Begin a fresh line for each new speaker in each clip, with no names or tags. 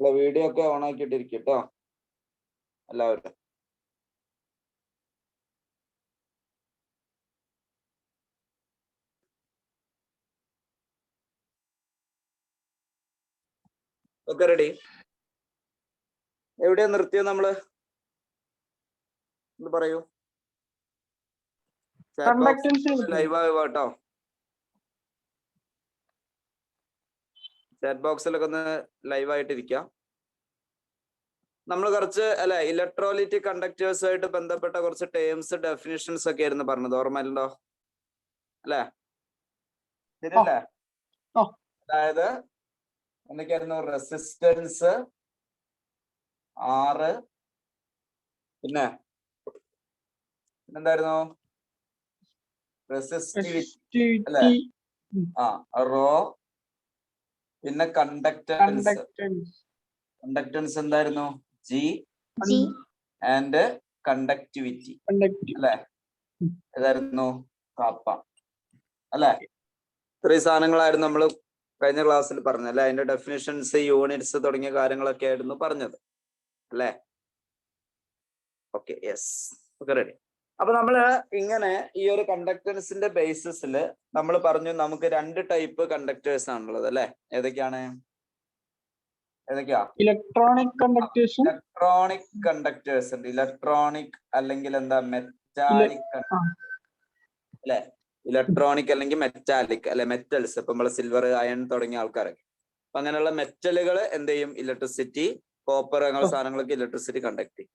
മക്കളെ വീഡിയോ ഒക്കെ ഓൺ ആക്കിയിട്ടിരിക്കും കേട്ടോ എല്ലാവരും. ഒക്കെ റെഡി? എവിടെയാ നിർത്തിയോ നമ്മള്? ഒന്ന് പറയൂ. ലൈവ് ആവുക കേട്ടോ. ചാറ്റ് ബോക്സിലൊക്കെ ഒന്ന് ലൈവ് ആയിട്ടിരിക്കാം. നമ്മൾ കുറച്ച് അല്ലെ ഇലക്ട്രോലൈറ്റിക് കണ്ടക്ടേഴ്സ് ആയിട്ട് ബന്ധപ്പെട്ട കുറച്ച് ടേംസ് ഡെഫിനിഷൻസ് ഒക്കെ ആയിരുന്നു പറഞ്ഞത്, ഓർമ്മയുണ്ടോ? അല്ലെ ശരിയല്ലേ? അതായത് എന്തൊക്കെയായിരുന്നു? റെസിസ്റ്റൻസ്, ആറ്, പിന്നെ എന്തായിരുന്നു? റെസിസ്റ്റിവിറ്റി അല്ലെ? റോ, പിന്നെ കണ്ടക്ടൻസ്. കണ്ടക്ടൻസ് എന്തായിരുന്നു? ജി ആൻഡ് കണ്ടക്ടിവിറ്റി അല്ലെ? ഏതായിരുന്നു? കാപ്പ അല്ലെ? ഇത്രയും സാധനങ്ങളായിരുന്നു നമ്മൾ കഴിഞ്ഞ ക്ലാസ്സിൽ പറഞ്ഞത് അല്ലെ? അതിന്റെ ഡെഫിനിഷൻസ്, യൂണിറ്റ്സ് തുടങ്ങിയ കാര്യങ്ങളൊക്കെ ആയിരുന്നു പറഞ്ഞത് അല്ലെ? Okay, yes, okay, ready. അപ്പൊ നമ്മള് ഇങ്ങനെ ഈ ഒരു കണ്ടക്ടൻസിന്റെ ബേസിസിൽ നമ്മൾ പറഞ്ഞു നമുക്ക് രണ്ട് ടൈപ്പ് കണ്ടക്ടേഴ്സ് ആണുള്ളത് അല്ലെ? ഏതൊക്കെയാണ്? ഏതൊക്കെയാ?
Electronic conductors.
ഇലക്ട്രോണിക് കണ്ടക്ടേഴ്സ് ഉണ്ട്. ഇലക്ട്രോണിക് അല്ലെങ്കിൽ എന്താ മെറ്റാലിക് അല്ലെ? ഇലക്ട്രോണിക് അല്ലെങ്കിൽ മെറ്റാലിക് അല്ലെ? മെറ്റൽസ്, ഇപ്പൊ നമ്മള് സിൽവർ, അയൺ തുടങ്ങിയ ആൾക്കാരൊക്കെ. അപ്പൊ അങ്ങനെയുള്ള മെറ്റലുകൾ എന്ത് ചെയ്യും? ഇലക്ട്രിസിറ്റി, കോപ്പർ അങ്ങനെ സാധനങ്ങളൊക്കെ ഇലക്ട്രിസിറ്റി കണ്ടക്ട് ചെയ്യും.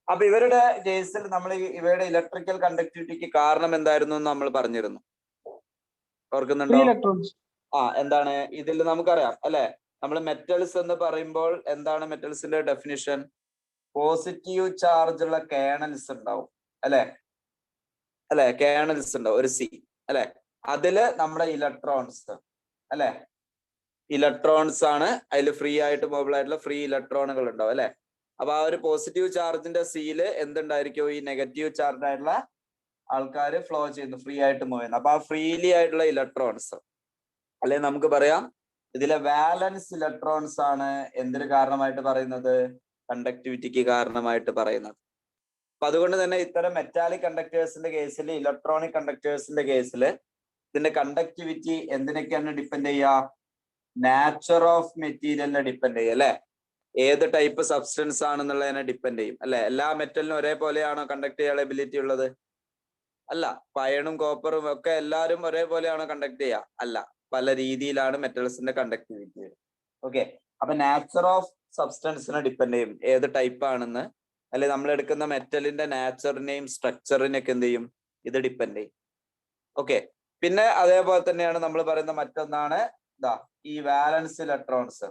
അപ്പൊ ഇവരുടെ കേസിൽ നമ്മൾ ഇവയുടെ ഇലക്ട്രിക്കൽ കണ്ടക്ടിവിറ്റിക്ക് കാരണം എന്തായിരുന്നു എന്ന് നമ്മൾ പറഞ്ഞിരുന്നു, ഓർക്കുന്നുണ്ടോ? എന്താണ് ഇതിൽ നമുക്കറിയാം അല്ലെ? നമ്മൾ മെറ്റൽസ് എന്ന് പറയുമ്പോൾ എന്താണ് മെറ്റൽസിന്റെ ഡെഫിനിഷൻ? പോസിറ്റീവ് ചാർജ് ഉള്ള കേണൽസ് ഉണ്ടാവും അല്ലെ? അല്ലെ, കേണൽസ് ഉണ്ടാവും, ഒരു സി അല്ലെ? അതില് നമ്മുടെ ഇലക്ട്രോൺസ് അല്ലെ? ഇലക്ട്രോൺസ് ആണ് അതിൽ ഫ്രീ ആയിട്ട് മൂവബിൾ ആയിട്ടുള്ള ഫ്രീ ഇലക്ട്രോണുകൾ ഉണ്ടാവും അല്ലെ? അപ്പൊ ആ ഒരു പോസിറ്റീവ് ചാർജിന്റെ സീല് എന്തുണ്ടായിരിക്കും? ഈ നെഗറ്റീവ് ചാർജ് ആയിട്ടുള്ള ആൾക്കാർ ഫ്ലോ ചെയ്യുന്നു, ഫ്രീ ആയിട്ട് മൂവ് ചെയ്യുന്നു. അപ്പൊ ആ ഫ്രീലി ആയിട്ടുള്ള ഇലക്ട്രോൺസ് അല്ലെ നമുക്ക് പറയാം ഇതിലെ വാലൻസ് ഇലക്ട്രോൺസ് ആണ് എന്തിന് കാരണമായിട്ട് പറയുന്നത്? കണ്ടക്ടിവിറ്റിക്ക് കാരണമായിട്ട് പറയുന്നത്. അപ്പൊ അതുകൊണ്ട് തന്നെ ഇത്തരം മെറ്റാലിക് കണ്ടക്ടേഴ്സിന്റെ കേസിൽ, ഇലക്ട്രോണിക് കണ്ടക്ടേഴ്സിന്റെ കേസിൽ ഇതിന്റെ കണ്ടക്ടിവിറ്റി എന്തിനൊക്കെയാണ് ഡിപ്പെൻഡ് ചെയ്യുക? നാച്ചർ ഓഫ് മെറ്റീരിയലിനെ ഡിപ്പെൻഡ് ചെയ്യും അല്ലെ? ഏത് ടൈപ്പ് സബ്സ്റ്റൻസ് ആണെന്നുള്ളതിനെ ഡിപ്പെൻഡ് ചെയ്യും അല്ലെ? എല്ലാ മെറ്റലിനും ഒരേപോലെയാണോ കണ്ടക്ട് ചെയ്യാൻ എബിലിറ്റി ഉള്ളത്? അല്ല. അയണും കോപ്പറും ഒക്കെ എല്ലാവരും ഒരേപോലെയാണോ കണ്ടക്ട് ചെയ്യുക? അല്ല. പല രീതിയിലാണ് മെറ്റൽസിന്റെ കണ്ടക്ടിവിറ്റി. ഓക്കെ, അപ്പൊ നാച്ചർ ഓഫ് സബ്സ്റ്റൻസിനെ ഡിപ്പെൻഡ് ചെയ്യും ഏത് ടൈപ്പ് ആണെന്ന്, അല്ലെ നമ്മൾ എടുക്കുന്ന മെറ്റലിന്റെ നാച്ചറിനെയും സ്ട്രക്ചറിനെയൊക്കെ എന്ത് ചെയ്യും? ഇത് ഡിപ്പെൻഡ് ചെയ്യും. ഓക്കെ, പിന്നെ അതേപോലെ തന്നെയാണ് നമ്മൾ പറയുന്ന മറ്റൊന്നാണ് ഈ valence electrons.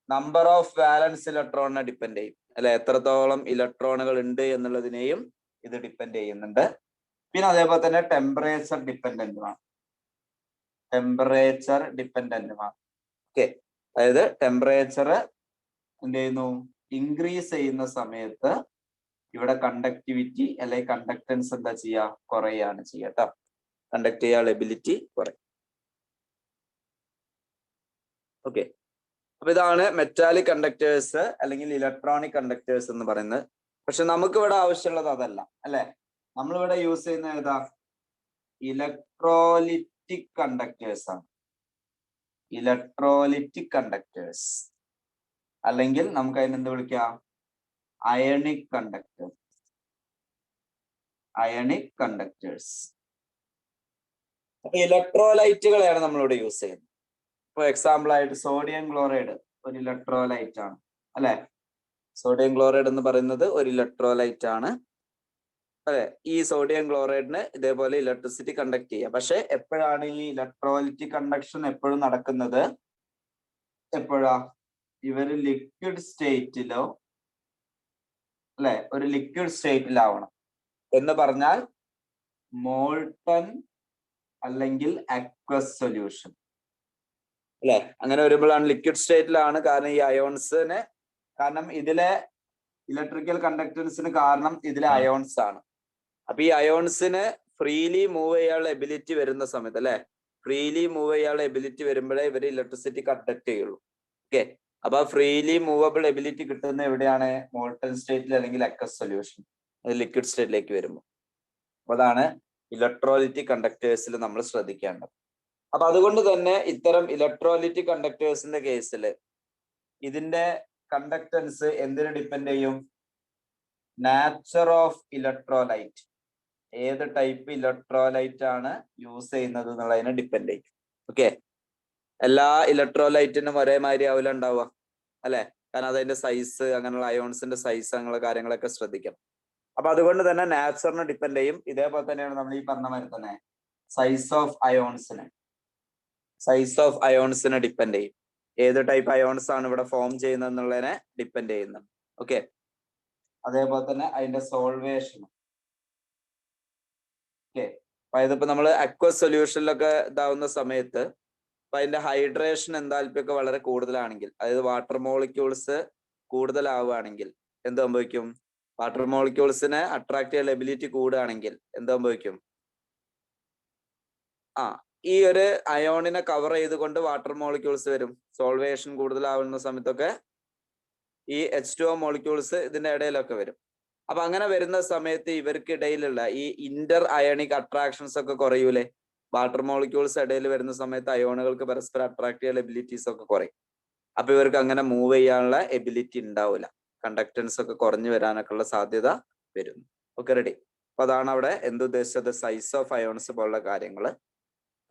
Number of valence ഇലക്ട്രോണിനെ ഡിപ്പെൻഡ് ചെയ്യും അല്ലെ? എത്രത്തോളം ഇലക്ട്രോണുകൾ ഉണ്ട് എന്നുള്ളതിനെയും ഇത് ഡിപ്പെൻഡ് ചെയ്യുന്നുണ്ട്. പിന്നെ അതേപോലെ തന്നെ ടെമ്പറേച്ചർ ഡിപ്പെൻഡന്റുമാണ്. ടെമ്പറേച്ചർ ഡിപ്പെൻഡന്റുമാണ്. ഓക്കെ, അതായത് ടെമ്പറേച്ചർ എന്ത് ചെയ്യുന്നു? ഇൻക്രീസ് ചെയ്യുന്ന സമയത്ത് ഇവിടെ കണ്ടക്ടിവിറ്റി അല്ലെങ്കിൽ കണ്ടക്ടൻസ് എന്താ ചെയ്യുക? കുറയാണ് ചെയ്യുക കേട്ടോ. കണ്ടക്ട് ചെയ്യാനുള്ള എബിലിറ്റി കുറയും. ഓക്കെ, അപ്പൊ ഇതാണ് മെറ്റാലിക് കണ്ടക്ടേഴ്സ് അല്ലെങ്കിൽ ഇലക്ട്രോണിക് കണ്ടക്ടേഴ്സ് എന്ന് പറയുന്നത്. പക്ഷെ നമുക്ക് ഇവിടെ ആവശ്യമുള്ളത് അതല്ല അല്ലെ? നമ്മളിവിടെ യൂസ് ചെയ്യുന്ന ഏതാ? ഇലക്ട്രോലിറ്റിക് കണ്ടക്ടേഴ്സ് ആണ്. ഇലക്ട്രോലിറ്റിക് കണ്ടക്ടേഴ്സ് അല്ലെങ്കിൽ നമുക്ക് അതിനെന്ത് വിളിക്കാം? Ionic conductors. Ionic conductors. അപ്പൊ ഇലക്ട്രോലൈറ്റുകളെയാണ് നമ്മളിവിടെ യൂസ് ചെയ്യുന്നത്. ഫോർ എക്സാമ്പിൾ ആയിട്ട് സോഡിയം ക്ലോറൈഡ് ഒരു ഇലക്ട്രോലൈറ്റ് ആണ് അല്ലെ? സോഡിയം ക്ലോറൈഡ് എന്ന് പറയുന്നത് ഒരു ഇലക്ട്രോലൈറ്റ് ആണ് അല്ലെ? ഈ സോഡിയം ക്ലോറൈഡിന് ഇതേപോലെ ഇലക്ട്രിസിറ്റി കണ്ടക്ട് ചെയ്യുക. പക്ഷെ എപ്പോഴാണ് ഈ ഇലക്ട്രോലിറ്റിക് കണ്ടക്ഷൻ എപ്പോഴും നടക്കുന്നത്? എപ്പോഴാ? ഇവര് ലിക്വിഡ് സ്റ്റേറ്റിലോ അല്ലെ? ഒരു ലിക്വിഡ് സ്റ്റേറ്റിലാവണം. എന്ന് പറഞ്ഞാൽ മോൾട്ടൺ അല്ലെങ്കിൽ അക്വസ് സൊല്യൂഷൻ അല്ലെ? അങ്ങനെ വരുമ്പോഴാണ് ലിക്വിഡ് സ്റ്റേറ്റിലാണ്. കാരണം ഈ അയോൺസിന്, കാരണം ഇതിലെ ഇലക്ട്രിക്കൽ കണ്ടക്ടൻസിന് കാരണം ഇതിലെ അയോൺസ് ആണ്. അപ്പൊ ഈ അയോൺസിന് ഫ്രീലി മൂവ് ചെയ്യാനുള്ള എബിലിറ്റി വരുന്ന സമയത്ത് അല്ലെ? ഫ്രീലി മൂവ് ചെയ്യാനുള്ള എബിലിറ്റി വരുമ്പോഴേ ഇവര് ഇലക്ട്രിസിറ്റി കണ്ടക്ട് ചെയ്യുള്ളൂ. ഓക്കെ, അപ്പൊ ഫ്രീലി മൂവബിൾ എബിലിറ്റി കിട്ടുന്ന എവിടെയാണ്? മോൾട്ടൺ സ്റ്റേറ്റിൽ അല്ലെങ്കിൽ അക്വസ് സൊല്യൂഷൻ, ലിക്വിഡ് സ്റ്റേറ്റിലേക്ക് വരുമ്പോൾ. അപ്പൊ അതാണ് ഇലക്ട്രോലൈറ്റിക് കണ്ടക്ടേഴ്സിൽ നമ്മൾ ശ്രദ്ധിക്കേണ്ടത്. അപ്പൊ അതുകൊണ്ട് തന്നെ ഇത്തരം ഇലക്ട്രോലൈറ്റിക് കണ്ടക്ടേഴ്സിന്റെ കേസിൽ ഇതിന്റെ കണ്ടക്ടൻസ് എന്തിനെ ഡിപ്പെൻഡ് ചെയ്യും? നാച്ചർ ഓഫ് ഇലക്ട്രോലൈറ്റ്, ഏത് ടൈപ്പ് ഇലക്ട്രോലൈറ്റ് ആണ് യൂസ് ചെയ്യുന്നത് എന്നുള്ളതിനെ ഡിപ്പെൻഡ് ചെയ്യും. ഓക്കെ, എല്ലാ ഇലക്ട്രോലൈറ്റിനും ഒരേമാതിരി ആവില്ല ഉണ്ടാവുക, അല്ലെ? കാരണം അതിന്റെ സൈസ്, അങ്ങനെയുള്ള അയോൺസിന്റെ സൈസ്, അങ്ങനെയുള്ള കാര്യങ്ങളൊക്കെ ശ്രദ്ധിക്കണം. അപ്പൊ അതുകൊണ്ട് തന്നെ നാച്ചറിനെ ഡിപ്പെൻഡ് ചെയ്യും. ഇതേപോലെ തന്നെയാണ് നമ്മൾ ഈ പറഞ്ഞ മാതിരി തന്നെ സൈസ് ഓഫ് അയോൺസിനെ ഡിപ്പെൻഡ് ചെയ്യും. ഏത് ടൈപ്പ് അയോൺസ് ആണ് ഇവിടെ ഫോം ചെയ്യുന്നത് എന്നുള്ളതിനെ ഡിപ്പെൻഡ് ചെയ്യുന്നത്. ഓക്കെ, അതേപോലെ തന്നെ അതിന്റെ സോൾവേഷൻ. ഓക്കെ, അതായത് ഇപ്പൊ നമ്മൾ അക്വസ് സൊല്യൂഷനിലൊക്കെ ഇതാവുന്ന സമയത്ത് അപ്പൊ അതിന്റെ ഹൈഡ്രേഷൻ എൻതാൽപ്പി ഒക്കെ വളരെ കൂടുതലാണെങ്കിൽ, അതായത് വാട്ടർ മോളിക്യൂൾസ് കൂടുതലാവുകയാണെങ്കിൽ എന്ത് സംഭവിക്കും? വാട്ടർ മോളിക്യൂൾസിനെ അട്രാക്ട് ചെയ്യാൻ എബിലിറ്റി കൂടുകയാണെങ്കിൽ എന്ത് സംഭവിക്കും? ഈ ഒരു അയോണിനെ കവർ ചെയ്തുകൊണ്ട് വാട്ടർ മോളിക്യൂൾസ് വരും. സോൾവേഷൻ കൂടുതലാവുന്ന സമയത്തൊക്കെ ഈ H2O മോളിക്യൂൾസ് ഇതിന്റെ ഇടയിലൊക്കെ വരും. അപ്പൊ അങ്ങനെ വരുന്ന സമയത്ത് ഇവർക്കിടയിലുള്ള ഈ ഇന്റർ അയോണിക് അട്രാക്ഷൻസ് ഒക്കെ കുറയൂലേ? വാട്ടർ മോളിക്യൂൾസ് ഇടയിൽ വരുന്ന സമയത്ത് അയോണുകൾക്ക് പരസ്പരം അട്രാക്ട് ചെയ്യാൻ എബിലിറ്റീസ് ഒക്കെ കുറയും. അപ്പൊ ഇവർക്ക് അങ്ങനെ മൂവ് ചെയ്യാനുള്ള എബിലിറ്റി ഉണ്ടാവില്ല, കണ്ടക്ടൻസ് ഒക്കെ കുറഞ്ഞു വരാനൊക്കെ ഉള്ള സാധ്യത വരും. Okay, ready? അപ്പൊ അതാണ് അവിടെ എന്തുദ്ദേശിച്ചത്? സൈസ് ഓഫ് അയോൺസ് പോലുള്ള കാര്യങ്ങള്.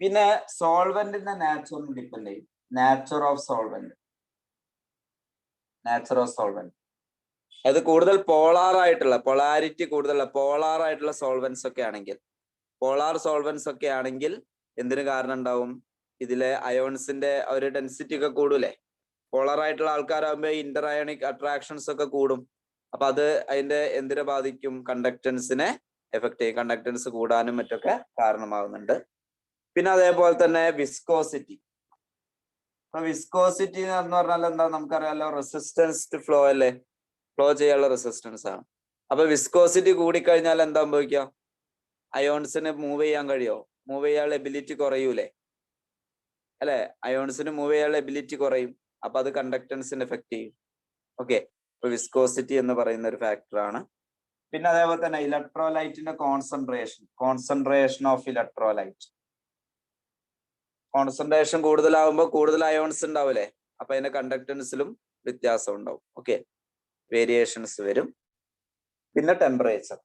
പിന്നെ സോൾവെന്റിന്റെ നാച്ചറിനെ ഡിപ്പെൻഡ് ചെയ്യും. നാച്ചർ ഓഫ് സോൾവെന്റ്, അത് കൂടുതൽ പൊളാരിറ്റി കൂടുതലുള്ള പോളാർ ആയിട്ടുള്ള സോൾവെന്റ്സ് ഒക്കെ ആണെങ്കിൽ, പോളാർ സോൾവെന്റ്സ് ഒക്കെ ആണെങ്കിൽ എന്തിനു കാരണം ഉണ്ടാവും? ഇതിലെ അയോൺസിന്റെ ഒരു ഡെൻസിറ്റി ഒക്കെ കൂടൂലേ? പോളാർ ആയിട്ടുള്ള ആൾക്കാരാകുമ്പോൾ ഇന്റർ അയോണിക് അട്രാക്ഷൻസ് ഒക്കെ കൂടും. അപ്പൊ അത് അതിന്റെ എന്തിനെ ബാധിക്കും? കണ്ടക്ടൻസിനെ എഫക്ട് ചെയ്യും. കണ്ടക്ടൻസ് കൂടാനും മറ്റൊക്കെ കാരണമാകുന്നുണ്ട്. പിന്നെ അതേപോലെ തന്നെ വിസ്കോസിറ്റി. അപ്പൊ വിസ്കോസിറ്റി എന്ന് പറഞ്ഞാൽ എന്താ? നമുക്കറിയാലോ, റെസിസ്റ്റൻസ് ടു ഫ്ലോ അല്ലേ? ഫ്ലോ ചെയ്യാനുള്ള റെസിസ്റ്റൻസ് ആണ്. അപ്പൊ വിസ്കോസിറ്റി കൂടിക്കഴിഞ്ഞാൽ എന്താ സംഭവിക്കുക? അയോൺസിന് മൂവ് ചെയ്യാൻ കഴിയോ? മൂവ് ചെയ്യാനുള്ള എബിലിറ്റി കുറയൂലേ? അല്ലെ? അയോൺസിന് മൂവ് ചെയ്യാനുള്ള എബിലിറ്റി കുറയും. അപ്പൊ അത് കണ്ടക്ടൻസിന് എഫക്ട് ചെയ്യും. ഓക്കെ, അപ്പൊ വിസ്കോസിറ്റി എന്ന് പറയുന്ന ഒരു ഫാക്ടറാണ്. പിന്നെ അതേപോലെ തന്നെ ഇലക്ട്രോലൈറ്റിന്റെ കോൺസെൻട്രേഷൻ ഓഫ് ഇലക്ട്രോലൈറ്റ്. കോൺസെൻട്രേഷൻ കൂടുതലാവുമ്പോൾ കൂടുതൽ അയോൺസ് ഉണ്ടാവില്ലേ? അപ്പൊ അതിന്റെ കണ്ടക്ടൻസിലും വ്യത്യാസം ഉണ്ടാവും. ഓക്കെ, വേരിയേഷൻസ് വരും. പിന്നെ ടെമ്പറേച്ചർ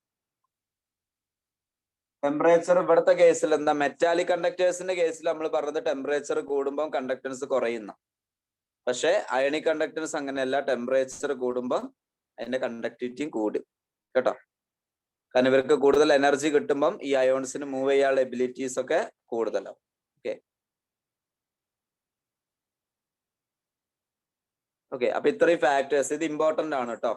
ഇവിടുത്തെ കേസിൽ എന്താ? മെറ്റാലിക് കണ്ടക്ടേഴ്സിന്റെ കേസിൽ നമ്മൾ പറഞ്ഞത് ടെമ്പറേച്ചർ കൂടുമ്പോൾ കണ്ടക്ടൻസ് കുറയുന്ന. പക്ഷെ അയണിക് കണ്ടക്ടൻസ് അങ്ങനെയല്ല, ടെമ്പറേച്ചർ കൂടുമ്പോൾ അതിന്റെ കണ്ടക്ടിവിറ്റിയും കൂടും കേട്ടോ. കാരണം ഇവർക്ക് കൂടുതൽ എനർജി കിട്ടുമ്പം ഈ അയോൺസിന് മൂവ് ചെയ്യാനുള്ള എബിലിറ്റീസ് ഒക്കെ കൂടുതലാവും. ഓക്കെ, അപ്പൊ ഇത്രയും ഫാക്ടേഴ്സ് ഇത് ഇമ്പോർട്ടന്റ് ആണ് കേട്ടോ.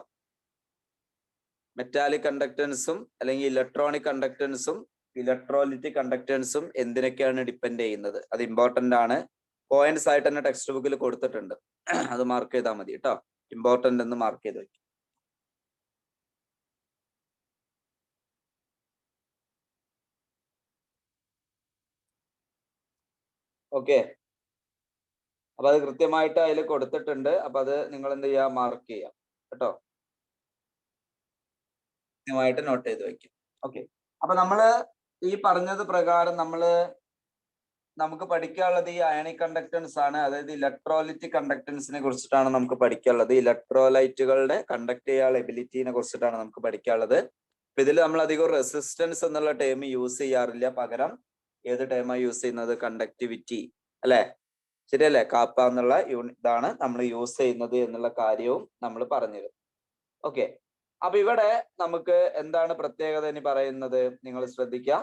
മെറ്റാലിക് കണ്ടക്ടൻസും അല്ലെങ്കിൽ ഇലക്ട്രോണിക് കണ്ടക്ടൻസും ഇലക്ട്രോലിറ്റിക് കണ്ടക്ടൻസും എന്തിനൊക്കെയാണ് ഡിപ്പെൻഡ് ചെയ്യുന്നത്, അത് ഇമ്പോർട്ടന്റ് ആണ്. പോയിന്റ്സ് ആയിട്ട് തന്നെ ടെക്സ്റ്റ് ബുക്കിൽ കൊടുത്തിട്ടുണ്ട്, അത് മാർക്ക് ചെയ്താൽ മതി കേട്ടോ. ഇമ്പോർട്ടന്റ് എന്ന് മാർക്ക് ചെയ്ത് വെക്കും. ഓക്കെ, അപ്പൊ അത് കൃത്യമായിട്ട് അതിൽ കൊടുത്തിട്ടുണ്ട്. അപ്പൊ അത് നിങ്ങൾ എന്ത് ചെയ്യുക? മാർക്ക് ചെയ്യാം കേട്ടോ. കൃത്യമായിട്ട് നോട്ട് ചെയ്ത് വെക്കും. ഓക്കെ, അപ്പൊ നമ്മള് ഈ പറഞ്ഞത് പ്രകാരം നമുക്ക് പഠിക്കാനുള്ളത് ഈ അയണിക് കണ്ടക്ടൻസ് ആണ്. അതായത് ഇലക്ട്രോലൈറ്റിക് കണ്ടക്ടൻസിനെ കുറിച്ചിട്ടാണ് നമുക്ക് പഠിക്കാനുള്ളത്. ഇലക്ട്രോലൈറ്റുകളുടെ കണ്ടക്ട് ചെയ്യാനുള്ള എബിലിറ്റിനെ കുറിച്ചിട്ടാണ് നമുക്ക് പഠിക്കാനുള്ളത്. അപ്പൊ ഇതിൽ നമ്മൾ അധികം റെസിസ്റ്റൻസ് എന്നുള്ള ടേം യൂസ് ചെയ്യാറില്ല. പകരം ഏത് ടേമാണ് യൂസ് ചെയ്യുന്നത്? കണ്ടക്ടിവിറ്റി, അല്ലെ? ശരിയല്ലേ? കാപ്പ എന്നുള്ള ഇതാണ് നമ്മൾ യൂസ് ചെയ്യുന്നത് എന്നുള്ള കാര്യവും നമ്മൾ പറഞ്ഞത്. ഓക്കെ, അപ്പൊ ഇവിടെ നമുക്ക് എന്താണ് പ്രത്യേകത ഇനി പറയുന്നത്? നിങ്ങൾ ശ്രദ്ധിക്കുക.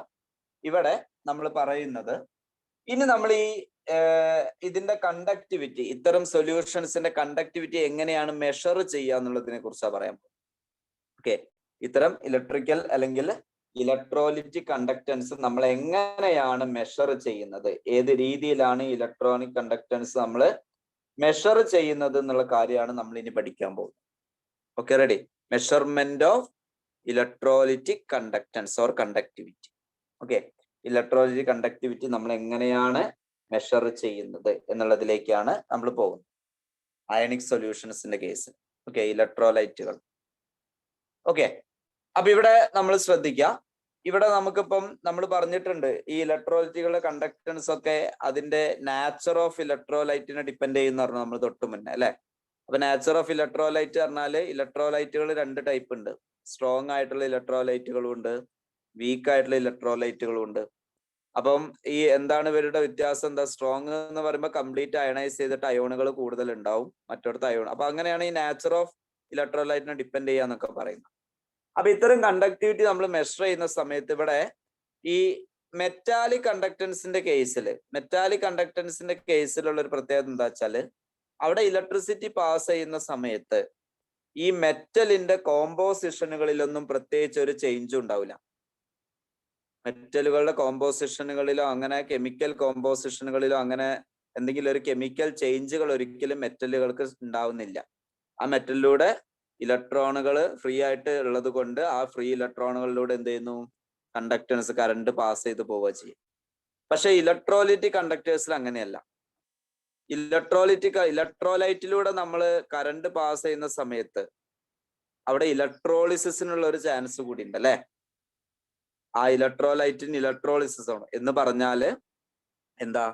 ഇവിടെ നമ്മൾ പറയുന്നത്, ഇനി നമ്മൾ ഇതിന്റെ കണ്ടക്ടിവിറ്റി, ഇത്തരം സൊല്യൂഷൻസിന്റെ കണ്ടക്ടിവിറ്റി എങ്ങനെയാണ് മെഷർ ചെയ്യുക എന്നുള്ളതിനെ കുറിച്ചാണ് പറയാൻ പോകുന്നത്. ഓക്കെ, ഇത്തരം ഇലക്ട്രിക്കൽ അല്ലെങ്കിൽ ഇലക്ട്രോലിറ്റിക് കണ്ടക്ടൻസ് നമ്മൾ എങ്ങനെയാണ് മെഷർ ചെയ്യുന്നത്, ഏത് രീതിയിലാണ് ഇലക്ട്രോണിക് കണ്ടക്ടൻസ് നമ്മൾ മെഷർ ചെയ്യുന്നത് എന്നുള്ള കാര്യമാണ് നമ്മൾ ഇനി പഠിക്കാൻ പോകുന്നത്. Okay, ready? Measurement of electrolytic conductance or conductivity. Okay, electrolytic conductivity നമ്മൾ എങ്ങനെയാണ് മെഷർ ചെയ്യുന്നത് എന്നുള്ളതിലേക്കാണ് നമ്മൾ പോകുന്നത്. അയണിക് സൊല്യൂഷൻസിന്റെ കേസിൽ. ഓക്കെ, ഇലക്ട്രോലൈറ്റുകൾ. ഓക്കെ, അപ്പൊ ഇവിടെ നമ്മൾ ശ്രദ്ധിക്കുക, ഇവിടെ നമുക്കിപ്പം നമ്മൾ പറഞ്ഞിട്ടുണ്ട് ഈ ഇലക്ട്രോലൈറ്റുകളുടെ കണ്ടക്ടൻസ് ഒക്കെ അതിന്റെ നാച്ചർ ഓഫ് ഇലക്ട്രോലൈറ്റിനെ ഡിപ്പെൻഡ് ചെയ്യുന്ന പറഞ്ഞു നമ്മൾ തൊട്ട് മുന്നേ അല്ലെ. അപ്പൊ നാച്ചർ ഓഫ് ഇലക്ട്രോലൈറ്റ് പറഞ്ഞാല് ഇലക്ട്രോലൈറ്റുകൾ രണ്ട് ടൈപ്പ് ഉണ്ട്. സ്ട്രോങ് ആയിട്ടുള്ള ഇലക്ട്രോലൈറ്റുകളും ഉണ്ട്, വീക്ക് ആയിട്ടുള്ള ഇലക്ട്രോലൈറ്റുകളും ഉണ്ട്. അപ്പം ഈ എന്താണ് ഇവരുടെ വ്യത്യാസം? എന്താ? സ്ട്രോങ് എന്ന് പറയുമ്പോൾ കംപ്ലീറ്റ് അയണൈസ് ചെയ്തിട്ട് അയോണുകൾ കൂടുതൽ ഉണ്ടാവും, മറ്റൊരുത്ത അയോൺ. അപ്പൊ അങ്ങനെയാണ് ഈ നാച്ചർ ഓഫ് ഇലക്ട്രോലൈറ്റിനെ ഡിപ്പെൻഡ് ചെയ്യാന്നൊക്കെ പറയുന്നത്. അപ്പൊ ഇത്തരം കണ്ടക്ടിവിറ്റി നമ്മൾ മെഷർ ചെയ്യുന്ന സമയത്ത് ഇവിടെ ഈ മെറ്റാലിക് കണ്ടക്ടൻസിന്റെ കേസിലുള്ള ഒരു പ്രത്യേകത എന്താ വെച്ചാല്, അവിടെ ഇലക്ട്രിസിറ്റി പാസ് ചെയ്യുന്ന സമയത്ത് ഈ മെറ്റലിന്റെ കോമ്പോസിഷനുകളിലൊന്നും പ്രത്യേകിച്ച് ഒരു ചേഞ്ചും ഉണ്ടാവില്ല. മെറ്റലുകളുടെ കോമ്പോസിഷനുകളിലോ അങ്ങനെ കെമിക്കൽ കോമ്പോസിഷനുകളിലോ അങ്ങനെ എന്തെങ്കിലും ഒരു കെമിക്കൽ ചേഞ്ചുകൾ ഒരിക്കലും മെറ്റലുകൾക്ക് ഉണ്ടാവുന്നില്ല. ആ മെറ്റലിലൂടെ ഇലക്ട്രോണുകൾ ഫ്രീ ആയിട്ട് ഉള്ളത് കൊണ്ട് ആ ഫ്രീ ഇലക്ട്രോണുകളിലൂടെ എന്ത് ചെയ്യുന്നു? കണ്ടക്ടൻസ്, കറണ്ട് പാസ് ചെയ്ത് പോവുക ചെയ്യും. പക്ഷെ ഇലക്ട്രോലൈറ്റിക് കണ്ടക്ടേഴ്സിൽ അങ്ങനെയല്ല. ഇലക്ട്രോലൈറ്റിലൂടെ നമ്മൾ കറണ്ട് പാസ് ചെയ്യുന്ന സമയത്ത് അവിടെ ഇലക്ട്രോളിസിസിനുള്ള ഒരു ചാൻസ് കൂടി ഉണ്ട് അല്ലെ. ആ ഇലക്ട്രോലൈറ്റിന് ഇലക്ട്രോളിസിസ് ആണ് എന്ന് പറഞ്ഞാല് എന്താ?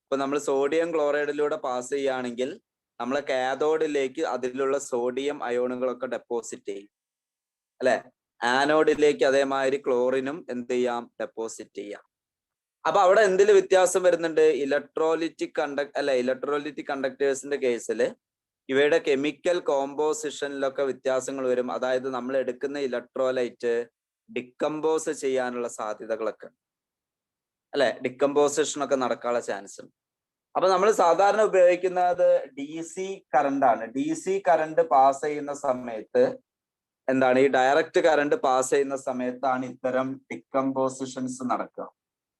ഇപ്പൊ നമ്മൾ സോഡിയം ക്ലോറൈഡിലൂടെ പാസ് ചെയ്യുകയാണെങ്കിൽ നമ്മളെ കാഥോഡിലേക്ക് അതിലുള്ള സോഡിയം അയോണുകളൊക്കെ ഡെപ്പോസിറ്റ് ചെയ്യും അല്ലെ. ആനോഡിലേക്ക് അതേമാതിരി ക്ലോറിനും എന്ത് ചെയ്യാം? ഡെപ്പോസിറ്റ് ചെയ്യാം. അപ്പൊ അവിടെ എന്തിൽ വ്യത്യാസം വരുന്നുണ്ട്? ഇലക്ട്രോലിറ്റിക് കണ്ടക്ടേഴ്സിന്റെ കേസിൽ ഇവയുടെ കെമിക്കൽ കോമ്പോസിഷനിലൊക്കെ വ്യത്യാസങ്ങൾ വരും. അതായത് നമ്മൾ എടുക്കുന്ന ഇലക്ട്രോലൈറ്റ് ഡിക്കമ്പോസ് ചെയ്യാനുള്ള സാധ്യതകളൊക്കെ അല്ലെ, ഡിക്കമ്പോസിഷൻ ഒക്കെ നടക്കാനുള്ള ചാൻസ് ഉണ്ട്. അപ്പൊ നമ്മൾ സാധാരണ ഉപയോഗിക്കുന്നത് DC കറണ്ട് ആണ്. DC കറണ്ട് പാസ് ചെയ്യുന്ന സമയത്ത് എന്താണ്? ഈ ഡയറക്റ്റ് കറണ്ട് പാസ് ചെയ്യുന്ന സമയത്താണ് ഇത്തരം ഡിക്കമ്പോസിഷൻസ് നടക്കുക.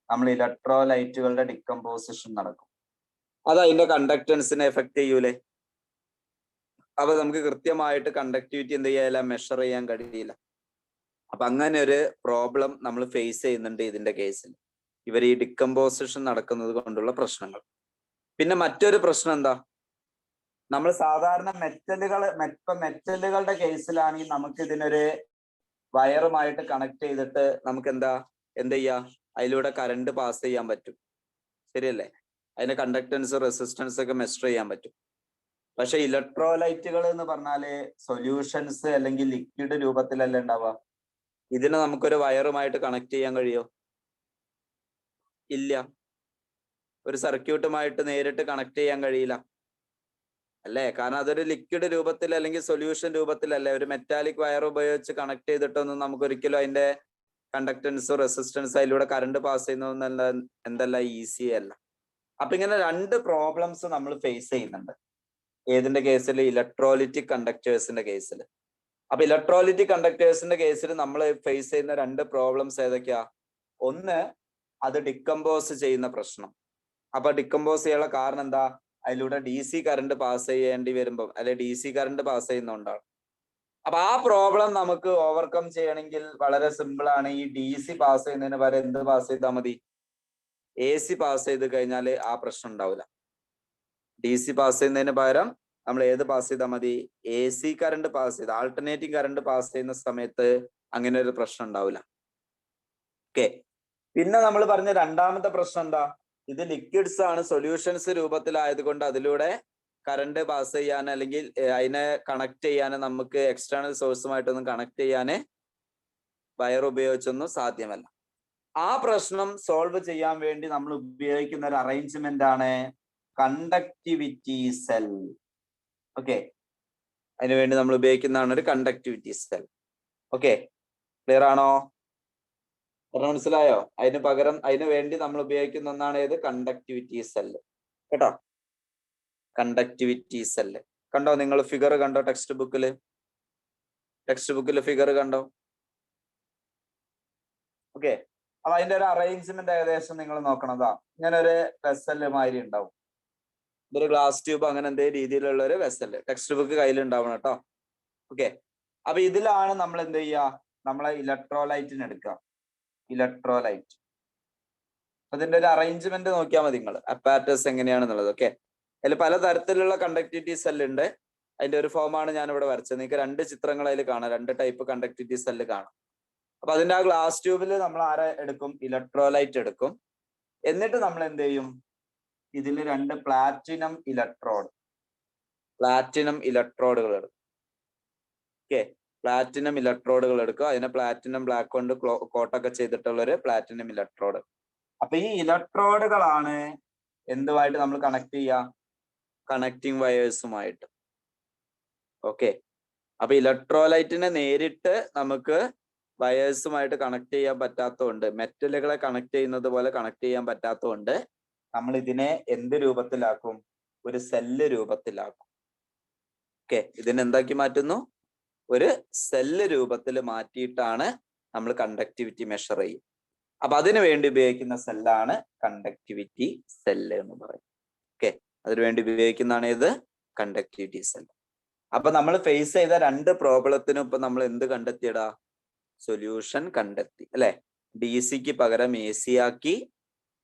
നമ്മൾ ഇലക്ട്രോലൈറ്റുകളുടെ ഡിക്കമ്പോസിഷൻ നടക്കും. അത് അതിന്റെ കണ്ടക്ടൻസിനെ എഫക്ട് ചെയ്യൂലേ? അപ്പൊ നമുക്ക് കൃത്യമായിട്ട് കണ്ടക്ടിവിറ്റി എന്ത് ചെയ്യാല്ല, മെഷർ ചെയ്യാൻ കഴിയില്ല. അപ്പൊ അങ്ങനെ ഒരു പ്രോബ്ലം നമ്മൾ ഫേസ് ചെയ്യുന്നുണ്ട് ഇതിന്റെ കേസിൽ, ഇവർ ഈ ഡിക്കമ്പോസിഷൻ നടക്കുന്നത് കൊണ്ടുള്ള പ്രശ്നങ്ങൾ. പിന്നെ മറ്റൊരു പ്രശ്നം എന്താ? നമ്മൾ സാധാരണ മെറ്റലുകളുടെ കേസിലാണെങ്കിൽ നമുക്ക് ഇതിനൊരു വയറുമായിട്ട് കണക്ട് ചെയ്തിട്ട് നമുക്ക് എന്ത് ചെയ്യാം? അതിലൂടെ കറണ്ട് പാസ് ചെയ്യാൻ പറ്റും, ശരിയല്ലേ? അതിന്റെ കണ്ടക്ടൻസ്, റെസിസ്റ്റൻസ് ഒക്കെ മെഷർ ചെയ്യാൻ പറ്റും. പക്ഷെ ഇലക്ട്രോലൈറ്റുകൾ എന്ന് പറഞ്ഞാല് സൊല്യൂഷൻസ് അല്ലെങ്കിൽ ലിക്വിഡ് രൂപത്തിലല്ല ഉണ്ടാവുക. ഇതിനെ നമുക്കൊരു വയറുമായിട്ട് കണക്ട് ചെയ്യാൻ കഴിയോ? ഇല്ല. ഒരു സർക്യൂട്ടുമായിട്ട് നേരിട്ട് കണക്ട് ചെയ്യാൻ കഴിയില്ല അല്ലേ? കാരണം അതൊരു ലിക്വിഡ് രൂപത്തിൽ അല്ലെങ്കിൽ സൊല്യൂഷൻ രൂപത്തിലല്ലേ. ഒരു മെറ്റാലിക് വയർ ഉപയോഗിച്ച് കണക്ട് ചെയ്തിട്ടൊന്നും നമുക്ക് ഒരിക്കലും അതിന്റെ കണ്ടക്ടൻസോ റെസിസ്റ്റൻസോ അതിലൂടെ കറണ്ട് പാസ് ചെയ്യുന്നതെന്നല്ല എന്തല്ല ഈസി അല്ല. അപ്പൊ ഇങ്ങനെ രണ്ട് പ്രോബ്ലംസ് നമ്മൾ ഫേസ് ചെയ്യുന്നുണ്ട്. ഏതിന്റെ കേസിൽ? ഇലക്ട്രോലിറ്റിക് കണ്ടക്ടേഴ്സിന്റെ കേസിൽ. അപ്പൊ ഇലക്ട്രോലിറ്റിക് കണ്ടക്ടേഴ്സിന്റെ കേസിൽ നമ്മൾ ഫേസ് ചെയ്യുന്ന രണ്ട് പ്രോബ്ലംസ് ഏതൊക്കെയാ? ഒന്ന്, അത് ഡിക്കമ്പോസ് ചെയ്യുന്ന പ്രശ്നം. അപ്പൊ ഡിക്കമ്പോസ് ചെയ്യാനുള്ള കാരണം എന്താ? അതിലൂടെ DC കറണ്ട് പാസ് ചെയ്യേണ്ടി വരുമ്പോൾ അല്ലെ DC കറണ്ട് പാസ് ചെയ്യുന്നോണ്ടാണ്. അപ്പൊ ആ പ്രോബ്ലം നമുക്ക് ഓവർകം ചെയ്യണമെങ്കിൽ വളരെ സിമ്പിൾ ആണ്. ഈ DC പാസ് ചെയ്യുന്നതിന് പകരം എന്ത് പാസ് ചെയ്താൽ മതി? AC പാസ് ചെയ്ത് കഴിഞ്ഞാൽ ആ പ്രശ്നം ഉണ്ടാവില്ല. DC പാസ് ചെയ്യുന്നതിന് പകരം നമ്മൾ ഏത് പാസ് ചെയ്താൽ മതി? AC കറണ്ട് പാസ് ചെയ്ത്, ആൾട്ടർനേറ്റിംഗ് കറണ്ട് പാസ് ചെയ്യുന്ന സമയത്ത് അങ്ങനെ ഒരു പ്രശ്നം ഉണ്ടാവില്ല. ഓക്കെ, പിന്നെ നമ്മൾ പറഞ്ഞ രണ്ടാമത്തെ പ്രശ്നം എന്താ? ഇത് ലിക്വിഡ്സ് ആണ്, സൊല്യൂഷൻസ് രൂപത്തിലായതുകൊണ്ട് അതിലൂടെ കറണ്ട് പാസ് ചെയ്യാൻ അല്ലെങ്കിൽ അതിനെ കണക്ട് ചെയ്യാൻ നമുക്ക് എക്സ്റ്റേണൽ സോഴ്സുമായിട്ടൊന്നും കണക്ട് ചെയ്യാൻ വയർ ഉപയോഗിച്ചൊന്നും സാധ്യമല്ല. ആ പ്രശ്നം സോൾവ് ചെയ്യാൻ വേണ്ടി നമ്മൾ ഉപയോഗിക്കുന്ന ഒരു അറേഞ്ച്മെന്റ് ആണ് കണ്ടക്ടിവിറ്റി സെൽ. ഓക്കെ, അതിനുവേണ്ടി നമ്മൾ ഉപയോഗിക്കുന്നതാണ് ഒരു കണ്ടക്ടിവിറ്റി സെൽ. ഓക്കെ, ക്ലിയർ ആണോ? മനസ്സിലായോ? അതിന് പകരം അതിനു വേണ്ടി നമ്മൾ ഉപയോഗിക്കുന്ന ഒന്നാണ് ഏത്? Conductivity cell. കേട്ടോ, കണ്ടക്ടിവിറ്റി സെല്ല് കണ്ടോ? നിങ്ങൾ ഫിഗർ കണ്ടോ? ടെക്സ്റ്റ് ബുക്കിൽ ഫിഗർ കണ്ടോ? ഓക്കെ, അപ്പൊ അതിന്റെ ഒരു അറേഞ്ച്മെന്റ് ഏകദേശം നിങ്ങൾ നോക്കണതാ. ഇങ്ങനെ ഒരു വെസല് മാതിരി ഉണ്ടാവും. ഇതൊരു ഗ്ലാസ് ട്യൂബ് അങ്ങനെ എന്തേ രീതിയിലുള്ള ഒരു വെസല് ടെക്സ്റ്റ് ബുക്ക് കയ്യിലുണ്ടാവണം കേട്ടോ. ഓക്കെ, അപ്പൊ ഇതിലാണ് നമ്മൾ എന്ത് ചെയ്യുക? നമ്മളെ ഇലക്ട്രോലൈറ്റിന് എടുക്കുക. ഇലക്ട്രോലൈറ്റ്, അതിന്റെ ഒരു അറേഞ്ച്മെന്റ് നോക്കിയാൽ മതി നിങ്ങൾ, അപ്പാരറ്റസ് എങ്ങനെയാണെന്നുള്ളത്. ഓക്കെ, അതിൽ പലതരത്തിലുള്ള കണ്ടക്ടിവിറ്റി സെല്ല് ഉണ്ട്. അതിന്റെ ഒരു ഫോമാണ് ഞാൻ ഇവിടെ വരച്ചത്. നിങ്ങൾക്ക് 2 ചിത്രങ്ങൾ അതിൽ കാണാം, 2 ടൈപ്പ് കണ്ടക്ടിവിറ്റി സെല്ല് കാണാം. അപ്പൊ അതിന്റെ ആ ഗ്ലാസ് ട്യൂബിൽ നമ്മൾ ആരെ എടുക്കും? ഇലക്ട്രോലൈറ്റ് എടുക്കും. എന്നിട്ട് നമ്മൾ എന്ത് ചെയ്യും? ഇതിൽ 2 പ്ലാറ്റിനം ഇലക്ട്രോഡുകൾ എടുക്കും. ഓക്കെ, പ്ലാറ്റിനം ഇലക്ട്രോഡുകൾ എടുക്കുക. അതിനെ പ്ലാറ്റിനം ബ്ലാക്ക് കൊണ്ട് കോട്ടൊക്കെ ചെയ്തിട്ടുള്ള ഒരു പ്ലാറ്റിനം ഇലക്ട്രോഡ്. അപ്പൊ ഈ ഇലക്ട്രോഡുകളാണ് എന്തുമായിട്ട് നമ്മൾ കണക്ട് ചെയ്യുക? കണക്റ്റിംഗ് വയേഴ്സുമായിട്ട്. ഓക്കെ, അപ്പൊ ഇലക്ട്രോലൈറ്റിനെ നേരിട്ട് നമുക്ക് വയേഴ്സുമായിട്ട് കണക്ട് ചെയ്യാൻ പറ്റാത്തതുകൊണ്ട്, മെറ്റലുകളെ കണക്ട് ചെയ്യുന്നത് പോലെ കണക്ട് ചെയ്യാൻ പറ്റാത്തതുകൊണ്ട് നമ്മൾ ഇതിനെ എന്ത് രൂപത്തിലാക്കും? ഒരു സെല്ല് രൂപത്തിലാക്കും. ഓക്കെ, ഇതിനെ എന്താക്കി മാറ്റുന്നു? ഒരു സെല്ല് രൂപത്തിൽ മാറ്റിയിട്ടാണ് നമ്മൾ കണ്ടക്ടിവിറ്റി മെഷർ ചെയ്യും. അപ്പൊ അതിനു വേണ്ടി ഉപയോഗിക്കുന്ന സെല്ലാണ് കണ്ടക്ടിവിറ്റി സെല്ല് എന്ന് പറയും. ഓക്കെ, അതിനുവേണ്ടി ഉപയോഗിക്കുന്നതാണ് ഇത് കണ്ടക്ടിവിറ്റി സെല്ല്. അപ്പൊ നമ്മൾ ഫേസ് ചെയ്ത 2 പ്രോബ്ലത്തിനും ഇപ്പൊ നമ്മൾ എന്ത് കണ്ടെത്തിയടാ? സൊല്യൂഷൻ കണ്ടെത്തി അല്ലെ. DC-ക്ക് പകരം AC ആക്കി.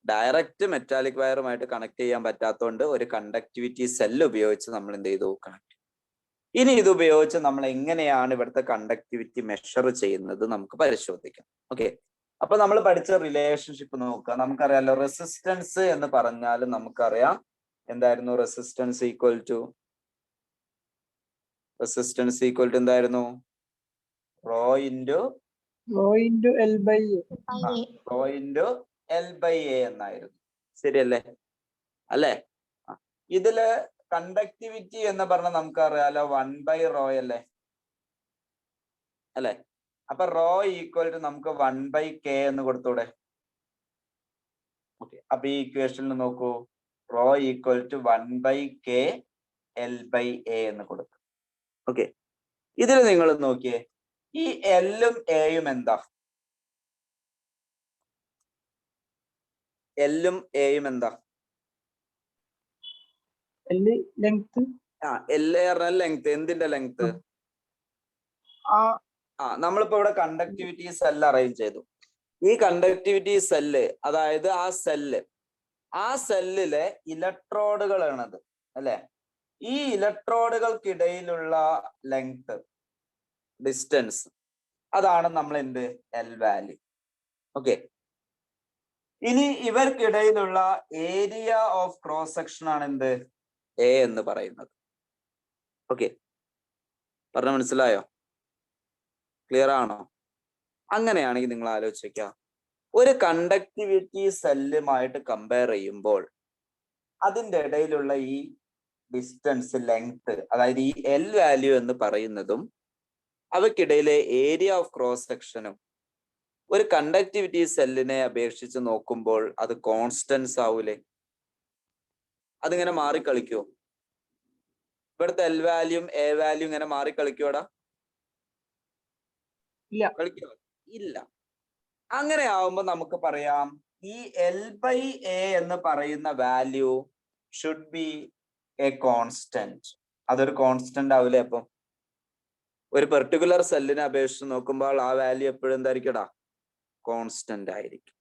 ഡയറക്റ്റ് മെറ്റാലിക് വയറുമായിട്ട് കണക്ട് ചെയ്യാൻ പറ്റാത്തതുകൊണ്ട് ഒരു കണ്ടക്ടിവിറ്റി സെല്ല് ഉപയോഗിച്ച് നമ്മൾ എന്ത് ചെയ്തു? കണക്ട്. ഇനി ഇത് ഉപയോഗിച്ച് നമ്മൾ എങ്ങനെയാണ് ഇവിടുത്തെ കണ്ടക്ടിവിറ്റി മെഷർ ചെയ്യുന്നത് നമുക്ക് പരിശോധിക്കാം. ഓക്കെ, അപ്പൊ നമ്മൾ പഠിച്ച റിലേഷൻഷിപ്പ് നോക്കുക. നമുക്കറിയാലോ, റെസിസ്റ്റൻസ് എന്ന് പറഞ്ഞാൽ നമുക്കറിയാം എന്തായിരുന്നു? റെസിസ്റ്റൻസ് ഈക്വൽ ടു എന്തായിരുന്നു? Rho into L by A എന്നായിരുന്നു. ശരിയല്ലേ? അല്ലേ? ഇതില് കണ്ടക്ടിവിറ്റി എന്ന് പറഞ്ഞാൽ നമുക്കറിയാലോ 1/ρ അല്ലേ? അല്ലെ? അപ്പൊ റോ ഈക്വൽ ടു നമുക്ക് 1/k എന്ന് കൊടുത്തൂടെ? ഓക്കെ, അപ്പൊ ഈ ഇക്വേഷനിൽ നോക്കൂ, rho equal to 1/k L/A എന്ന് കൊടുക്കും. ഓക്കെ, ഇതിൽ നിങ്ങൾ നോക്കിയേ, ഈ എല്ലും എയും എന്താ? എല്ലും എയും എന്താ?
ലെങ്ത്.
എല് പറഞ്ഞാൽ ലെങ്ത്. എന്തിന്റെ ലെങ്ത്? നമ്മളിപ്പോ ഇവിടെ കണ്ടക്ടിവിറ്റി സെല്ല് അറേഞ്ച് ചെയ്തു. ഈ കണ്ടക്ടിവിറ്റി സെല്ല്, അതായത് ആ സെല്ലിലെ ഇലക്ട്രോഡുകളാണത് അല്ലെ. ഈ ഇലക്ട്രോഡുകൾക്കിടയിലുള്ള ലെങ്ത്, ഡിസ്റ്റൻസ്, അതാണ് നമ്മൾ എന്ത്? L value. ഓക്കെ, ഇനി ഇവർക്കിടയിലുള്ള ഏരിയ ഓഫ് ക്രോസ് സെക്ഷൻ ആണ് എന്ത്? എ എന്ന് പറയുന്നത്. ഓക്കെ, പറഞ്ഞ മനസ്സിലായോ? ക്ലിയർ ആണോ? അങ്ങനെയാണെങ്കിൽ നിങ്ങൾ ആലോചിക്കുക, ഒരു കണ്ടക്ടിവിറ്റി സെല്ലുമായിട്ട് കമ്പയർ ചെയ്യുമ്പോൾ അതിൻ്റെ ഇടയിലുള്ള ഈ ഡിസ്റ്റൻസ്, ലെങ്ത്, അതായത് ഈ എൽ വാല്യൂ എന്ന് പറയുന്നതും അവയ്ക്കിടയിലെ ഏരിയ ഓഫ് ക്രോസ് സെക്ഷനും ഒരു കണ്ടക്ടിവിറ്റി സെല്ലിനെ അപേക്ഷിച്ച് നോക്കുമ്പോൾ അത് കോൺസ്റ്റൻസ് ആവൂലേ? അതിങ്ങനെ മാറിക്കളിക്കോ? ഇവിടുത്തെ എൽ വാല്യൂം എ വാല്യൂ ഇങ്ങനെ മാറിക്കളിക്കോടാ? കളിക്കോ? ഇല്ല. അങ്ങനെ ആവുമ്പോ നമുക്ക് പറയാം ഈ L/A എന്ന് പറയുന്ന value should be a constant. അതൊരു കോൺസ്റ്റന്റ് ആവില്ലേ? അപ്പം ഒരു പെർട്ടിക്കുലർ സെല്ലിനെ അപേക്ഷിച്ച് നോക്കുമ്പോൾ ആ വാല്യൂ എപ്പോഴും എന്തായിരിക്കടാ? കോൺസ്റ്റന്റ് ആയിരിക്കും.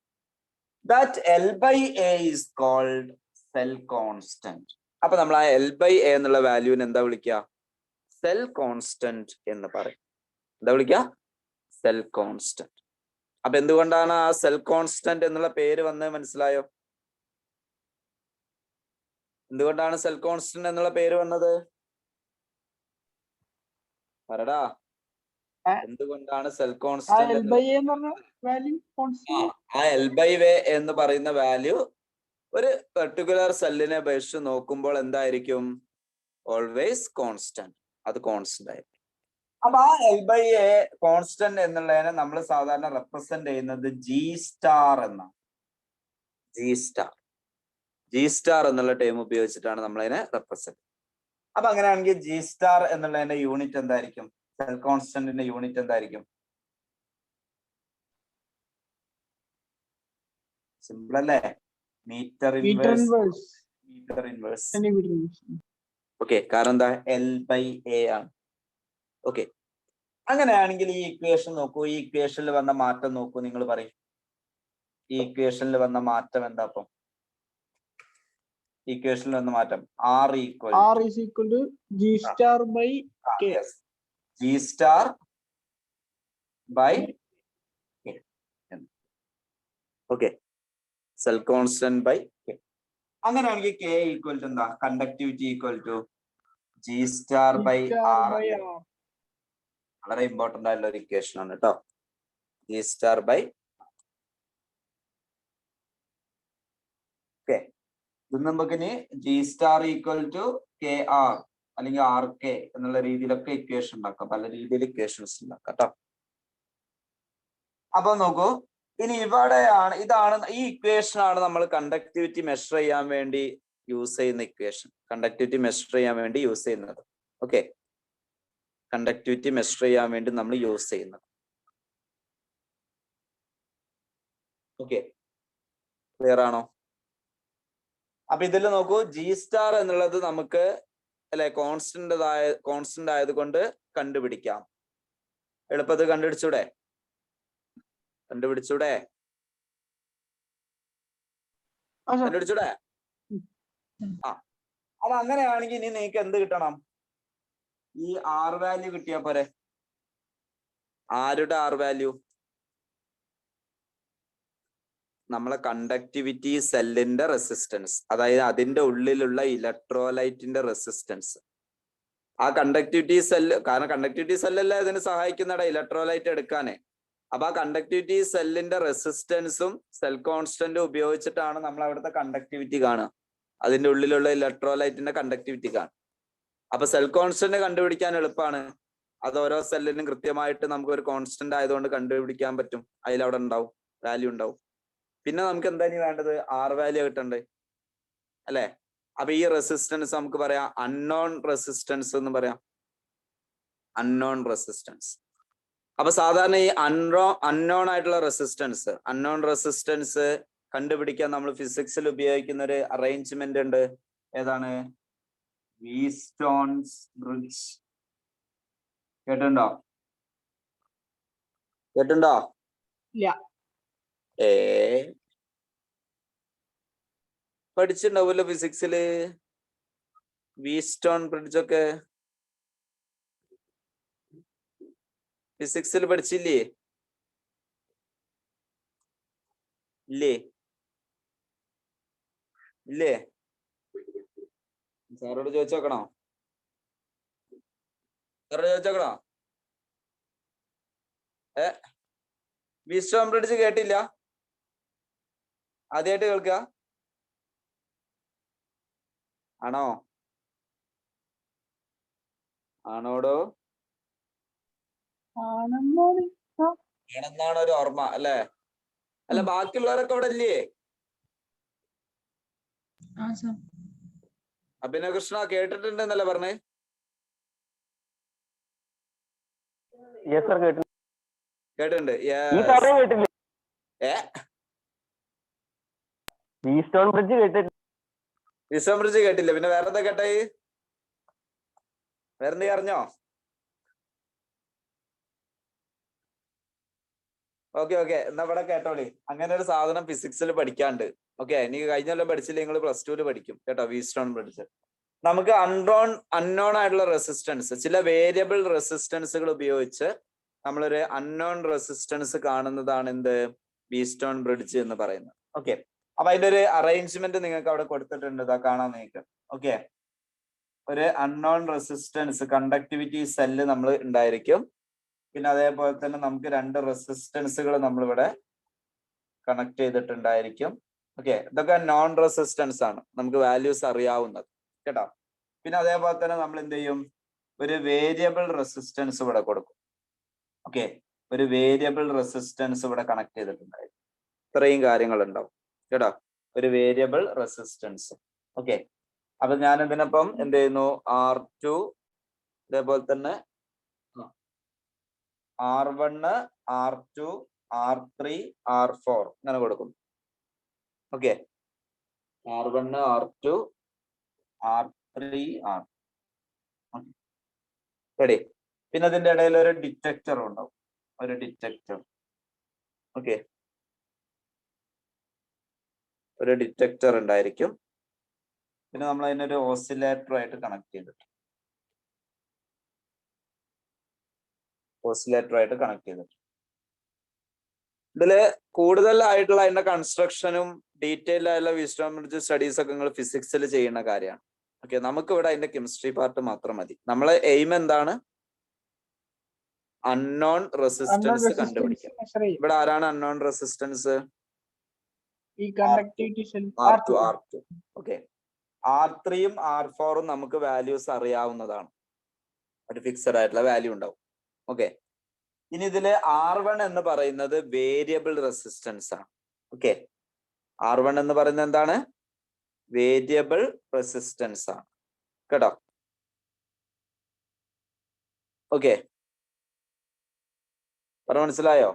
That L/A is called cell constant. അപ്പൊ നമ്മൾ ആ L/A എന്നുള്ള വാല്യൂവിന് എന്താ വിളിക്കുക? സെൽ കോൺസ്റ്റന്റ് എന്ന് പറയും. എന്താ വിളിക്കുക? Cell constant. അപ്പൊ എന്തുകൊണ്ടാണ് ആ സെൽ കോൺസ്റ്റന്റ് എന്നുള്ള പേര് വന്നത് മനസ്സിലായോ? എന്തുകൊണ്ടാണ് സെൽ കോൺസ്റ്റന്റ് എന്നുള്ള പേര് വന്നത്? പറടാ, എന്തുകൊണ്ടാണ് സെൽ കോൺസ്റ്റന്റ്? ആ L/A എന്ന് പറയുന്ന വാല്യൂ ഒരു പെർട്ടിക്കുലർ സെല്ലിനെ അപേക്ഷിച്ച് നോക്കുമ്പോൾ എന്തായിരിക്കും? Always constant. അത് കോൺസ്റ്റന്റ് ആയിരിക്കും. അപ്പൊ ആ L/A കോൺസ്റ്റന്റ് എന്നുള്ളതിനെ നമ്മൾ സാധാരണ റെപ്രസെന്റ് ചെയ്യുന്നത് G* എന്നാണ്. G* എന്നുള്ള ടേം ഉപയോഗിച്ചിട്ടാണ് നമ്മൾ അതിനെ റെപ്രസെന്റ്. അപ്പൊ അങ്ങനെയാണെങ്കിൽ G* എന്നുള്ളതിന്റെ യൂണിറ്റ് എന്തായിരിക്കും? സെൽ കോൺസ്റ്റന്റിന്റെ യൂണിറ്റ് എന്തായിരിക്കും? സിമ്പിൾ അല്ലേ? Metre inverse. ഓക്കെ, കാരണം എന്താ? L/A ആണ്. ഓക്കെ, അങ്ങനെയാണെങ്കിൽ ഈ ഇക്വേഷൻ നോക്കൂ. ഈ ഇക്വേഷനിൽ വന്ന മാറ്റം നോക്കൂ. നിങ്ങൾ പറയും, ഈ ഇക്വേഷനിൽ വന്ന മാറ്റം എന്താ? അപ്പം ഇക്വേഷനിൽ ഒന്ന് മാറ്റം. R equal
R is equal to G star by K.
G star by K. Okay, cell constant by K. അങ്ങനെയാണെങ്കിൽ K ഈക്വൽ ടു എന്താ? Conductivity equal to G star by R. വളരെ ഇമ്പോർട്ടന്റ് ആയിട്ടുള്ള ഒരു ഇക്വേഷൻ ആണ് കേട്ടോ. G star by K. ഇത് നമുക്കിനി G star equal to KR അല്ലെങ്കിൽ RK എന്നുള്ള രീതിയിലൊക്കെ ഇക്വേഷൻ ഉണ്ടാക്കാം. പല രീതിയിൽ ഇക്വേഷൻസ് ഉണ്ടാക്കാം കേട്ടോ. അപ്പൊ നോക്കൂ, ഇനി ഇവിടെയാണ്, ഇതാണ് ഈ ഇക്വേഷൻ ആണ് നമ്മൾ കണ്ടക്ടിവിറ്റി മെഷർ ചെയ്യാൻ വേണ്ടി യൂസ് ചെയ്യുന്ന ഇക്വേഷൻ. കണ്ടക്ടിവിറ്റി മെഷർ ചെയ്യാൻ വേണ്ടി യൂസ് ചെയ്യുന്നത്. ഓക്കെ, കണ്ടക്ടിവിറ്റി മെഷർ ചെയ്യാൻ വേണ്ടി നമ്മൾ യൂസ് ചെയ്യുന്നത്. ഓക്കെ, ക്ലിയർ ആണോ? അപ്പൊ ഇതിൽ നോക്കൂ, G സ്റ്റാർ എന്നുള്ളത് നമുക്ക് അല്ലെ കോൺസ്റ്റന്റ് ആയതുകൊണ്ട് കണ്ടുപിടിക്കാം. എളുപ്പത്തിൽ കണ്ടുപിടിച്ചൂടെ? കണ്ടുപിടിച്ചൂടെ? ആ, അപ്പൊ അങ്ങനെയാണെങ്കിൽ ഇനി നിങ്ങൾക്ക് എന്ത് കിട്ടണം? ഈ R വാല്യൂ കിട്ടിയാ പോരെ. ആരുടെ R വാല്യൂ? നമ്മളെ കണ്ടക്ടിവിറ്റി സെല്ലിന്റെ റെസിസ്റ്റൻസ്, അതായത് അതിന്റെ ഉള്ളിലുള്ള ഇലക്ട്രോലൈറ്റിന്റെ റെസിസ്റ്റൻസ്. ആ കണ്ടക്ടിവിറ്റി സെല്ല്, കാരണം കണ്ടക്ടിവിറ്റി സെല്ലല്ലേ ഇതിന് സഹായിക്കുന്നട ഇലക്ട്രോലൈറ്റ് എടുക്കാനേ. അപ്പൊ ആ കണ്ടക്ടിവിറ്റി സെല്ലിന്റെ റെസിസ്റ്റൻസും സെൽ കോൺസ്റ്റന്റും ഉപയോഗിച്ചിട്ടാണ് നമ്മൾ അവിടുത്തെ കണ്ടക്ടിവിറ്റി കാണുക. അതിന്റെ ഉള്ളിലുള്ള ഇലക്ട്രോലൈറ്റിന്റെ കണ്ടക്ടിവിറ്റി കാണും. അപ്പൊ സെൽ കോൺസ്റ്റന്റ് കണ്ടുപിടിക്കാൻ എളുപ്പമാണ്. അത് ഓരോ സെല്ലിനും കൃത്യമായിട്ട് നമുക്ക് ഒരു കോൺസ്റ്റന്റ് ആയതുകൊണ്ട് കണ്ടുപിടിക്കാൻ പറ്റും. അതിലവിടെ ഉണ്ടാവും, വാല്യൂ ഉണ്ടാവും. പിന്നെ നമുക്ക് എന്താ ഇനി വേണ്ടത്? R വാല്യൂ കിട്ടണ്ടേ അല്ലെ? അപ്പൊ ഈ റെസിസ്റ്റൻസ് നമുക്ക് പറയാം അൺനോൺ റെസിസ്റ്റൻസ് എന്ന് പറയാം. Unknown resistance. അപ്പൊ സാധാരണ ഈ അൺനോൺ ആയിട്ടുള്ള റെസിസ്റ്റൻസ് കണ്ടുപിടിക്കാൻ നമ്മൾ ഫിസിക്സിൽ ഉപയോഗിക്കുന്ന ഒരു അറേഞ്ച്മെന്റ് ഉണ്ട്. ഏതാണ്? Wheatstone's bridge. കേട്ടിട്ടുണ്ടോ? പഠിച്ചിട്ടുണ്ടാവുമല്ലോ ഫിസിക്സില് വീറ്റ്സ്റ്റോൺ ബ്രിഡ്ജ് ഒക്കെ. ഫിസിക്സിൽ പഠിച്ചില്ലേ? ഇല്ലേ? സാറോട് ചോദിച്ചോക്കണോ? വീറ്റ്സ്റ്റോൺ ബ്രിഡ്ജ് കേട്ടില്ല? ആദ്യമായിട്ട് കേൾക്കുക ആണോ? ആണോടോ? ആണെന്നാണ് ഒരു ഓർമ്മ അല്ലെ? അല്ല, ബാക്കിയുള്ളവരൊക്കെ ഇവിടെ ഇല്ലേ? അഭിനയ കൃഷ്ണ കേട്ടിട്ടുണ്ടെന്നല്ലേ പറഞ്ഞേ? കേട്ടിട്ടുണ്ട്. വീറ്റ്സ്റ്റോൺ ബ്രിഡ്ജ് കേട്ടില്ല. പിന്നെ വേറെന്താ കേട്ടായി? വേറെന്താ അറിഞ്ഞോ? ഓക്കെ, എന്നാ ഇവിടെ കേട്ടോളി. അങ്ങനെ ഒരു സാധനം ഫിസിക്സിൽ പഠിക്കാണ്ട്. ഓക്കെ, എനിക്ക് കഴിഞ്ഞ പഠിച്ചില്ല, നിങ്ങൾ +2 പഠിക്കും കേട്ടോ. വീറ്റ്സ്റ്റോൺ ബ്രിഡ്ജ് നമുക്ക് അൺനോൺ ആയിട്ടുള്ള റെസിസ്റ്റൻസ്, ചില വേരിയബിൾ റെസിസ്റ്റൻസുകൾ ഉപയോഗിച്ച് നമ്മളൊരു അൺനോൺ റെസിസ്റ്റൻസ് കാണുന്നതാണ് എന്ത്? വീറ്റ്സ്റ്റോൺ ബ്രിഡ്ജ് എന്ന് പറയുന്നത്. ഓക്കെ, അപ്പൊ അതിന്റെ ഒരു അറേഞ്ച്മെന്റ് നിങ്ങൾക്ക് അവിടെ കൊടുത്തിട്ടുണ്ട്, ഇതാ കാണാൻ നിങ്ങൾക്ക്. ഓക്കെ, ഒരു അൺനോൺ റെസിസ്റ്റൻസ് കണ്ടക്ടിവിറ്റി സെല്ല് നമ്മൾ ഉണ്ടായിരിക്കും. പിന്നെ അതേപോലെ തന്നെ നമുക്ക് 2 റെസിസ്റ്റൻസുകൾ നമ്മളിവിടെ കണക്ട് ചെയ്തിട്ടുണ്ടായിരിക്കും. ഓക്കെ, ഇതൊക്കെ നോൺ റെസിസ്റ്റൻസ് ആണ്, നമുക്ക് വാല്യൂസ് അറിയാവുന്നത് കേട്ടോ. പിന്നെ അതേപോലെ തന്നെ നമ്മൾ എന്ത് ചെയ്യും? ഒരു വേരിയബിൾ റെസിസ്റ്റൻസ് ഇവിടെ കൊടുക്കും. ഓക്കെ, ഒരു വേരിയബിൾ റെസിസ്റ്റൻസ് ഇവിടെ കണക്ട് ചെയ്തിട്ടുണ്ടായിരിക്കും. ഇത്രയും കാര്യങ്ങൾ ഉണ്ടാവും കേട്ടോ, ഒരു വേരിയബിൾ റെസിസ്റ്റൻസ്. ഓക്കെ, അപ്പൊ ഞാൻ ഇതിനൊപ്പം എന്ത് ചെയ്യുന്നു? R2 അതേപോലെ തന്നെ R1, R2, R3, R4 അങ്ങനെ കൊടുക്കും. Okay, R1, R2, R3, ready. പിന്നെ അതിന്റെ ഇടയിൽ ഒരു ഡിറ്റക്ടർ ഉണ്ടാവും, ഒരു ഡിറ്റക്ടർ. ഓക്കെ, ഒരു ഡിറ്റക്ടർ ഉണ്ടായിരിക്കും. പിന്നെ നമ്മൾ അതിനൊരു ഓസിലേറ്റർ ആയിട്ട് കണക്ട് ചെയ്തിട്ടുണ്ട്. ഇതില് കൂടുതലായിട്ടുള്ള അതിന്റെ കൺസ്ട്രക്ഷനും ഡീറ്റെയിൽ ആയിട്ടുള്ള വിസ്ഡം ബ്രിഡ്ജ് സ്റ്റഡീസ് ഒക്കെ നിങ്ങൾ ഫിസിക്സിൽ ചെയ്യുന്ന കാര്യമാണ്. ഓക്കെ, നമുക്ക് ഇവിടെ അതിന്റെ കെമിസ്ട്രി പാർട്ട് മാത്രം മതി. നമ്മളെ എയിം എന്താണ്? അൺനോൺ റെസിസ്റ്റൻസ് കണ്ടുപിടിക്കാം. ഇവിടെ ആരാണ് അൺനോൺ റെസിസ്റ്റൻസ്? R2. ഓക്കെ, R3യും R4ഉം നമുക്ക് വാല്യൂസ് അറിയാവുന്നതാണ്. ഒരു ഫിക്സഡ് ആയിട്ടുള്ള വാല്യൂ ഉണ്ടാവും. ഓക്കെ, ഇനി ഇതില് R1 എന്ന് പറയുന്നത് വേരിയബിൾ റെസിസ്റ്റൻസ് ആണ്. ഓക്കെ, R1 എന്ന് പറയുന്നത് എന്താണ്? വേരിയബിൾ റെസിസ്റ്റൻസ് ആണ് കേട്ടോ. ഓക്കെ, പറഞ്ഞു മനസ്സിലായോ?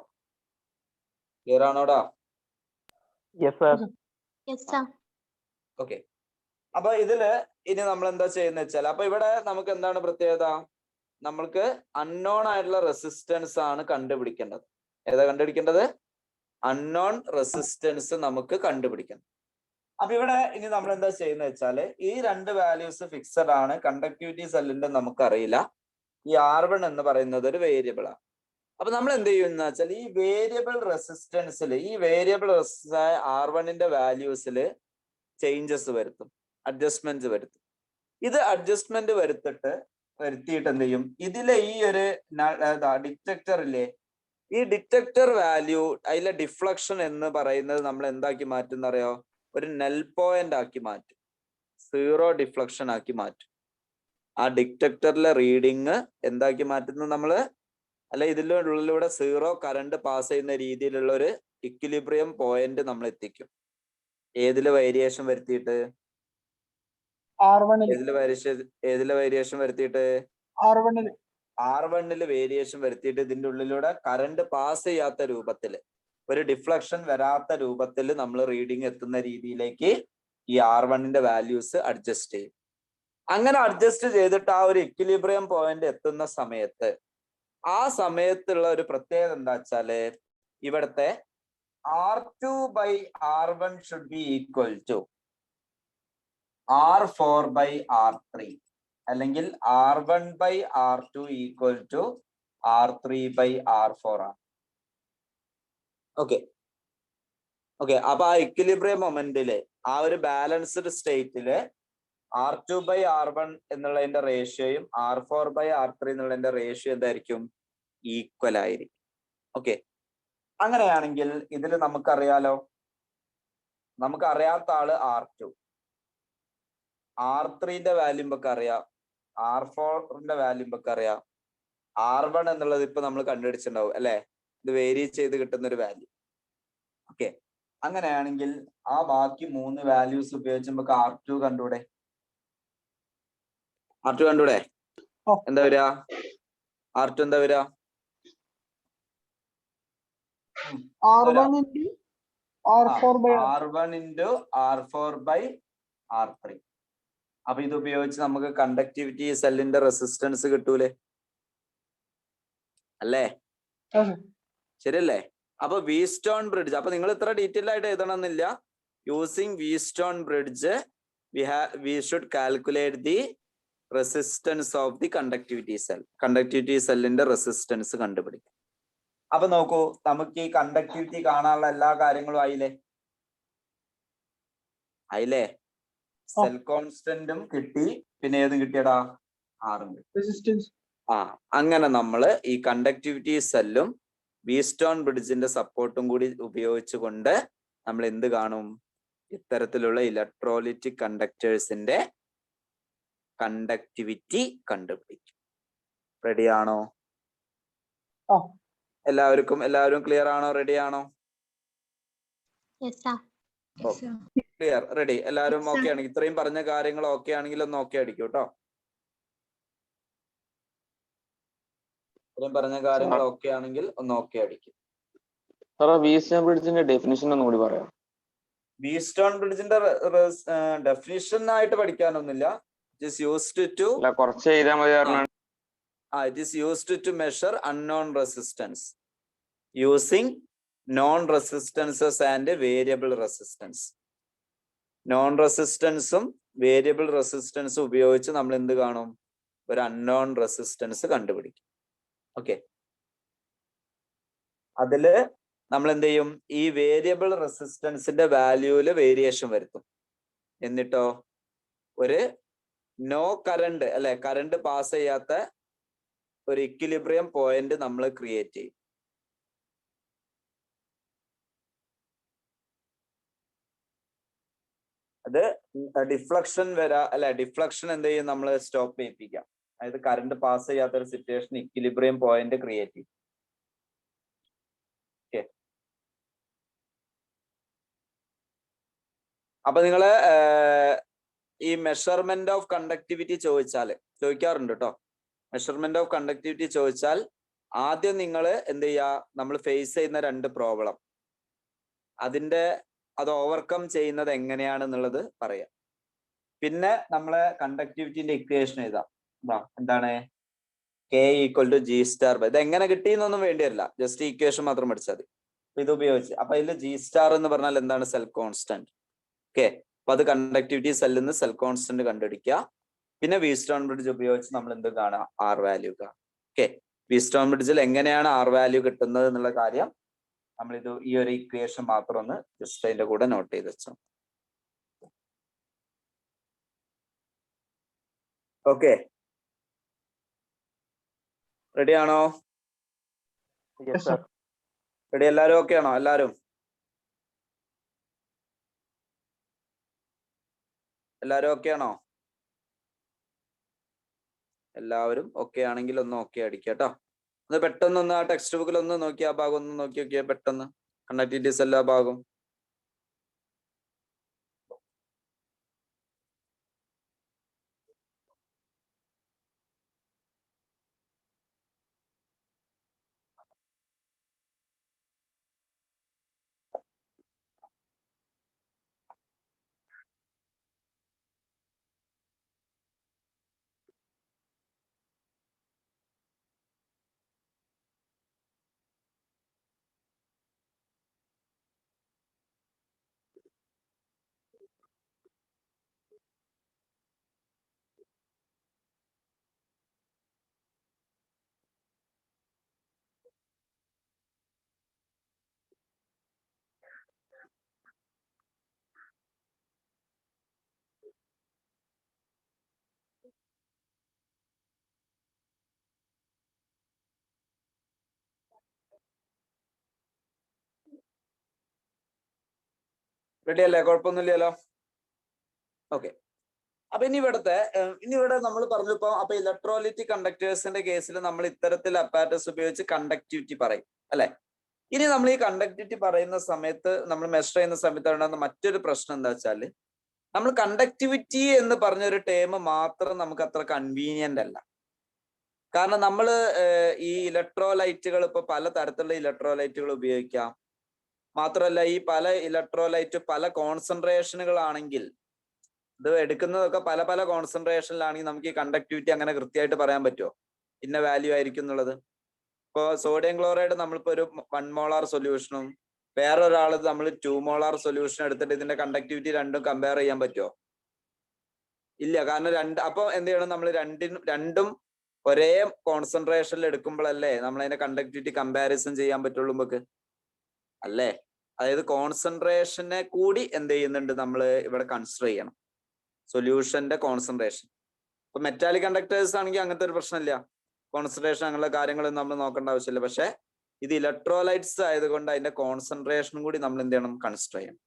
ക്ലിയർ ആണോടാ? ഓക്കെ, അപ്പൊ ഇതില് ഇനി നമ്മൾ എന്താ ചെയ്യുന്ന വെച്ചാൽ, അപ്പൊ ഇവിടെ നമുക്ക് എന്താണ് പ്രത്യേകത? നമ്മൾക്ക് അൺനോൺ ആയിട്ടുള്ള റെസിസ്റ്റൻസ് ആണ് കണ്ടുപിടിക്കേണ്ടത്. ഏതാ കണ്ടുപിടിക്കേണ്ടത്? അൺനോൺ റെസിസ്റ്റൻസ് നമുക്ക് കണ്ടുപിടിക്കണം. അപ്പൊ ഇവിടെ ഇനി നമ്മൾ എന്താ ചെയ്യുന്ന വെച്ചാല്, ഈ രണ്ട് വാല്യൂസ് ഫിക്സഡ് ആണ്. കണ്ടക്ടിവിറ്റി സെല്ലിന്റെ നമുക്കറിയില്ല. ഈ R1 എന്ന് പറയുന്നത് ഒരു വേരിയബിൾ ആണ്. അപ്പൊ നമ്മൾ എന്ത് ചെയ്യുന്ന വെച്ചാൽ, ഈ വേരിയബിൾ റെസിസ്റ്റൻസിൽ ഈ വേരിയബിൾ R1ന്റെ വാല്യൂസിൽ ചേഞ്ചസ് വരുത്തും, അഡ്ജസ്റ്റ്മെന്റ് വരുത്തും. ഇത് അഡ്ജസ്റ്റ്മെന്റ് വരുത്തിയിട്ട് എന്ത് ചെയ്യും? ഇതിലെ ഈ ഒരു ഡിറ്റക്ടർ ഇല്ലേ, ഈ ഡിറ്റക്ടർ വാല്യൂ, അതിലെ ഡിഫ്ലക്ഷൻ എന്ന് പറയുന്നത് നമ്മൾ എന്താക്കി മാറ്റും അറിയോ? ഒരു നെൽ പോയിന്റ് ആക്കി മാറ്റും, 0 ഡിഫ്ലക്ഷൻ ആക്കി മാറ്റും. ആ ഡിറ്റക്ടറിലെ റീഡിങ് എന്താക്കി മാറ്റുന്നു നമ്മള്? അല്ല, ഇതിൻ്റെ ഉള്ളിലൂടെ 0 കറണ്ട് പാസ് ചെയ്യുന്ന രീതിയിലുള്ള ഒരു ഇക്വിലിബ്രിയം പോയിന്റ് നമ്മൾ എത്തിക്കും. ഏതില് വേരിയേഷൻ വരുത്തിയിട്ട്? ഏതിലെ വേരിയേഷൻ വരുത്തിയിട്ട്? R1 വേരിയേഷൻ വരുത്തിയിട്ട് ഇതിന്റെ ഉള്ളിലൂടെ കറണ്ട് പാസ് ചെയ്യാത്ത രൂപത്തില്, ഒരു ഡിഫ്ലക്ഷൻ വരാത്ത രൂപത്തിൽ നമ്മൾ റീഡിങ് എത്തുന്ന രീതിയിലേക്ക് ഈ R1ന്റെ വാല്യൂസ് അഡ്ജസ്റ്റ് ചെയ്യും. അങ്ങനെ അഡ്ജസ്റ്റ് ചെയ്തിട്ട് ആ ഒരു ഇക്വിലിബ്രിയം പോയിന്റ് എത്തുന്ന സമയത്ത്, ആ സമയത്തുള്ള ഒരു പ്രത്യേകത എന്താ വെച്ചാല്, ഇവിടുത്തെ R2/R1 should be equal to R4/R3, അല്ലെങ്കിൽ R1/R2 ഈക്വൽ ടു R3/R4 ആണ്. ഓക്കെ, അപ്പൊ ആ ഇക്വിലിബ്രിയം മൊമെന്റില്, ആ ഒരു ബാലൻസ്ഡ് സ്റ്റേറ്റില് R2/R1 എന്നുള്ളതിന്റെ റേഷ്യോയും R4/R3 എന്നുള്ളതിന്റെ റേഷ്യോ എന്തായിരിക്കും? ഈക്വൽ ആയിരിക്കും. ഓക്കെ, അങ്ങനെയാണെങ്കിൽ ഇതിൽ നമുക്കറിയാലോ, നമുക്കറിയാത്ത ആള് R2, R3ന്റെ വാല്യൂ നമുക്ക് അറിയാം, R4ന്റെ വാല്യൂ നമുക്ക് അറിയാം, R1 എന്നുള്ളത് ഇപ്പൊ നമ്മൾ കണ്ടുപിടിച്ചിട്ടുണ്ടാവും അല്ലെ? ഇത് വേരി ചെയ്ത് കിട്ടുന്ന ഒരു വാല്യൂ. ഓക്കെ, അങ്ങനെയാണെങ്കിൽ ആ ബാക്കി 3 വാല്യൂസ് ഉപയോഗിച്ച് നമുക്ക് R2 കണ്ടൂടെ? എന്താ വരിക? R2 എന്താ വരിക?
R1 into
R4/R3. അപ്പൊ ഇത് ഉപയോഗിച്ച് നമുക്ക് കണ്ടക്ടിവിറ്റി സെല്ലിന്റെ റെസിസ്റ്റൻസ് കിട്ടൂലേ? അല്ലേ? ശരിയല്ലേ? അപ്പൊ വീസ്റ്റോൺ ബ്രിഡ്ജ്, അപ്പൊ നിങ്ങൾ ഇത്ര ഡീറ്റെയിൽ ആയിട്ട് എഴുതണമെന്നില്ല. Using Wheatstone bridge we should calculate the resistance of the conductivity cell. Conductivity സെല്ലിന്റെ റെസിസ്റ്റൻസ് കണ്ടുപിടിക്കാം. അപ്പൊ നോക്കൂ, നമുക്ക് ഈ കണ്ടക്ടിവിറ്റി കാണാനുള്ള എല്ലാ കാര്യങ്ങളും ആയില്ലേ? സെൽ കോൺസ്റ്റന്റും കിട്ടി, പിന്നെ ഏതും കിട്ടിയടാ? ആറും കിട്ടി. അങ്ങനെ നമ്മള് ഈ കണ്ടക്ടിവിറ്റി സെല്ലും വീസ്റ്റോൺ ബ്രിഡ്ജിന്റെ സപ്പോർട്ടും കൂടി ഉപയോഗിച്ചുകൊണ്ട് നമ്മൾ എന്ത് കാണും? ഇത്തരത്തിലുള്ള ഇലക്ട്രോലിറ്റിക് കണ്ടക്ടേഴ്സിന്റെ കണ്ടക്ടിവിറ്റി കണ്ടുപിടിക്കും. റെഡിയാണോ? എല്ലാവരും ക്ലിയർ ആണോ? റെഡി ആണോ? Clear, ready. എല്ലാവരും ഓക്കെ ആണെങ്കിൽ, ഇത്രയും പറഞ്ഞ കാര്യങ്ങൾ ഓക്കെ ആണെങ്കിൽ ഒന്ന് ഓക്കെ അടിക്കൂ കേട്ടോ. ഇത്രയും പറഞ്ഞ കാര്യങ്ങൾ ഓക്കെ ആണെങ്കിൽ ഒന്ന് ഓക്കെ അടിക്കും.
വീസ്റ്റോൺ ബ്രിഡ്ജിന്റെ ഡെഫിനിഷൻ ഒന്നുകൂടി പറയാം.
വീസ്റ്റോൺ ബ്രിഡ്ജിന്റെ ഡെഫിനിഷൻ ആയിട്ട് പഠിക്കാനൊന്നുമില്ല. It is used to measure unknown resistance using known resistances and variable resistance. Non റെസിസ്റ്റൻസും വേരിയബിൾ റെസിസ്റ്റൻസ് ഉപയോഗിച്ച് നമ്മൾ എന്ത് കാണും? ഒരു അൺനോൺ റെസിസ്റ്റൻസ് കണ്ടുപിടിക്കും. ഓക്കെ, അതില് നമ്മൾ എന്ത് ചെയ്യും? ഈ വേരിയബിൾ റെസിസ്റ്റൻസിന്റെ വാല്യൂല് വേരിയേഷൻ വരുത്തും. എന്നിട്ടോ ഒരു നോ കറണ്ട് അല്ലെ, കറണ്ട് പാസ് ചെയ്യാത്ത ഒരു ഇക്വിലിബ്രിയം പോയിന്റ് നമ്മൾ ക്രിയേറ്റ് ചെയ്യും. അത് ഡിഫ്ലക്ഷൻ വരാ അല്ലെ, ഡിഫ്ലക്ഷൻ എന്ത് ചെയ്യും? നമ്മൾ സ്റ്റോപ്പ് ചെയ്യിപ്പിക്കാം. അതായത് കറണ്ട് പാസ് ചെയ്യാത്ത ഒരു സിറ്റുവേഷൻ ഇക്വിലിബ്രിയം പോയിന്റ് ക്രിയേറ്റ് ചെയ്യും. ഓക്കെ, അപ്പൊ നിങ്ങള് ഈ മെഷർമെന്റ് ഓഫ് കണ്ടക്ടിവിറ്റി ചോദിക്കാറുണ്ട് കേട്ടോ. മെഷർമെന്റ് ഓഫ് കണ്ടക്ടിവിറ്റി ചോദിച്ചാൽ ആദ്യം നിങ്ങൾ എന്ത് ചെയ്യുക? നമ്മൾ ഫേസ് ചെയ്യുന്ന 2 പ്രോബ്ലം, അത് ഓവർകം ചെയ്യുന്നത് എങ്ങനെയാണെന്നുള്ളത് പറയാം. പിന്നെ നമ്മളെ കണ്ടക്ടിവിറ്റിന്റെ ഇക്വേഷൻ എഴുതാം. എന്താണ്? K = G star. ഇത് എങ്ങനെ കിട്ടിയെന്നൊന്നും വേണ്ടിയല്ല, ജസ്റ്റ് ഇക്വേഷൻ മാത്രം പഠിച്ചാൽ മതി. ഇത് ഉപയോഗിച്ച് അപ്പൊ ഇതിൽ G സ്റ്റാർ എന്ന് പറഞ്ഞാൽ എന്താണ്? Cell constant. ഓക്കെ, അപ്പൊ അത് കണ്ടക്ടിവിറ്റി സെല്ലിൽ നിന്ന് സെൽ കോൺസ്റ്റന്റ് കണ്ടുപിടിക്കുക. പിന്നെ വീറ്റ്സ്റ്റോൺ ബ്രിഡ്ജ് ഉപയോഗിച്ച് നമ്മൾ എന്ത് കാണാം? R വാല്യൂ കാണാം. ഓക്കെ, വീറ്റ്സ്റ്റോൺ ബ്രിഡ്ജിൽ എങ്ങനെയാണ് R വാല്യൂ കിട്ടുന്നത് എന്നുള്ള കാര്യം നമ്മൾ ഈ ഒരു ഇക്വേഷൻ മാത്രം ഒന്ന് ജസ്റ്റ് അതിന്റെ കൂടെ നോട്ട് ചെയ്ത് വെച്ചോ. ഓക്കെ, റെഡി ആണോ? റെഡി? എല്ലാരും ഓക്കെ ആണോ? എല്ലാരും ഓക്കെ ആണോ? എല്ലാവരും ഓക്കെ ആണെങ്കിൽ ഒന്ന് ഓക്കെ അടിക്കുക കേട്ടോ. ഒന്ന് പെട്ടെന്നൊന്ന് ആ ടെക്സ്റ്റ് ബുക്കിൽ ഒന്ന് നോക്കി, ആ ഭാഗം ഒന്ന് നോക്കി നോക്കിയാൽ പെട്ടെന്ന് കണ്ടക്ടിവിറ്റീസ് എല്ലാ ഭാഗവും. റെഡി അല്ലേ? കുഴപ്പമൊന്നുമില്ലല്ലോ. ഓക്കെ, അപ്പൊ ഇനി ഇവിടെ നമ്മൾ പറഞ്ഞപ്പോ അപ്പൊ ഇലക്ട്രോലൈറ്റിക് കണ്ടക്ടേഴ്സിന്റെ കേസിൽ നമ്മൾ ഇത്തരത്തിൽ അപ്പാരറ്റസ് ഉപയോഗിച്ച് കണ്ടക്ടിവിറ്റി പറയും അല്ലെ. ഇനി നമ്മൾ ഈ കണ്ടക്ടിവിറ്റി പറയുന്ന സമയത്ത്, നമ്മൾ മെഷർ ചെയ്യുന്ന സമയത്ത് ഉണ്ടാകുന്ന മറ്റൊരു പ്രശ്നം എന്താ വെച്ചാൽ, നമ്മൾ കണ്ടക്ടിവിറ്റി എന്ന് പറഞ്ഞൊരു ടേം മാത്രം നമുക്ക് അത്ര കൺവീനിയന്റ് അല്ല. കാരണം നമ്മൾ ഈ ഇലക്ട്രോലൈറ്റുകൾ ഇപ്പൊ പല തരത്തിലുള്ള ഇലക്ട്രോലൈറ്റുകൾ ഉപയോഗിക്കാം. മാത്രമല്ല ഈ പല ഇലക്ട്രോലൈറ്റ് പല കോൺസെൻട്രേഷനുകളാണെങ്കിൽ, ഇത് എടുക്കുന്നതൊക്കെ പല പല കോൺസെൻട്രേഷനിലാണെങ്കിൽ നമുക്ക് ഈ കണ്ടക്ടിവിറ്റി അങ്ങനെ കൃത്യമായിട്ട് പറയാൻ പറ്റുമോ ഇന്ന വാല്യൂ ആയിരിക്കും എന്നുള്ളത്? ഇപ്പോൾ സോഡിയം ക്ലോറൈഡ് നമ്മളിപ്പോ ഒരു 1 മോളാർ സൊല്യൂഷനും വേറൊരാൾ നമ്മൾ 2 മോളാർ സൊല്യൂഷൻ എടുത്തിട്ട് ഇതിന്റെ കണ്ടക്ടിവിറ്റി രണ്ടും കമ്പയർ ചെയ്യാൻ പറ്റുമോ? ഇല്ല. കാരണം അപ്പൊ എന്ത് ചെയ്യണം? നമ്മൾ രണ്ടും ഒരേ കോൺസെൻട്രേഷനിൽ എടുക്കുമ്പോഴല്ലേ നമ്മൾ അതിന്റെ കണ്ടക്ടിവിറ്റി കമ്പാരിസൺ ചെയ്യാൻ പറ്റുള്ളൂ നമുക്ക്, അല്ലേ? അതായത് കോൺസെൻട്രേഷനെ കൂടി എന്ത് ചെയ്യുന്നുണ്ട്? നമ്മൾ ഇവിടെ കൺസിഡർ ചെയ്യണം, സൊല്യൂഷന്റെ കോൺസെൻട്രേഷൻ. ഇപ്പൊ മെറ്റാലിക് കണ്ടക്ടേഴ്സ് ആണെങ്കിൽ അങ്ങനത്തെ ഒരു പ്രശ്നമില്ല, കോൺസെൻട്രേഷൻ അങ്ങനെയുള്ള കാര്യങ്ങളൊന്നും നമ്മൾ നോക്കേണ്ട ആവശ്യമില്ല. പക്ഷെ ഇത് ഇലക്ട്രോലൈറ്റ്സ് ആയതുകൊണ്ട് അതിന്റെ കോൺസെൻട്രേഷനും കൂടി നമ്മൾ എന്ത് ചെയ്യണം? കൺസിഡർ ചെയ്യണം.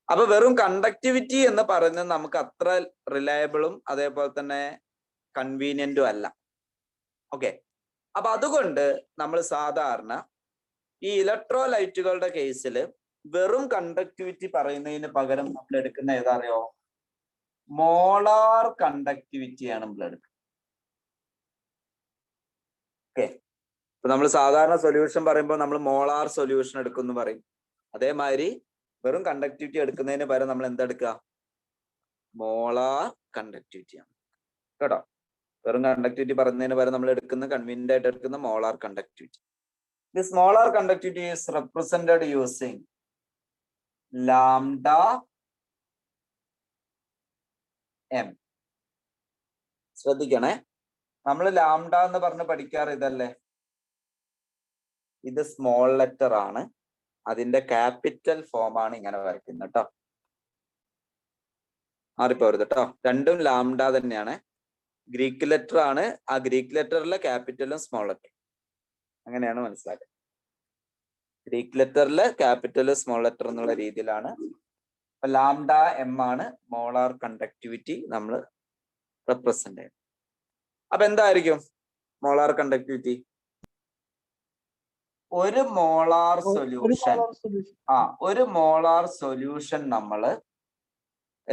അപ്പൊ വെറും കണ്ടക്ടിവിറ്റി എന്ന് പറയുന്നത് നമുക്ക് അത്ര റിലയബിളും അതേപോലെ തന്നെ കൺവീനിയന്റും അല്ല. ഓക്കെ, അപ്പൊ അതുകൊണ്ട് നമ്മൾ സാധാരണ ഈ ഇലക്ട്രോലൈറ്റുകളുടെ കേസിൽ വെറും കണ്ടക്ടിവിറ്റി പറയുന്നതിന് പകരം നമ്മൾ എടുക്കുന്ന ഏതാ അറിയോ? മോളാർ കണ്ടക്ടിവിറ്റിയാണ് നമ്മൾ എടുക്കുന്നത്. ഓക്കെ, ഇപ്പൊ നമ്മൾ സാധാരണ സൊല്യൂഷൻ പറയുമ്പോൾ നമ്മൾ മോളാർ സൊല്യൂഷൻ എടുക്കുമെന്ന് പറയും. അതേമാതിരി വെറും കണ്ടക്ടിവിറ്റി എടുക്കുന്നതിന് പകരം നമ്മൾ എന്തെടുക്കുക? മോളാർ കണ്ടക്ടിവിറ്റിയാണ് കേട്ടോ. വെറും കണ്ടക്ടിവിറ്റി പറയുന്നതിന് പകരം നമ്മൾ എടുക്കുന്ന കൺവീനിയന്റ് ആയിട്ട് എടുക്കുന്ന molar conductivity. This molar conductivity is represented using lambda M. ശ്രദ്ധിക്കണേ, നമ്മൾ ലാംഡ എന്ന് പറഞ്ഞ് പഠിക്കാറ് ഇതല്ലേ, ഇത് സ്മോൾ ലെറ്റർ ആണ്, അതിന്റെ ക്യാപിറ്റൽ ഫോം ആണ് ഇങ്ങനെ വരയ്ക്കുന്നത് കേട്ടോ. മാറിപ്പോരുത് കേട്ടോ, രണ്ടും ലാംഡ തന്നെയാണ്. ഗ്രീക്ക് ലെറ്റർ ആണ്, ആ ഗ്രീക്ക് ലെറ്ററിലെ ക്യാപിറ്റലും സ്മോൾ ലെറ്റർ, അങ്ങനെയാണ് മനസ്സിലാക്കുക. ഗ്രീക്ക് ലെറ്ററിലെ ക്യാപിറ്റൽ സ്മോൾ ലെറ്റർ എന്നുള്ള രീതിയിലാണ്. അപ്പൊ ലാംഡ എം ആണ് മോളാർ കണ്ടക്ടിവിറ്റി നമ്മൾ റെപ്രസെന്റ് ചെയ്യുന്നത്. അപ്പൊ എന്തായിരിക്കും മോളാർ കണ്ടക്ടിവിറ്റി? ഒരു മോളാർ സൊല്യൂഷൻ, ഒരു മോളാർ സൊല്യൂഷൻ നമ്മൾ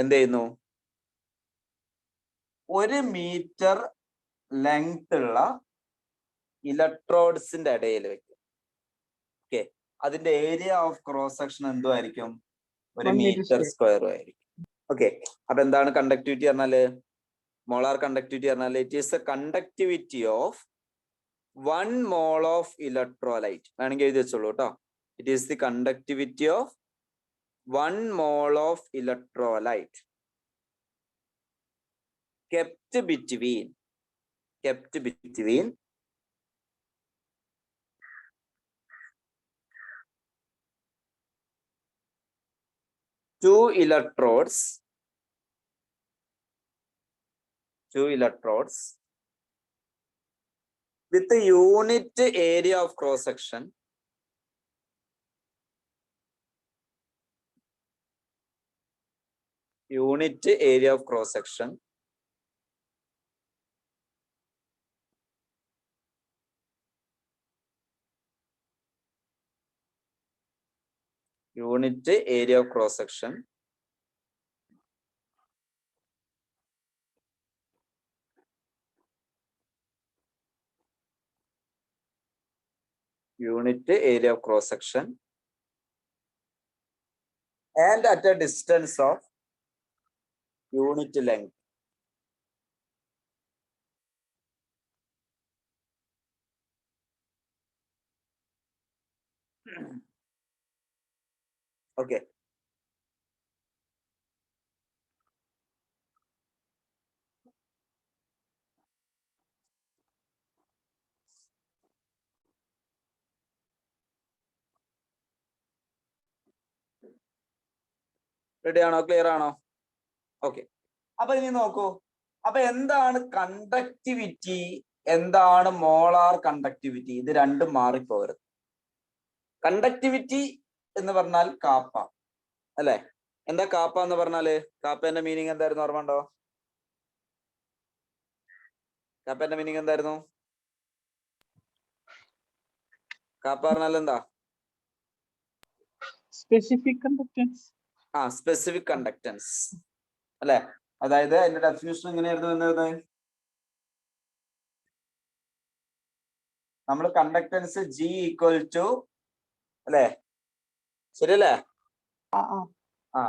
എന്ത് ചെയ്യുന്നു, 1 മീറ്റർ ലെങ്ത് ഉള്ള ഇലക്ട്രോഡ്സിന്റെ ഇടയിൽ വെക്കും. ഓക്കെ, അതിന്റെ ഏരിയ ഓഫ് ക്രോസ് സെക്ഷൻ എന്തോ ആയിരിക്കും, 1 മീറ്റർ സ്ക്വയറും ആയിരിക്കും. ഓക്കെ, അപ്പൊ എന്താണ് കണ്ടക്ടിവിറ്റി പറഞ്ഞാല്, മോളാർ കണ്ടക്ടിവിറ്റി പറഞ്ഞാൽ it is the conductivity of 1 mole of electrolyte. വേണമെങ്കിൽ എഴുതി വെച്ചോളൂ കേട്ടോ. It is the conductivity of 1 mole of electrolyte kept between 2 electrodes with the unit area of cross section and at a distance of unit length. Okay. Ready ആണോ? Clear ആണോ? Okay, അപ്പൊ ഇനി നോക്കൂ, അപ്പൊ എന്താണ് കണ്ടക്ടിവിറ്റി, എന്താണ് മോളാർ കണ്ടക്ടിവിറ്റി? ഇത് രണ്ടും മാറിപ്പോകരുത്. കണ്ടക്ടിവിറ്റി എന്ന് പറഞ്ഞാൽ കാപ്പ അല്ലെ? എന്താ കാപ്പ എന്ന് പറഞ്ഞാല്? കാപ്പന്റെ മീനിങ് എന്തായിരുന്നു, ഓർമ്മ ഉണ്ടോ? കാപ്പന്റെ മീനിങ് എന്തായിരുന്നു? കാപ്പ പറഞ്ഞാൽ എന്താ?
Specific conductance.
സ്പെസിഫിക് കണ്ടക്ടൻസ് അല്ലെ? അതായത് അതിന്റെ ഡെഫിനിഷൻ എങ്ങനെയായിരുന്നു എന്നത്? നമ്മൾ കണ്ടക്ടൻസ് G ഈക്വൽ ടു അല്ലെ, ശരിയല്ലേ?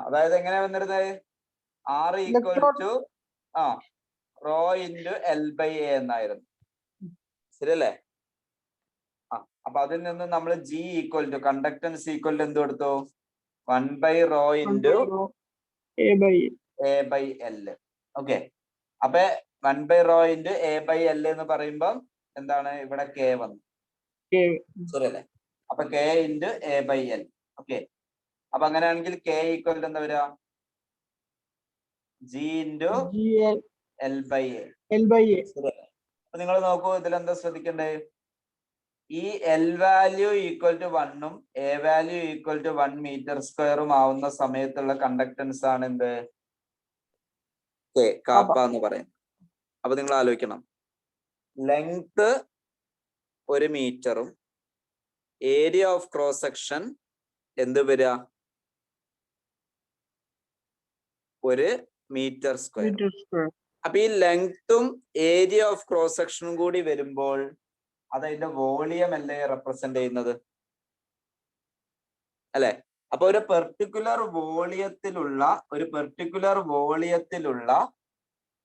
അതായത് എങ്ങനെയാ വന്നിരുന്നത്? R equal to rho into L/A എന്നായിരുന്നു, ശരിയല്ലേ? അപ്പൊ അതിൽ നിന്ന് നമ്മൾ G equal to conductance equal to എന്ത് കൊടുത്തു? 1/ρ ഇൻറ്റു A/L. ഓക്കെ, അപ്പൊ 1/ρ ഇൻറ്റു A/L എന്ന് പറയുമ്പോൾ എന്താണ്, ഇവിടെ K വന്നു, ശരിയല്ലേ? അപ്പൊ K ഇൻറ്റു A/L. ഓക്കെ, അപ്പൊ അങ്ങനെയാണെങ്കിൽ K ഈക്വൽ ടു എന്താ വരിക? G into L/A. ശരിയല്ലേ? അപ്പൊ നിങ്ങൾ നോക്കൂ, ഇതിലെന്താ ശ്രദ്ധിക്കണ്ടേ? ഈ L വാല്യൂ ഈക്വൽ ടു 1 ഉം A value equal to 1 metre സ്ക്വയറും ആവുന്ന സമയത്തുള്ള കണ്ടക്ടൻസ് ആണ് എന്ത്? കാപ്പ എന്ന് പറയും. അപ്പൊ നിങ്ങൾ ആലോചിക്കണം, ലെങ്ത് 1 മീറ്ററും ഏരിയ ഓഫ് ക്രോസ് സെക്ഷൻ എന്ത് വരിക? 1 മീറ്റർ സ്ക്വയർ. അപ്പൊ ഈ ലെങ്ത്തും ഏരിയ ഓഫ് ക്രോസ് സെക്ഷനും കൂടി വരുമ്പോൾ അത് അതിന്റെ വോളിയം അല്ലേ റെപ്രസെന്റ് ചെയ്യുന്നത്, അല്ലെ? അപ്പൊ ഒരു പെർട്ടിക്കുലർ വോളിയത്തിലുള്ള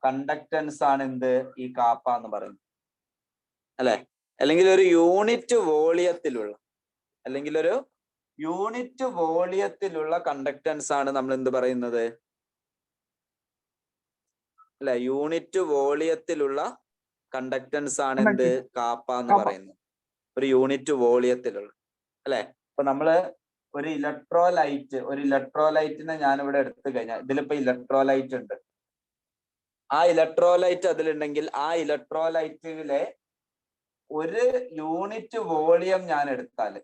കണ്ടക്ടൻസ് ആണ് എന്ത്? ഈ കാപ്പ എന്ന് പറയുന്നത്, അല്ലെ? അല്ലെങ്കിൽ ഒരു യൂണിറ്റ് വോളിയത്തിലുള്ള കണ്ടക്ടൻസ് ആണ് നമ്മൾ എന്ത് പറയുന്നത്? അല്ലെ യൂണിറ്റ് വോളിയത്തിലുള്ള കണ്ടക്ടൻസ് ആണ് എന്ത് കാപ്പ എന്ന്
കാപ്പ.
പറയുന്നത്. ഒരു യൂണിറ്റ് വോളിയത്തിലുള്ള അല്ലെ. ഇപ്പൊ നമ്മള് ഒരു ഇലക്ട്രോലൈറ്റിനെ ഞാൻ ഇവിടെ എടുത്തു കഴിഞ്ഞാൽ ഇതിലിപ്പോ ഇലക്ട്രോലൈറ്റ് ഉണ്ട്. ആ ഇലക്ട്രോലൈറ്റ് അതിലുണ്ടെങ്കിൽ ആ ഇലക്ട്രോലൈറ്റിലെ ഒരു യൂണിറ്റ് വോളിയം ഞാൻ എടുത്താല്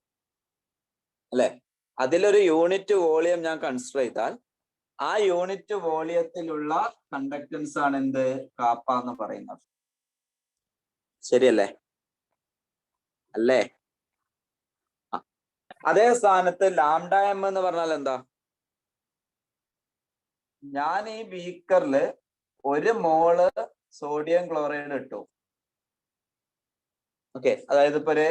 അല്ലെ, അതിലൊരു യൂണിറ്റ് വോളിയം ഞാൻ കൺസിഡർ ചെയ്താൽ ആ യൂണിറ്റ് വോളിയത്തിലുള്ള കണ്ടക്ടൻസ് ആണ് എന്ത് കാപ്പ എന്ന് പറയുന്നത്. ശരിയല്ലേ? അല്ലേ? അതേ സ്ഥാനത്ത് ലാംഡ എം എന്ന് പറഞ്ഞാൽ എന്താ? ഞാൻ ഈ ബീക്കറിൽ 1 മോള് സോഡിയം ക്ലോറൈഡ് ഇട്ടു. ഓക്കെ, അതായത് ഇപ്പൊ ഒരു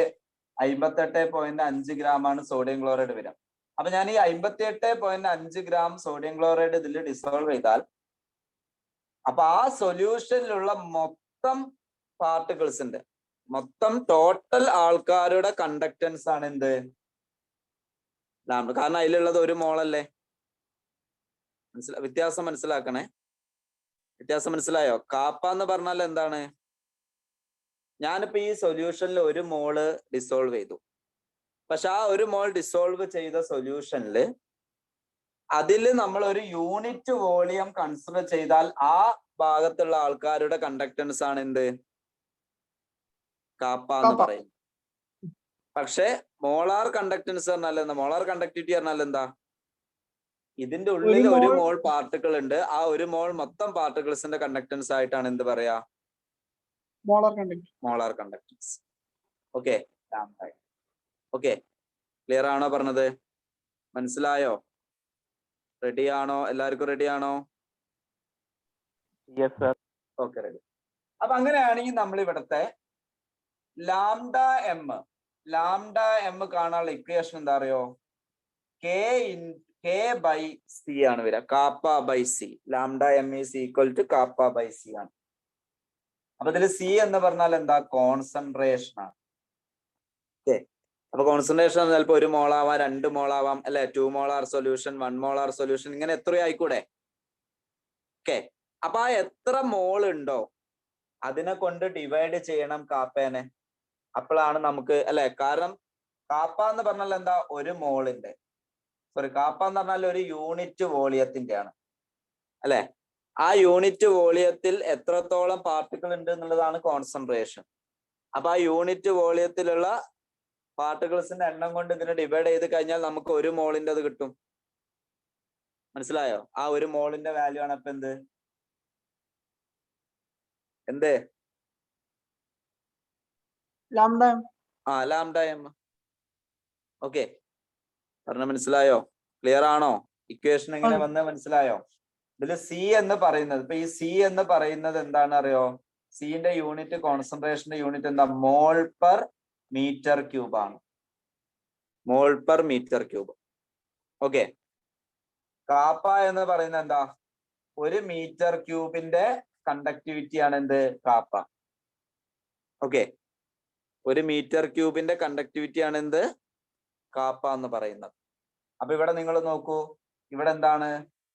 58.5 ഗ്രാം ആണ് സോഡിയം ക്ലോറൈഡ് വരിക. അപ്പൊ ഞാൻ ഈ 58.5 ഗ്രാം സോഡിയം ക്ലോറൈഡ് ഇതിൽ ഡിസോൾവ് ചെയ്താൽ അപ്പൊ ആ സൊല്യൂഷനിലുള്ള മൊത്തം പാർട്ടിക്കിൾസിന്റെ മൊത്തം ടോട്ടൽ ആൾക്കാരുടെ കണ്ടക്ടൻസ് ആണ് എന്ത് ലാംഡ. കാരണം അതിലുള്ളത് 1 മോളല്ലേ. വ്യത്യാസം മനസ്സിലാക്കണേ. വ്യത്യാസം മനസ്സിലായോ? കാപ്പ എന്ന് പറഞ്ഞാൽ എന്താണ്? ഞാനിപ്പോ ഈ സൊല്യൂഷനിൽ 1 മോള് ഡിസോൾവ് ചെയ്തു. പക്ഷെ ആ 1 മോൾ ഡിസോൾവ് ചെയ്ത സൊല്യൂഷനിൽ അതിൽ നമ്മൾ ഒരു യൂണിറ്റ് വോളിയം കൺസിഡർ ചെയ്താൽ ആ ഭാഗത്തുള്ള ആൾക്കാരുടെ കണ്ടക്ടൻസ് ആണ് എന്ത് കാപ്പ എന്ന് പറയുന്നത്. പക്ഷെ മോളാർ കണ്ടക്ടൻസ് പറഞ്ഞാൽ എന്താ? മോളാർ കണ്ടക്ടിവിറ്റി പറഞ്ഞാൽ എന്താ? ഇതിന്റെ ഉള്ളിൽ 1 മോൾ പാർട്ടിക്കിൾ ഉണ്ട്. ആ 1 മോൾ മൊത്തം പാർട്ടിക്കിൾസിന്റെ കണ്ടക്ടൻസ് ആയിട്ടാണ് എന്ത് പറയാ? Molar conductance. Okay, okay, clear ആണോ പറഞ്ഞത്? മനസ്സിലായോ? റെഡി ആണോ? എല്ലാവർക്കും റെഡി ആണോ?
Yes sir.
Okay, ready. അപ്പൊ അങ്ങനെയാണെങ്കിൽ നമ്മൾ ഇവിടുത്തെ ലാംഡ എം കാണാനുള്ള ഇക്വേഷൻ എന്താ അറിയോ? കെ ബൈ സി ആണ് വരിക. Kappa by c. Lambda m is equal to kappa by c ആണ്. അപ്പൊ ഇതിൽ സി എന്ന് പറഞ്ഞാൽ എന്താ? കോൺസെൻട്രേഷൻ ആണ്. ഓക്കെ, അപ്പൊ കോൺസെൻട്രേഷൻ ചിലപ്പോൾ 1 മോളാവാം, 2 മോളാവാം അല്ലെ, 2 മോളാർ സൊല്യൂഷൻ, 1 മോളാർ സൊല്യൂഷൻ, ഇങ്ങനെ എത്രയോ ആയിക്കൂടെ? ഓക്കെ, അപ്പൊ ആ എത്ര മോൾ ഉണ്ടോ അതിനെ കൊണ്ട് ഡിവൈഡ് ചെയ്യണം കാപ്പേനെ. അപ്പോഴാണ് നമുക്ക് അല്ലെ, കാരണം കാപ്പ എന്ന് പറഞ്ഞാൽ എന്താ? 1 മോളിന്റെ കാപ്പ എന്ന് പറഞ്ഞാൽ ഒരു യൂണിറ്റ് വോളിയത്തിന്റെ ആണ് അല്ലെ. ആ യൂണിറ്റ് വോളിയത്തിൽ എത്രത്തോളം പാർട്ടിക്കിൾ ഉണ്ട് എന്നുള്ളതാണ് കോൺസെൻട്രേഷൻ. അപ്പൊ ആ യൂണിറ്റ് വോളിയത്തിലുള്ള പാർട്ടിക്കിൾസിന്റെ എണ്ണം കൊണ്ട് ഇതിനെ ഡിവൈഡ് ചെയ്ത് കഴിഞ്ഞാൽ നമുക്ക് 1 മോളിന്റെ അത് കിട്ടും. മനസ്സിലായോ? ആ 1 മോളിന്റെ വാല്യൂ ആണ് അപ്പൊ എന്ത് ലാംഡ എം. ഓക്കെ, പറഞ്ഞ മനസ്സിലായോ? ക്ലിയർ ആണോ? ഇക്വേഷൻ എങ്ങനെ വന്ന് മനസ്സിലായോ? ഇതില് സി എന്ന് പറയുന്നത്, ഇപ്പൊ ഈ സി എന്ന് പറയുന്നത് എന്താണ് അറിയോ? സിന്റെ യൂണിറ്റ്, കോൺസെൻട്രേഷന്റെ യൂണിറ്റ് എന്താ? മോൾ പെർ മീറ്റർ ക്യൂബ് ആണ്. Mole per metre cube. Okay, kappa എന്ന് പറയുന്നത് എന്താ? 1 മീറ്റർ ക്യൂബിന്റെ കണ്ടക്ടിവിറ്റി ആണ് എന്ത് കാപ്പ. ഓക്കെ, 1 മീറ്റർ ക്യൂബിന്റെ കണ്ടക്ടിവിറ്റി ആണ് എന്ത് കാപ്പ എന്ന് പറയുന്നത്. അപ്പൊ ഇവിടെ നിങ്ങൾ നോക്കൂ, ഇവിടെ എന്താണ്?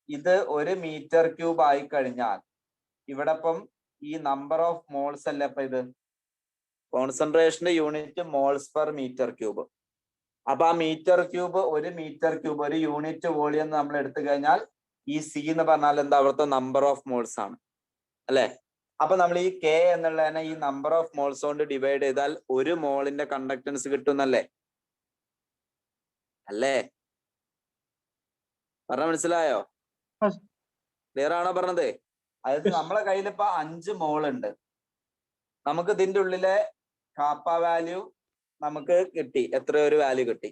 ഇത് 1 മീറ്റർ ക്യൂബ് ആയി കഴിഞ്ഞാൽ ഇവിടെ ഇപ്പം ഈ നമ്പർ ഓഫ് മോൾസ് അല്ലേ ഇപ്പൊ ഇത് കോൺസെൻട്രേഷന്റെ unit moles per metre cube. അപ്പൊ ആ metre cube 1 metre cube 1 unit volume നമ്മൾ എടുത്തു കഴിഞ്ഞാൽ ഈ സി എന്ന് പറഞ്ഞാൽ എന്താ? അവിടുത്തെ നമ്പർ ഓഫ് മോൾസ് ആണ് അല്ലെ. അപ്പൊ നമ്മൾ ഈ കെ എന്നുള്ളതിനെ ഈ നമ്പർ ഓഫ് മോൾസ് കൊണ്ട് ഡിവൈഡ് ചെയ്താൽ 1 മോളിന്റെ കണ്ടക്ടൻസ് കിട്ടുന്നല്ലേ അല്ലേ? പറഞ്ഞ മനസ്സിലായോ? ക്ലിയർ ആണോ പറഞ്ഞത്? അതായത് നമ്മളെ കയ്യിൽ ഇപ്പൊ 5 മോൾ ഉണ്ട്. നമുക്ക് ഇതിന്റെ ഉള്ളിലെ കാപ്പ വാല്യൂ നമുക്ക് കിട്ടി. എത്ര ഒരു വാല്യൂ കിട്ടി.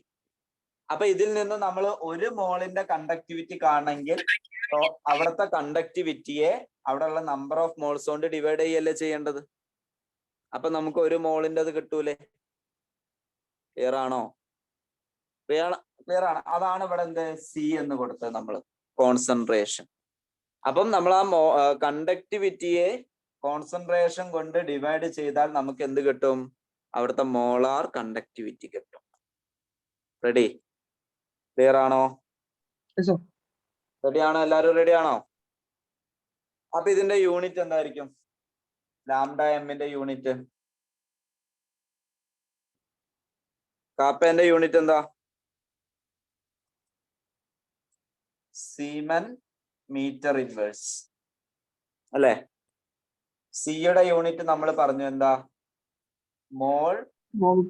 അപ്പൊ ഇതിൽ നിന്ന് നമ്മൾ 1 മോളിന്റെ കണ്ടക്ടിവിറ്റി കാണണമെങ്കിൽ അവിടുത്തെ കണ്ടക്ടിവിറ്റിയെ അവിടെയുള്ള നമ്പർ ഓഫ് മോൾസ് കൊണ്ട് ഡിവൈഡ് ചെയ്യല്ലേ ചെയ്യേണ്ടത്. അപ്പൊ നമുക്ക് 1 മോളിന്റെ അത് കിട്ടൂലേ? ക്ലിയർ ആണോ? ക്ലിയർ ആണ്. അതാണ് ഇവിടെ എന്ത് സി എന്ന് കൊടുത്തത് നമ്മൾ, കോൺസെൻട്രേഷൻ. അപ്പം നമ്മൾ ആ കണ്ടക്ടിവിറ്റിയെ കോൺസെൻട്രേഷൻ കൊണ്ട് ഡിവൈഡ് ചെയ്താൽ നമുക്ക് എന്ത് കിട്ടും? അവിടുത്തെ മോളാർ കണ്ടക്ടിവിറ്റി കിട്ടും. റെഡി? ക്ലിയർ ആണോ? റെഡി ആണോ? എല്ലാവരും റെഡി ആണോ? അപ്പൊ ഇതിന്റെ യൂണിറ്റ് എന്തായിരിക്കും? ലാംഡ എമ്മിന്റെ യൂണിറ്റ്, കാപ്പേന്റെ യൂണിറ്റ് എന്താ? സീമൻ മീറ്റർ ഇൻവേഴ്സ് അല്ലെ. സിയുടെ യൂണിറ്റ് നമ്മൾ പറഞ്ഞു എന്താ? Mole
Mole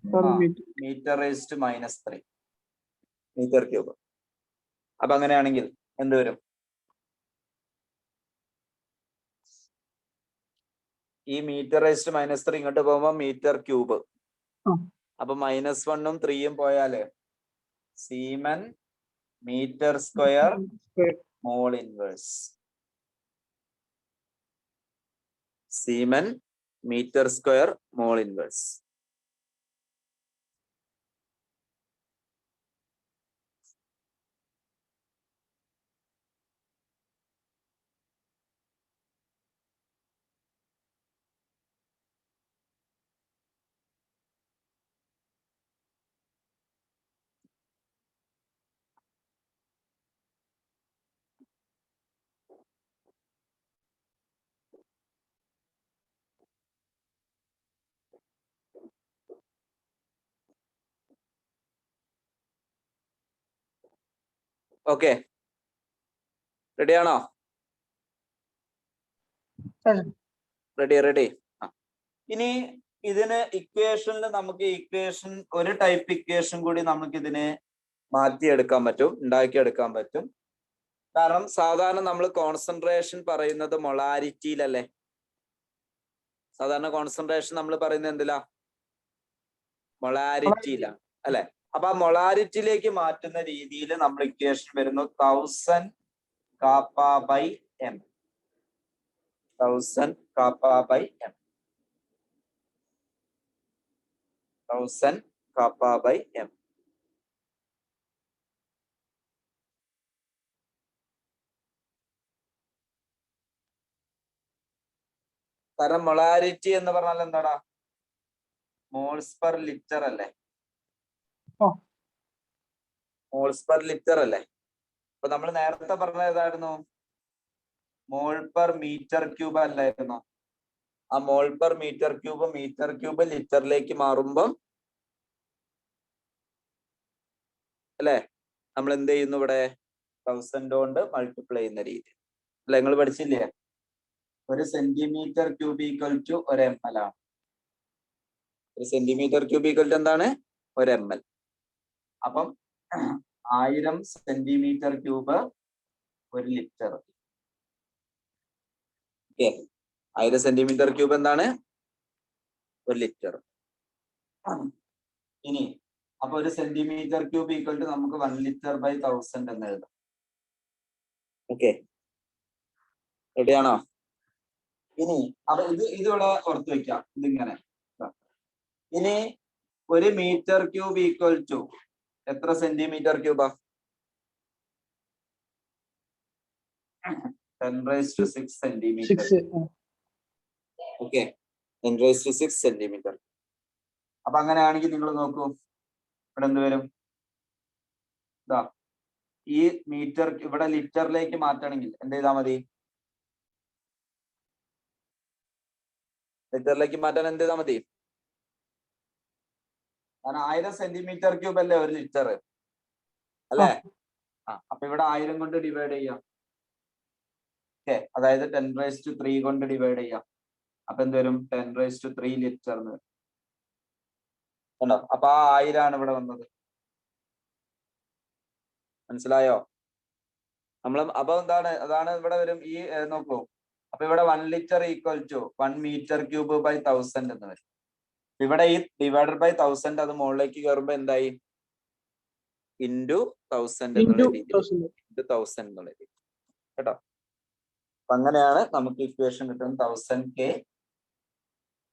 per meter.
Metre raised -3 metre cube. അപ്പൊ അങ്ങനെയാണെങ്കിൽ എന്ത് വരും? ഈ മീറ്റർ റേസ്റ്റ് -3 ഇങ്ങോട്ട് പോകുമ്പോ മീറ്റർ ക്യൂബ്. അപ്പൊ -1ഉം 3ഉം പോയാല് siemens metre square mole inverse. Siemens metre square mole inverse. Okay, റെഡിയാണോ? റെഡി. ഇനി ഇതിന് ഇക്വേഷനിൽ നമുക്ക് ഇക്വേഷൻ ഒരു ടൈപ്പ് ഇക്വേഷൻ കൂടി നമുക്ക് ഇതിനെ മാറ്റിയെടുക്കാൻ പറ്റും, ഉണ്ടാക്കിയെടുക്കാൻ പറ്റും. കാരണം സാധാരണ നമ്മൾ കോൺസെൻട്രേഷൻ പറയുന്നത് മൊളാരിറ്റിയിലല്ലേ. സാധാരണ കോൺസെൻട്രേഷൻ നമ്മൾ പറയുന്നത് എന്തിലാ? മൊളാരിറ്റിയിലാണ് അല്ലെ. അപ്പൊ ആ മൊളാരിറ്റിയിലേക്ക് മാറ്റുന്ന രീതിയിൽ നമ്മൾ ഇക്വേഷൻ വരുന്നു 1000 kappa by m. 1000 kappa by m. 1000 kappa by m. കാരണം മൊളാരിറ്റി എന്ന് പറഞ്ഞാൽ എന്താടാ? മോൾസ് പെർ ലിറ്റർ അല്ലേ. മോൾസ് പെർ ലിറ്റർ അല്ലേ. അപ്പൊ നമ്മൾ നേരത്തെ പറഞ്ഞ ഏതായിരുന്നു? മോൾ പെർ മീറ്റർ ക്യൂബ് അല്ലായിരുന്നു. ആ മോൾ പെർ മീറ്റർ ക്യൂബ് ലിറ്ററിലേക്ക് മാറുമ്പം അല്ലെ നമ്മൾ എന്ത് ചെയ്യുന്നു? ഇവിടെ 1000 കൊണ്ട് മൾട്ടിപ്ലൈ ചെയ്യുന്ന രീതി അല്ലെ. നിങ്ങൾ പഠിച്ചില്ലേ? ഒരു centimetre cube equal to 1 ml ആണ്. ഒരു സെന്റിമീറ്റർ ക്യൂബ് ഈക്വൽ ടു എന്താണ്? 1 ml. അപ്പം 1000 centimetre cube 1 litre. Okay, 1000 centimetre cube എന്താണ്? 1 ലിറ്റർ. ഇനി അപ്പൊ ഒരു സെന്റിമീറ്റർ ക്യൂബ് ഈക്വൽ ടു നമുക്ക് 1 ലിറ്റർ ബൈ 1000 എന്ന് എഴുതാം. ഓക്കെ, റെഡിയാണോ? ഇനി അപ്പൊ ഇതിവിടെ ഓർത്ത് വെക്കാം. ഇതിങ്ങനെ ഇനി ഒരു മീറ്റർ ക്യൂബ് ഈക്വൽ ടു എത്ര centimetre Cuba? 10⁻⁶ centimetre. Okay, 10⁻⁶ centimetre. അപ്പൊ അങ്ങനെയാണെങ്കിൽ നിങ്ങൾ നോക്കൂ, ഇവിടെ എന്ത് വരും? ഇതാ ഈ മീറ്റർ ഇവിടെ ലിറ്ററിലേക്ക് മാറ്റണമെങ്കിൽ എന്ത് ചെയ്താൽ മതി? ലിറ്ററിലേക്ക് മാറ്റാൻ എന്ത് ചെയ്താൽ മതി? കാരണം 1000 സെന്റിമീറ്റർ ക്യൂബ് അല്ലേ 1 ലിറ്റർ അല്ലേ. അപ്പൊ ഇവിടെ 1000 കൊണ്ട് ഡിവൈഡ് ചെയ്യാം. ഓക്കെ, അതായത് 10⁻³ കൊണ്ട് ഡിവൈഡ് ചെയ്യാം. അപ്പൊ എന്ത് വരും? 10⁻³ ലിറ്റർ എന്ന് വരും. കണ്ടോ? അപ്പൊ ആ 1000 ആണ് ഇവിടെ വന്നത്. മനസ്സിലായോ? അപ്പൊ എന്താണ്? അതാണ് ഇവിടെ വരും. ഈ നോക്കൂ, അപ്പൊ ഇവിടെ 1 litre equal to 1 metre cube by 1000 എന്ന് വരും. ഇവിടെ ഈ ഡിവൈഡഡ് ബൈ 1000 അത് മുകളിലേക്ക് കയറുമ്പോ എന്തായി? ഇൻറ്റു 1000 എന്നുള്ള രീതി. ഇൻറ്റു 1000 എന്നുള്ള രീതി കേട്ടോ. അപ്പൊ അങ്ങനെയാണ് നമുക്ക് ഇക്വേഷൻ കിട്ടുന്നത് 1000 K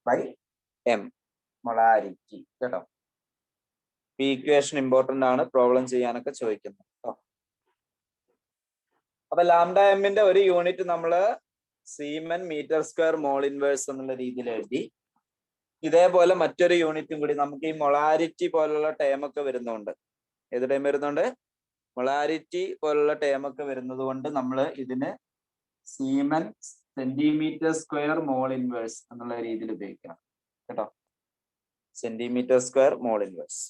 ബൈ M മൊളാരിറ്റി കേട്ടോ. ഈ ഇക്വേഷൻ ഇമ്പോർട്ടന്റ് ആണ്, പ്രോബ്ലം ചെയ്യാനൊക്കെ ചോദിക്കുന്നത് കേട്ടോ. അപ്പൊ ലാംഡ എമ്മിന്റെ ഒരു യൂണിറ്റ് നമ്മള് siemens metre square mole inverse എന്നുള്ള രീതിയിൽ എഴുതി. ഇതേപോലെ മറ്റൊരു യൂണിറ്റും കൂടി നമുക്ക് ഈ മൊളാരിറ്റി പോലുള്ള ടേം ഒക്കെ വരുന്നുണ്ട്. ഏത് ടേം വരുന്നുണ്ട്? മൊളാരിറ്റി പോലുള്ള ടേം ഒക്കെ വരുന്നത് കൊണ്ട് നമ്മൾ ഇതിന് siemens centimetre square mole inverse എന്നുള്ള രീതിയിൽ ഉപയോഗിക്കണം കേട്ടോ. Centimetre square mole inverse.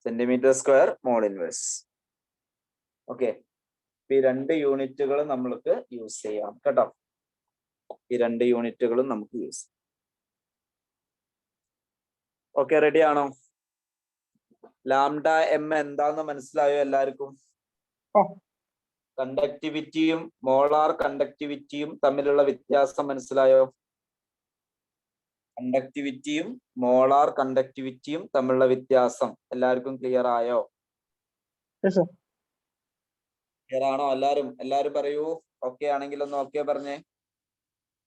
Centimetre square mole inverse. Okay, ഈ 2 യൂണിറ്റുകൾ നമ്മൾക്ക് യൂസ് ചെയ്യാം കേട്ടോ. ഈ 2 യൂണിറ്റുകളും നമുക്ക് യൂസ് ചെയ്യാം. ഓക്കെ, റെഡി ആണോ? ലാംഡ എം എന്താന്ന് മനസ്സിലായോ എല്ലാവർക്കും? കണ്ടക്ടിവിറ്റിയും മോളാർ കണ്ടക്ടിവിറ്റിയും തമ്മിലുള്ള വ്യത്യാസം മനസ്സിലായോ? കണ്ടക്ടിവിറ്റിയും മോളാർ കണ്ടക്ടിവിറ്റിയും തമ്മിലുള്ള വ്യത്യാസം എല്ലാവർക്കും ക്ലിയർ ആയോ? ക്ലിയർ ആണോ എല്ലാരും പറയൂ. ഓക്കെ ആണെങ്കിൽ ഒന്ന് ഓക്കെ പറഞ്ഞേ.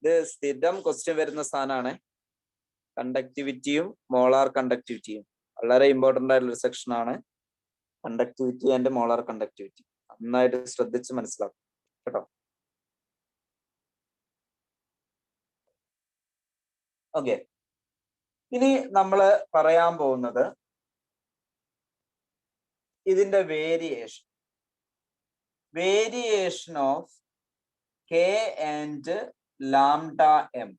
ഇത് സ്ഥിരം ക്വസ്റ്റ്യൻ വരുന്ന സ്ഥാനാണ്. കണ്ടക്ടിവിറ്റിയും മോളാർ കണ്ടക്ടിവിറ്റിയും വളരെ ഇമ്പോർട്ടന്റ് ആയിട്ടുള്ള ഒരു സെക്ഷൻ ആണ്. കണ്ടക്ടിവിറ്റി ആൻഡ് മോളാർ കണ്ടക്ടിവിറ്റി നന്നായിട്ട് ശ്രദ്ധിച്ച് മനസ്സിലാക്കും കേട്ടോ. ഓക്കെ, ഇനി നമ്മൾ പറയാൻ പോകുന്നത് ഇതിന്റെ variation of K and lambda M.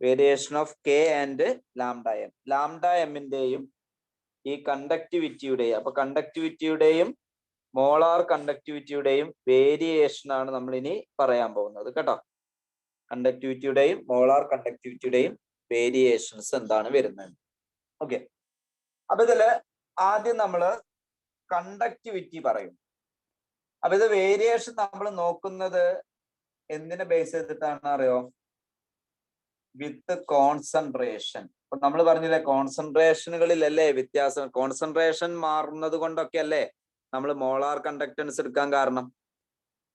Variation of K and lambda M. Lambda എമ്മിന്റെയും ഈ കണ്ടക്ടിവിറ്റിയുടെയും, അപ്പൊ കണ്ടക്ടിവിറ്റിയുടെയും മോളാർ കണ്ടക്ടിവിറ്റിയുടെയും വേരിയേഷൻ ആണ് നമ്മൾ ഇനി പറയാൻ പോകുന്നത് കേട്ടോ. കണ്ടക്ടിവിറ്റിയുടെയും മോളാർ കണ്ടക്ടിവിറ്റിയുടെയും വേരിയേഷൻസ് എന്താണ് വരുന്നത്. ഓക്കെ, അപ്പൊ ഇതില് ആദ്യം നമ്മള് കണ്ടക്ടിവിറ്റി പറയും. അപ്പൊ ഇത് വേരിയേഷൻ നമ്മൾ നോക്കുന്നത് എന്തിനെ ബേസ് ചെയ്തിട്ടാണ് അറിയോ? വിത്ത് കോൺസെൻട്രേഷൻ. അപ്പൊ നമ്മൾ പറഞ്ഞില്ലേ കോൺസെൻട്രേഷനുകളിലല്ലേ വ്യത്യാസം. കോൺസെൻട്രേഷൻ മാറുന്നത് കൊണ്ടൊക്കെ അല്ലേ നമ്മൾ മോളാർ കണ്ടക്ടൻസ് എടുക്കാൻ കാരണം.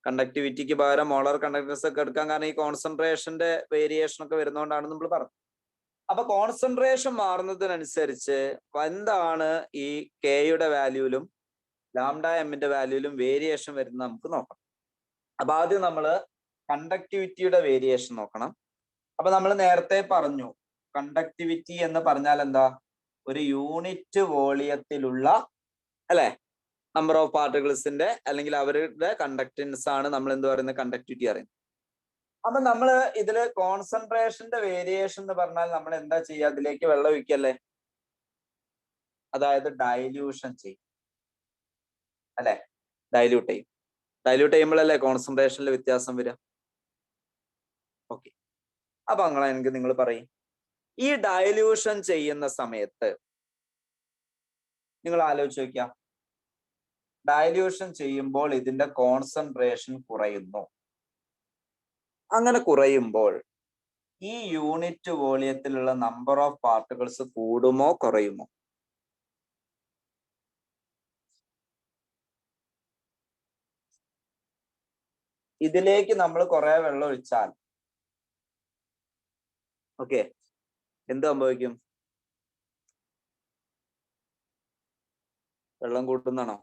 കണ്ടക്ടിവിറ്റിക്ക് പകരം മോളാർ കണ്ടക്ടൻസ് ഒക്കെ എടുക്കാൻ കാരണം ഈ കോൺസെൻട്രേഷന്റെ വേരിയേഷൻ ഒക്കെ വരുന്നതുകൊണ്ടാണ് നമ്മൾ പറഞ്ഞത്. അപ്പൊ കോൺസെൻട്രേഷൻ മാറുന്നതിനനുസരിച്ച് എന്താണ് ഈ കെയുടെ വാല്യൂലും ലാംഡ എമ്മിന്റെ വാല്യൂലും വേരിയേഷൻ വരുന്നത് നമുക്ക് നോക്കണം. അപ്പൊ ആദ്യം നമ്മൾ കണ്ടക്ടിവിറ്റിയുടെ വേരിയേഷൻ നോക്കണം. അപ്പൊ നമ്മൾ നേരത്തെ പറഞ്ഞു കണ്ടക്ടിവിറ്റി എന്ന് പറഞ്ഞാൽ എന്താ? ഒരു യൂണിറ്റ് വോളിയത്തിലുള്ള അല്ലെ നമ്പർ ഓഫ് പാർട്ടിക്കിൾസിന്റെ അല്ലെങ്കിൽ അവരുടെ കണ്ടക്ടൻസ് ആണ് നമ്മൾ എന്ത് പറയുന്നത്? കണ്ടക്ടിവിറ്റി അറിയുന്നത്. അപ്പൊ നമ്മൾ ഇതില് കോൺസെൻട്രേഷന്റെ വേരിയേഷൻ എന്ന് പറഞ്ഞാൽ നമ്മൾ എന്താ ചെയ്യുക? അതിലേക്ക് വെള്ളം ഒഴിക്കല്ലേ, അതായത് ഡൈല്യൂഷൻ ചെയ്യും അല്ലെ. ഡൈല്യൂട്ട് ചെയ്യുമ്പോഴല്ലേ കോൺസെൻട്രേഷനിൽ വ്യത്യാസം വരിക. ഓക്കെ, അപ്പൊ അങ്ങനെ നിങ്ങൾ പറയും ഈ ഡൈല്യൂഷൻ ചെയ്യുന്ന സമയത്ത് നിങ്ങൾ ആലോചിച്ച് നോക്കിയാ, ഡൈല്യൂഷൻ ചെയ്യുമ്പോൾ ഇതിന്റെ കോൺസെൻട്രേഷൻ കുറയുന്നു. അങ്ങനെ കുറയുമ്പോൾ ഈ യൂണിറ്റ് വോളിയത്തിലുള്ള നമ്പർ ഓഫ് പാർട്ടിക്കിൾസ് കൂടുമോ കുറയുമോ? ഇതിലേക്ക് നമ്മൾ കുറെ വെള്ളം ഒഴിച്ചാൽ ഓക്കെ എന്ത് സംഭവിക്കും? വെള്ളം കൂട്ടുന്നാണോ?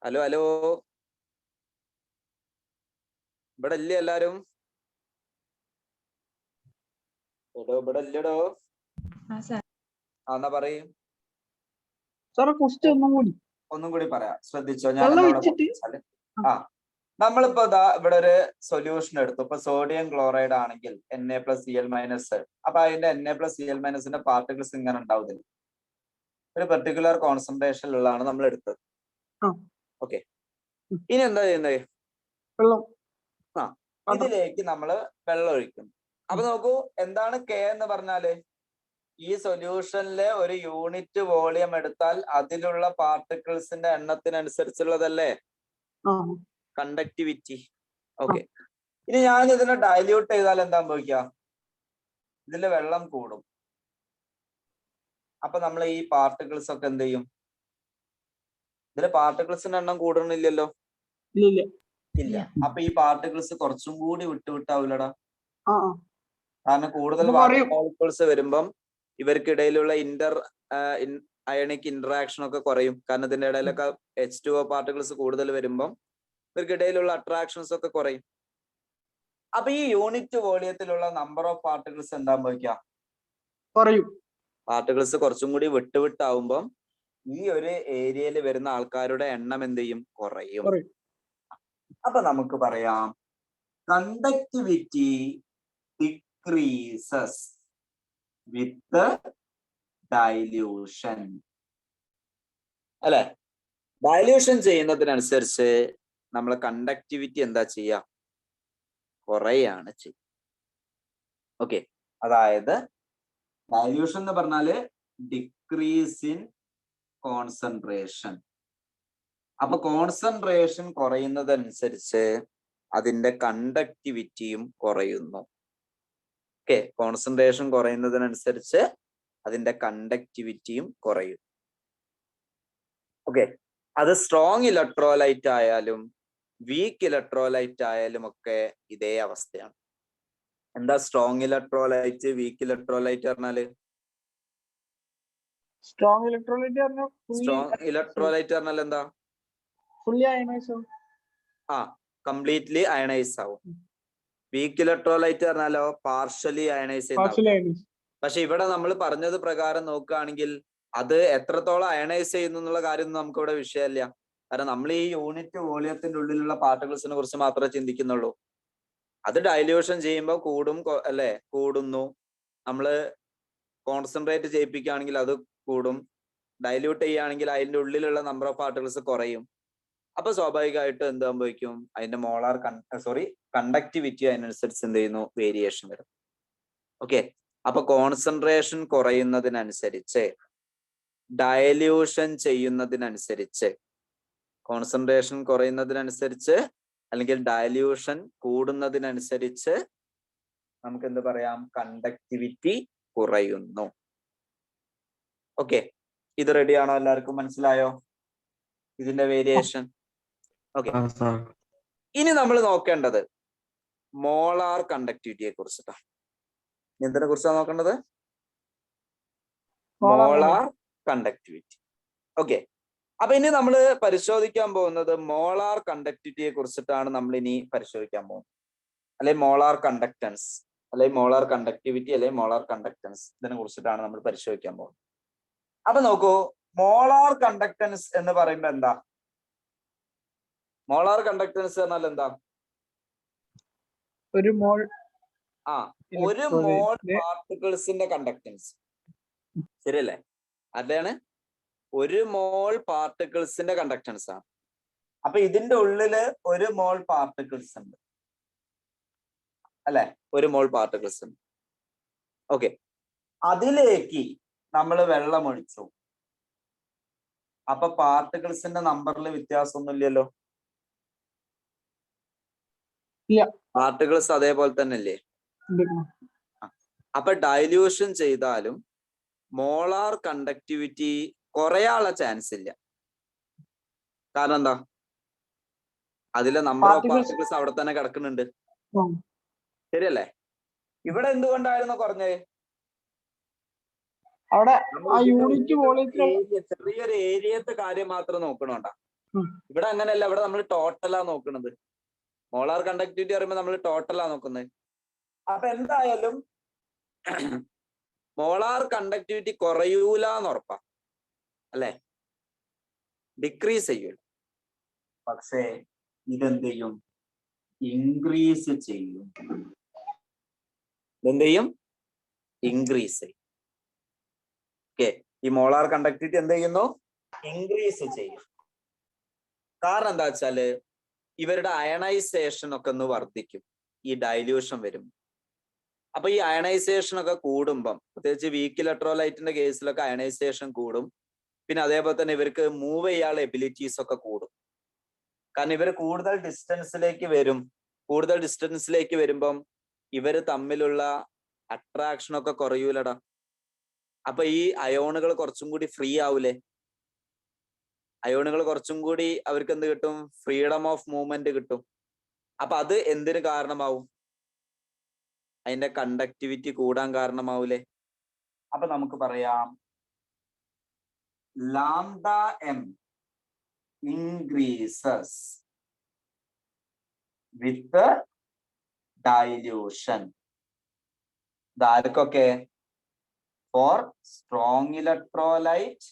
ഹലോ ഇവിടെ ഇല്ലേ എല്ലാരും? ഇവിടെ ഇല്ലടോ. എന്നാ പറയും. ഒന്നും കൂടി പറയാം, ശ്രദ്ധിച്ചോ. ഞാൻ നമ്മളിപ്പോ ഇവിടെ ഒരു സൊല്യൂഷൻ എടുത്തു. ഇപ്പൊ സോഡിയം ക്ലോറൈഡ് ആണെങ്കിൽ Na+Cl-. അപ്പൊ അതിന്റെ Na+Cl- പാർട്ടിക്കിൾസ് ഇങ്ങനെ ഉണ്ടാവുന്നില്ല, ഒരു പെർട്ടിക്കുലർ കോൺസെൻട്രേഷനിലുള്ളതാണ് നമ്മൾ എടുത്തത്. ഓക്കെ, ഇനി എന്താ ചെയ്യുന്നത്? ഇതിലേക്ക് നമ്മള് വെള്ളം ഒഴിക്കും. അപ്പൊ നോക്കൂ, എന്താണ് കെ എന്ന് പറഞ്ഞാല് ഈ സൊല്യൂഷനിലെ ഒരു യൂണിറ്റ് വോളിയം എടുത്താൽ അതിലുള്ള പാർട്ടിക്കിൾസിന്റെ എണ്ണത്തിനനുസരിച്ചുള്ളതല്ലേ കണ്ടക്ടിവിറ്റി. ഓക്കെ, ഇനി ഞാൻ ഇതിനെ ഡൈല്യൂട്ട് ചെയ്താൽ എന്താ സംഭവിക്കുക? ഇതില് വെള്ളം കൂടും. അപ്പൊ നമ്മൾ ഈ പാർട്ടിക്കിൾസ് ഒക്കെ എന്ത് ചെയ്യും? ഇതില് പാർട്ടിക്കിൾസിന്റെ എണ്ണം കൂടണില്ലല്ലോ, ഇല്ല. അപ്പൊ ഈ പാർട്ടിക്കിൾസ് കുറച്ചും കൂടി വിട്ടുവിട്ടാവൂലടാ. കാരണം കൂടുതൽ പാർട്ടിക്കിൾസ് വരുമ്പം ഇവർക്കിടയിലുള്ള അയണിക് ഇന്ററാക്ഷൻ ഒക്കെ കുറയും. കാരണം ഇതിന്റെ ഇടയിലൊക്കെ H2O പാർട്ടിക്കിൾസ് കൂടുതൽ വരുമ്പം ഇവർക്കിടയിലുള്ള അട്രാക്ഷൻസ് ഒക്കെ കുറയും. അപ്പൊ ഈ യൂണിറ്റ് വോളിയത്തിലുള്ള നമ്പർ ഓഫ് പാർട്ടിക്കിൾസ് എന്താ സംഭവിക്കുക?
കുറയും.
പാർട്ടിക്കിൾസ് കുറച്ചും കൂടി വിട്ടാവുമ്പം ഈ ഒരു ഏരിയയിൽ വരുന്ന ആൾക്കാരുടെ എണ്ണം എന്ത് ചെയ്യും? കുറയും. അപ്പൊ നമുക്ക് പറയാം കണ്ടക്ടിവിറ്റി ഡിക്രീസസ് വിത്ത് ഡൈല്യൂഷൻ. അല്ലെ? ഡൈല്യൂഷൻ ചെയ്യുന്നതിനനുസരിച്ച് നമ്മളെ കണ്ടക്ടിവിറ്റി എന്താ ചെയ്യുക? കുറയാണ് ചെയ്യുക. ഓക്കെ, അതായത് ഡൈല്യൂഷൻ എന്ന് പറഞ്ഞാല് ഡിക്രീസ് ഇൻ കോൺസെൻട്രേഷൻ. അപ്പൊ കോൺസെൻട്രേഷൻ കുറയുന്നതനുസരിച്ച് അതിന്റെ കണ്ടക്ടിവിറ്റിയും കുറയുന്നു. ഓക്കെ, കോൺസെൻട്രേഷൻ കുറയുന്നതിനനുസരിച്ച് അതിന്റെ കണ്ടക്ടിവിറ്റിയും കുറയും. ഓക്കെ, അത് സ്ട്രോങ് ഇലക്ട്രോലൈറ്റ് ആയാലും വീക്ക് ഇലക്ട്രോലൈറ്റ് ആയാലും ഒക്കെ ഇതേ അവസ്ഥയാണ്. എന്താ സ്ട്രോങ് ഇലക്ട്രോലൈറ്റ്, വീക്ക് ഇലക്ട്രോലൈറ്റ് പറഞ്ഞാല്?
സ്ട്രോങ് ഇലക്ട്രോലൈറ്റ് പറഞ്ഞാൽ
സ്ട്രോങ് ഇലക്ട്രോലൈറ്റ് പറഞ്ഞാൽ എന്താ?
ഫുള്ളി അയണൈസ് ആവും.
കംപ്ലീറ്റ്ലി അയണൈസ് ആവും. വീക്ക് ഇലക്ട്രോലൈറ്റ് പറഞ്ഞാലോ പാർഷ്യലി അയണൈസ്
പാർഷ്യലി
ചെയ്യുന്ന.
അയണൈസ്.
പക്ഷെ ഇവിടെ നമ്മൾ പറഞ്ഞത് പ്രകാരം നോക്കുകയാണെങ്കിൽ അത് എത്രത്തോളം അയണൈസ് ചെയ്യുന്നു എന്നുള്ള കാര്യം നമുക്ക് ഇവിടെ വിഷയമല്ല. കാരണം നമ്മൾ ഈ യൂണിറ്റ് വോളിയത്തിന്റെ ഉള്ളിലുള്ള പാർട്ടിക്കിൾസിനെ കുറിച്ച് മാത്രമേ ചിന്തിക്കുന്നുള്ളൂ. അത് ഡൈല്യൂഷൻ ചെയ്യുമ്പോൾ അല്ലെ കൂടുന്നു. നമ്മള് കോൺസെൻട്രേറ്റ് ചെയ്യിപ്പിക്കുകയാണെങ്കിൽ അത് കൂടും. ഡൈല്യൂട്ട് ചെയ്യുകയാണെങ്കിൽ അതിന്റെ ഉള്ളിലുള്ള നമ്പർ ഓഫ് പാർട്ടിക്കിൾസ് കുറയും. അപ്പൊ സ്വാഭാവികമായിട്ടും എന്ത് സംഭവിക്കും? അതിന്റെ കണ്ടക്ടിവിറ്റി അതിനനുസരിച്ച് എന്ത് ചെയ്യുന്നു? വേരിയേഷൻ വരും. ഓക്കെ, അപ്പൊ കോൺസെൻട്രേഷൻ കുറയുന്നതിനനുസരിച്ച് ഡയല്യൂഷൻ ചെയ്യുന്നതിനനുസരിച്ച് കോൺസെൻട്രേഷൻ കുറയുന്നതിനനുസരിച്ച് അല്ലെങ്കിൽ ഡയല്യൂഷൻ കൂടുന്നതിനനുസരിച്ച് നമുക്ക് എന്ത് പറയാം? കണ്ടക്ടിവിറ്റി കുറയുന്നു. ഓക്കെ, ഇത് റെഡിയാണോ? എല്ലാവർക്കും മനസ്സിലായോ ഇതിന്റെ വേരിയേഷൻ? ഓക്കെ, ഇനി നമ്മൾ നോക്കേണ്ടത് മോളാർ കണ്ടക്ടിവിറ്റിയെ കുറിച്ചിട്ടാണ്. എന്തിനെ കുറിച്ചാണ് നോക്കേണ്ടത്? Molar conductivity. ഓക്കെ, അപ്പൊ ഇനി നമ്മൾ പരിശോധിക്കാൻ പോകുന്നത് മോളാർ കണ്ടക്ടിവിറ്റിയെ കുറിച്ചിട്ടാണ്. നമ്മൾ ഇനി പരിശോധിക്കാൻ പോകുന്നത് അല്ലെ മോളാർ കണ്ടക്ടൻസ്, അല്ലെ മോളാർ കണ്ടക്ടിവിറ്റി, അല്ലെ മോളാർ കണ്ടക്ടൻസ്, ഇതിനെ കുറിച്ചിട്ടാണ് നമ്മൾ പരിശോധിക്കാൻ പോകുന്നത്. അപ്പൊ നോക്കൂ, മോളാർ കണ്ടക്ടൻസ് എന്ന് പറയുമ്പോ എന്താ? മോളാർ കണ്ടക്ടൻസ് എന്നാൽ എന്താ?
ഒരു മോൾ
ഒരു മോൾ പാർട്ടിക്കിൾസിന്റെ കണ്ടക്ടൻസ്. ശരിയല്ലേ? അതാണ് ഒരു മോൾ പാർട്ടിക്കിൾസിന്റെ കണ്ടക്ടൻസ് ആണ്. അപ്പൊ ഇതിന്റെ ഉള്ളില് ഒരു മോൾ പാർട്ടിക്കിൾസ് ഉണ്ട് അല്ലെ? ഒരു മോൾ പാർട്ടിക്കിൾസ് ഉണ്ട്. ഓക്കെ, അതിലേക്ക് നമ്മൾ വെള്ളം ഒഴിച്ചു. അപ്പൊ പാർട്ടിക്കിൾസിന്റെ നമ്പറിൽ വ്യത്യാസമൊന്നുമില്ലല്ലോ. പാർട്ടിക്കിൾസ് അതേപോലെ തന്നെ അല്ലേ? അപ്പൊ ഡൈല്യൂഷൻ ചെയ്താലും മോളാർ കണ്ടക്ടിവിറ്റി കുറയാനുള്ള ചാൻസ് ഇല്ല. കാരണം എന്താ? അതിലെ നമ്പർ ഓഫ് പാർട്ടിക്കിൾസ് അവിടെ തന്നെ കിടക്കുന്നുണ്ട്. ശരിയല്ലേ? ഇവിടെ എന്തുകൊണ്ടായിരുന്നു കുറഞ്ഞത്?
അവിടെ
ചെറിയൊരു ഏരിയത്തെ കാര്യം മാത്രം നോക്കണോണ്ട. ഇവിടെ അങ്ങനെയല്ല. ഇവിടെ നമ്മൾ ടോട്ടലാ നോക്കുന്നത്. മോളാർ കണ്ടക്ടിവിറ്റി പറയുമ്പോൾ നമ്മൾ ടോട്ടലാ നോക്കുന്നത്. അപ്പൊ എന്തായാലും മോളാർ കണ്ടക്ടിവിറ്റി കുറയൂല എന്ന് ഉറപ്പാ അല്ലെ? ഡിക്രീസ് ചെയ്യൂല. പക്ഷേ ഇതെന്ത് ചെയ്യും? ഇൻക്രീസ് ചെയ്യും. ഇതെന്ത് ചെയ്യും? ഇൻക്രീസ് ചെയ്യും. ഓക്കെ, ഈ മോളാർ കണ്ടക്ടിവിറ്റി എന്ത് ചെയ്യുന്നു? ഇൻക്രീസ് ചെയ്യും. കാരണം എന്താ വെച്ചാല് ഇവരുടെ അയണൈസേഷൻ ഒക്കെ ഒന്ന് വർദ്ധിക്കും ഈ ഡൈല്യൂഷൻ വരും. അപ്പൊ ഈ അയണൈസേഷൻ ഒക്കെ കൂടുമ്പം, പ്രത്യേകിച്ച് വീക്ക് ഇലക്ട്രോലൈറ്റിന്റെ കേസിലൊക്കെ അയണൈസേഷൻ കൂടും. പിന്നെ അതേപോലെ തന്നെ ഇവർക്ക് മൂവ് ചെയ്യാനുള്ള എബിലിറ്റീസ് ഒക്കെ കൂടും. കാരണം ഇവർ കൂടുതൽ ഡിസ്റ്റൻസിലേക്ക് വരും. കൂടുതൽ ഡിസ്റ്റൻസിലേക്ക് വരുമ്പം ഇവര് തമ്മിലുള്ള അട്രാക്ഷൻ ഒക്കെ കുറയൂലടാ. അപ്പൊ ഈ അയോണുകൾ കുറച്ചും കൂടി ഫ്രീ ആവൂലേ? അയോണുകൾ കുറച്ചും കൂടി അവർക്ക് എന്ത് കിട്ടും? ഫ്രീഡം ഓഫ് മൂവ്മെന്റ് കിട്ടും. അപ്പൊ അത് എന്തിന് കാരണമാവും? അതിന്റെ കണ്ടക്ടിവിറ്റി കൂടാൻ കാരണമാവൂലേ? അപ്പൊ നമുക്ക് പറയാം lambda M increases with dilution. ഇതാർക്കൊക്കെ? For strong electrolyte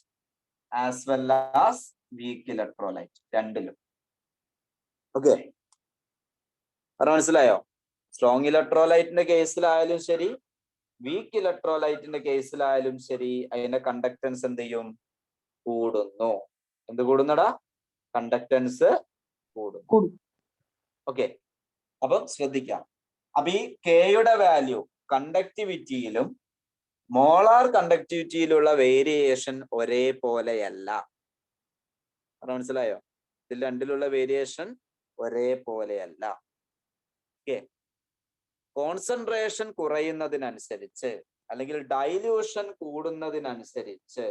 as well as weak electrolyte, രണ്ടിലും. ഓക്കെ, മനസ്സിലായോ? സ്ട്രോങ് ഇലക്ട്രോലൈറ്റിന്റെ കേസിലായാലും ശരി, വീക്ക് ഇലക്ട്രോലൈറ്റിന്റെ കേസിലായാലും ശരി, അതിന്റെ കണ്ടക്ടൻസ് എന്ത് ചെയ്യും? കൂടുന്നു. എന്ത് കൂടുന്നടാ? കണ്ടക്ടൻസ് കൂടും. ഓക്കെ, അപ്പം ശ്രദ്ധിക്കാം. അപ്പൊ ഈ കെയുടെ വാല്യൂ കണ്ടക്ടിവിറ്റിയിലും മോളാർ കണ്ടക്ടിവിറ്റിയിലുള്ള വേരിയേഷൻ ഒരേപോലെയല്ല. മനസ്സിലായോ? ഇതിൽ രണ്ടിലുള്ള വേരിയേഷൻ ഒരേപോലെയല്ല. ഓക്കെ, കോൺസെൻട്രേഷൻ കുറയുന്നതിനനുസരിച്ച് അല്ലെങ്കിൽ ഡൈല്യൂഷൻ കൂടുന്നതിനനുസരിച്ച്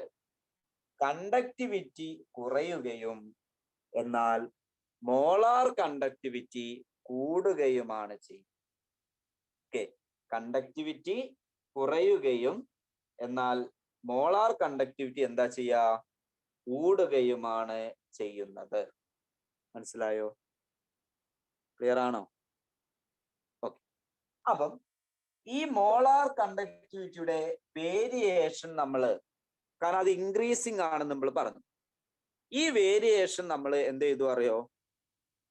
കണ്ടക്ടിവിറ്റി കുറയുകയും എന്നാൽ മോളാർ കണ്ടക്ടിവിറ്റി കൂടുകയുമാണ് ചെയ്യുന്നത്. ഓക്കെ, കണ്ടക്ടിവിറ്റി കുറയുകയും എന്നാൽ മോളാർ കണ്ടക്ടിവിറ്റി എന്താ ചെയ്യാ? കൂടുകയുമാണ് ചെയ്യുന്നത്. മനസ്സിലായോ? ക്ലിയർ ആണോ? ഓക്കെ, അപ്പം ഈ മോളാർ കണ്ടക്ടിവിറ്റിയുടെ വേരിയേഷൻ നമ്മള്, കാരണം അത് ഇൻക്രീസിങ് ആണെന്ന് നമ്മൾ പറഞ്ഞു, ഈ വേരിയേഷൻ നമ്മൾ എന്ത് ചെയ്തു അറിയോ?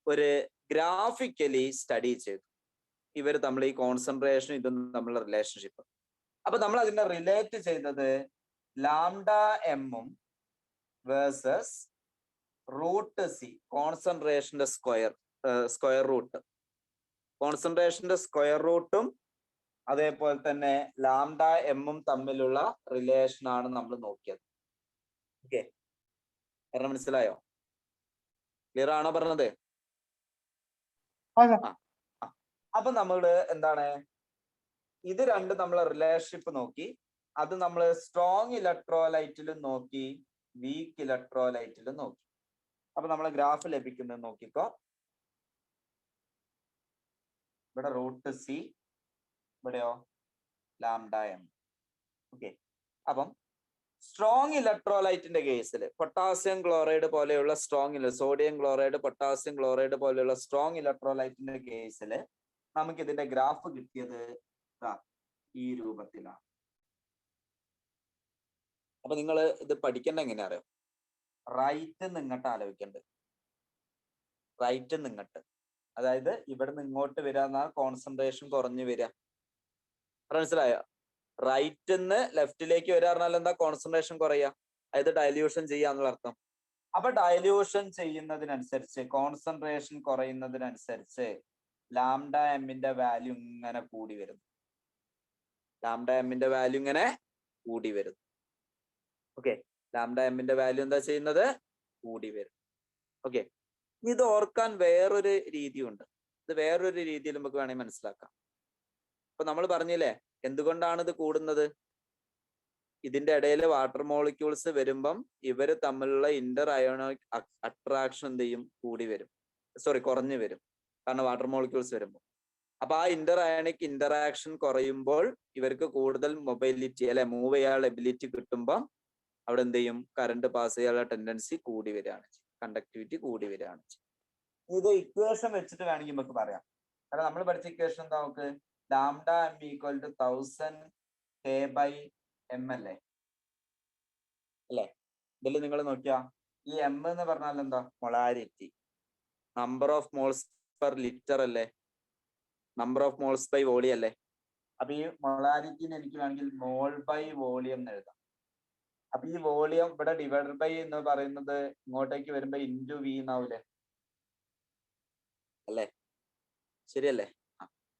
ഒരു ഗ്രാഫിക്കലി സ്റ്റഡി ചെയ്തു. ഇവർ നമ്മൾ ഈ കോൺസെൻട്രേഷൻ ഇതും തമ്മിലുള്ള റിലേഷൻഷിപ്പ്. അപ്പൊ നമ്മൾ അതിനെ റിലേറ്റ് ചെയ്തത് ലാംഡ എമ്മും വേഴ്സസ് റൂട്ട് സി, കോൺസെൻട്രേഷന്റെ സ്ക്വയർ റൂട്ട്, കോൺസെൻട്രേഷന്റെ സ്ക്വയർ റൂട്ടും അതേപോലെ തന്നെ ലാംഡ എമ്മും തമ്മിലുള്ള റിലേഷൻ ആണ് നമ്മൾ നോക്കിയത്. ഓക്കെ, കാരണം മനസ്സിലായോ? ക്ലിയർ ആണോ പറഞ്ഞത്? അപ്പൊ നമ്മള് എന്താണ്, ഇത് രണ്ടും നമ്മളെ റിലേഷൻഷിപ്പ് നോക്കി. അത് നമ്മൾ സ്ട്രോങ് ഇലക്ട്രോലൈറ്റിലും നോക്കി, വീക്ക് ഇലക്ട്രോലൈറ്റിലും നോക്കി. അപ്പൊ നമ്മളെ ഗ്രാഫ് ലഭിക്കുന്നത് നോക്കിക്കോ. ഇവിടെ റൂട്ട് സി, ഇവിടെയോ ലാംഡ എം. ഓക്കെ, അപ്പം സ്ട്രോങ് ഇലക്ട്രോലൈറ്റിന്റെ കേസിൽ പൊട്ടാസ്യം ക്ലോറൈഡ് പോലെയുള്ള സോഡിയം ക്ലോറൈഡ്, പൊട്ടാസ്യം ക്ലോറൈഡ് പോലെയുള്ള സ്ട്രോങ് ഇലക്ട്രോലൈറ്റിന്റെ കേസിൽ നമുക്ക് ഇതിന്റെ ഗ്രാഫ് കിട്ടിയത് ഈ രൂപത്തിലാണ്. അപ്പൊ നിങ്ങൾ ഇത് പഠിക്കേണ്ട എങ്ങനെയാ അറിയോ? റൈറ്റ് നിങ്ങട്ട് ആലോചിക്കണ്ട്, റൈറ്റ് നിങ്ങട്ട്, അതായത് ഇവിടെ നിന്ന് ഇങ്ങോട്ട് വരാന്ന കോൺസെൻട്രേഷൻ കുറഞ്ഞു വരിക. മനസ്സിലായോ? റൈറ്റിന്ന് ലെഫ്റ്റിലേക്ക് വരാറിഞ്ഞാൽ എന്താ? കോൺസെൻട്രേഷൻ കുറയുക, അതായത് ഡൈല്യൂഷൻ ചെയ്യാന്നുള്ള അർത്ഥം. അപ്പൊ ഡൈല്യൂഷൻ ചെയ്യുന്നതിനനുസരിച്ച്, കോൺസെൻട്രേഷൻ കുറയുന്നതിനനുസരിച്ച് ലാംഡ എമ്മിന്റെ വാല്യൂ ഇങ്ങനെ കൂടി വരുന്നു. ലാംഡ എമ്മിന്റെ വാല്യൂ ഇങ്ങനെ കൂടി വരുന്നു. ഓക്കെ, ലാംഡ എമ്മിന്റെ വാല്യൂ എന്താ ചെയ്യുന്നത്? കൂടി വരും. ഓക്കെ, ഇത് ഓർക്കാൻ വേറൊരു രീതിയുണ്ട്. ഇത് വേറൊരു രീതിയിൽ നമുക്ക് വേണമെങ്കിൽ മനസ്സിലാക്കാം. ഇപ്പൊ നമ്മൾ പറഞ്ഞില്ലേ എന്തുകൊണ്ടാണ് ഇത് കൂടുന്നത്? ഇതിന്റെ ഇടയിൽ വാട്ടർ മോളിക്യൂൾസ് വരുമ്പം ഇവര് തമ്മിലുള്ള ഇന്റർ അയോണിക് അട്രാക്ഷൻ എന്ത് ചെയ്യും? കൂടി വരും, കുറഞ്ഞു വരും, കാരണം വാട്ടർ മോളിക്യൂൾസ് വരുമ്പോൾ. അപ്പൊ ആ ഇന്റർ അയോണിക് ഇന്ററാക്ഷൻ കുറയുമ്പോൾ ഇവർക്ക് കൂടുതൽ മൊബൈലിറ്റി അല്ലെ, മൂവ് ചെയ്യാനുള്ള എബിലിറ്റി കിട്ടുമ്പോൾ അവിടെ എന്ത് ചെയ്യും? കറണ്ട് പാസ് ചെയ്യാനുള്ള ടെൻഡൻസി കൂടി വരികയാണ്, കണ്ടക്ടിവിറ്റി കൂടി വരികയാണ്. ഇത് ഇക്വേഷൻ വെച്ചിട്ട് വേണമെങ്കിൽ നമുക്ക് പറയാം. കാരണം നമ്മൾ പഠിച്ച ഇക്വേഷൻ എന്താ? നമുക്ക് lambda M equal to 1000 K/m അല്ലേ? ഇതിൽ നിങ്ങൾ നോക്കിയാ ഈ എം എന്ന് പറഞ്ഞാൽ എന്താ? Molarity, number of moles per litre അല്ലേ, number of moles by volume അല്ലേ? അപ്പൊ ഈ മൊളാരിറ്റിന് എനിക്ക് വേണമെങ്കിൽ മോൾ ബൈ വോളിയം എന്ന് എഴുതാം. അപ്പൊ ഈ വോളിയം ഇവിടെ ഡിവൈഡഡ് ബൈ എന്ന് പറയുന്നത് ഇങ്ങോട്ടേക്ക് വരുമ്പോ ഇൻറ്റു വി എന്നാവൂലേ? അല്ലേ? ശരിയല്ലേ?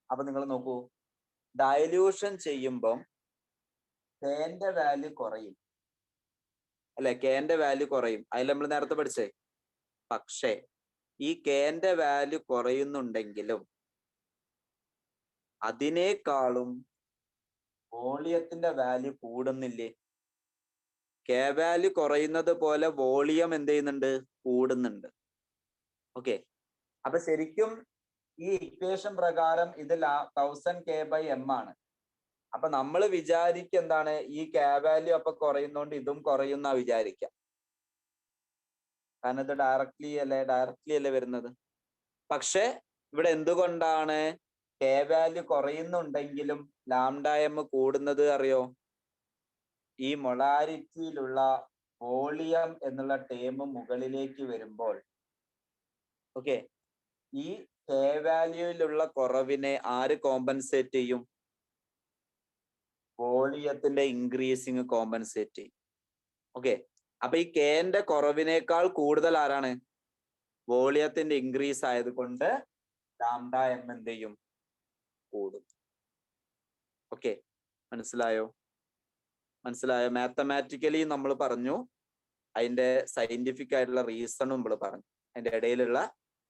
അപ്പൊ നിങ്ങൾ നോക്കൂ, ഡയല്യൂഷൻ ചെയ്യുമ്പം കെന്റെ വാല്യൂ കുറയും അല്ലെ? കെന്റെ വാല്യൂ കുറയും, അതിൽ നമ്മൾ നേരത്തെ പഠിച്ചേ. പക്ഷേ ഈ കെന്റെ വാല്യൂ കുറയുന്നുണ്ടെങ്കിലും അതിനേക്കാളും വോളിയത്തിന്റെ വാല്യൂ കൂടുന്നില്ലേ? കെ വാല്യൂ കുറയുന്നത് പോലെ വോളിയം എന്ത് ചെയ്യുന്നുണ്ട്? കൂടുന്നുണ്ട്. ഓക്കെ, അപ്പൊ ശരിക്കും ഈ ഇക്വേഷൻ പ്രകാരം ഇത് 1000 K/m ആണ്. അപ്പൊ നമ്മൾ വിചാരിക്കുക എന്താണ്? ഈ കെ വാല്യൂ അപ്പൊ കുറയുന്നോണ്ട് ഇതും കുറയുന്ന വിചാരിക്കാം. കാരണം ഇത് ഡയറക്ട്ലി അല്ലേ വരുന്നത്. പക്ഷെ ഇവിടെ എന്തുകൊണ്ടാണ് കെ വാല്യൂ കുറയുന്നുണ്ടെങ്കിലും ലാംഡ എം കൂടുന്നത് അറിയോ? ഈ മൊളാരിറ്റിയിലുള്ള വോളിയം എന്നുള്ള ടേം മുകളിലേക്ക് വരുമ്പോൾ ഓക്കെ, ഈ കെ വാല്യൂയിലുള്ള കുറവിനെ ആര് കോമ്പൻസേറ്റ് ചെയ്യും? വോളിയത്തിന്റെ ഇൻക്രീസിങ് കോമ്പൻസേറ്റ് ചെയ്യും. ഓക്കെ, അപ്പൊ ഈ കെന്റെ കുറവിനേക്കാൾ കൂടുതൽ ആരാണ്? വോളിയത്തിന്റെ ഇൻക്രീസ് ആയതുകൊണ്ട് ലാംഡ എം എന്ത് ചെയ്യും? കൂടും. ഓക്കെ, മനസ്സിലായോ? മാത്തമാറ്റിക്കലി നമ്മൾ പറഞ്ഞു, അതിന്റെ സയന്റിഫിക് ആയിട്ടുള്ള റീസണും നമ്മൾ പറഞ്ഞു, അതിന്റെ ഇടയിലുള്ള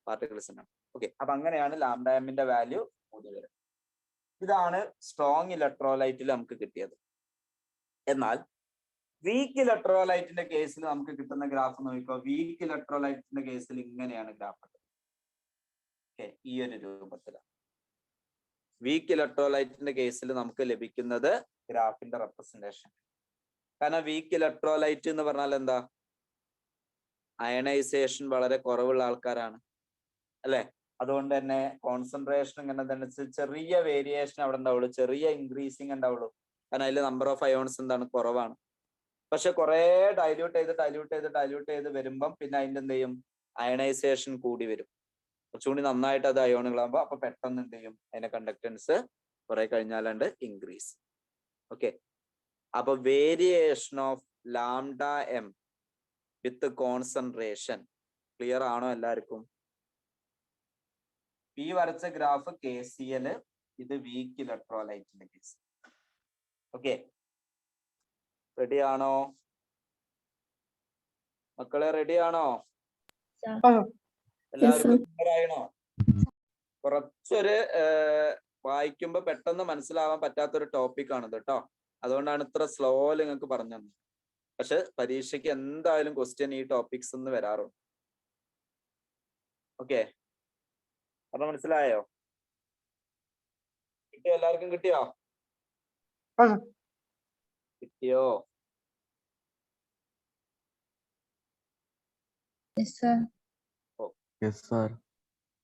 പാർട്ടിക്കിൾസ് ആണ്. ഓക്കെ, അപ്പൊ അങ്ങനെയാണ് ലാംഡ എമ്മിന്റെ വാല്യൂ കൂടി വരുന്നത്. ഇതാണ് സ്ട്രോങ് ഇലക്ട്രോലൈറ്റിൽ നമുക്ക് കിട്ടിയത്. എന്നാൽ വീക്ക് ഇലക്ട്രോലൈറ്റിന്റെ കേസിൽ നമുക്ക് കിട്ടുന്ന ഗ്രാഫ് നോക്കിക്കോ. വീക്ക് ഇലക്ട്രോലൈറ്റിന്റെ കേസിൽ ഇങ്ങനെയാണ് ഗ്രാഫ്. ഓക്കെ, ഈ ഒരു രൂപത്തിലാണ് വീക്ക് ഇലക്ട്രോലൈറ്റിന്റെ കേസിൽ നമുക്ക് ലഭിക്കുന്നത് ഗ്രാഫിന്റെ റെപ്രസെന്റേഷൻ. കാരണം വീക്ക് ഇലക്ട്രോലൈറ്റ് എന്ന് പറഞ്ഞാൽ എന്താ? അയണൈസേഷൻ വളരെ കുറവുള്ള ആൾക്കാരാണ് അല്ലെ. അതുകൊണ്ട് തന്നെ കോൺസെൻട്രേഷൻ ഇങ്ങനെ തന്നെ ചെറിയ വേരിയേഷൻ അവിടെ ഉണ്ടാവുള്ളൂ, ചെറിയ ഇൻക്രീസിങ് ഉണ്ടാവുള്ളൂ. കാരണം അതിൽ നമ്പർ ഓഫ് അയോൺസ് എന്താണ്? കുറവാണ്. പക്ഷെ കുറെ ഡൈല്യൂട്ട് ചെയ്ത് വരുമ്പം പിന്നെ അതിന്റെ എന്ത് ചെയ്യും? അയണൈസേഷൻ കൂടി വരും. കുറച്ചുകൂടി നന്നായിട്ട് അത് അയോണുകളാകുമ്പോൾ അപ്പൊ പെട്ടെന്ന് എന്ത് ചെയ്യും? അതിന്റെ കണ്ടക്ടൻസ് കുറെ കഴിഞ്ഞാലുണ്ട് ഇൻക്രീസ്. ഓക്കെ, അപ്പൊ variation of lambda M with concentration clear ആണോ എല്ലാവർക്കും? ഈ വരച്ച ഗ്രാഫ് KCl, ഇത് വീക്ക് ഇലക്ട്രോലൈറ്റിന്റെ കേസ്. ഓക്കെ, റെഡി ആണോ മക്കളെ? റെഡി ആണോ എല്ലാവർക്കും? ക്ലിയർ ആയണോ? കുറച്ചൊരു വായിക്കുമ്പോ പെട്ടെന്ന് മനസ്സിലാവാൻ പറ്റാത്തൊരു ടോപ്പിക് ആണ് കേട്ടോ. അതുകൊണ്ടാണ് ഇത്ര സ്ലോയിൽ നിങ്ങൾക്ക് പറഞ്ഞു തന്നത്. പക്ഷെ പരീക്ഷയ്ക്ക് എന്തായാലും ക്വസ്റ്റ്യൻ ഈ ടോപ്പിക്സ് ഒന്ന് വരാറുണ്ട്. ഓക്കെ, അപ്പൊ മനസ്സിലായോ? കിട്ടിയോ? എല്ലാവർക്കും കിട്ടിയോ? കിട്ടിയോ?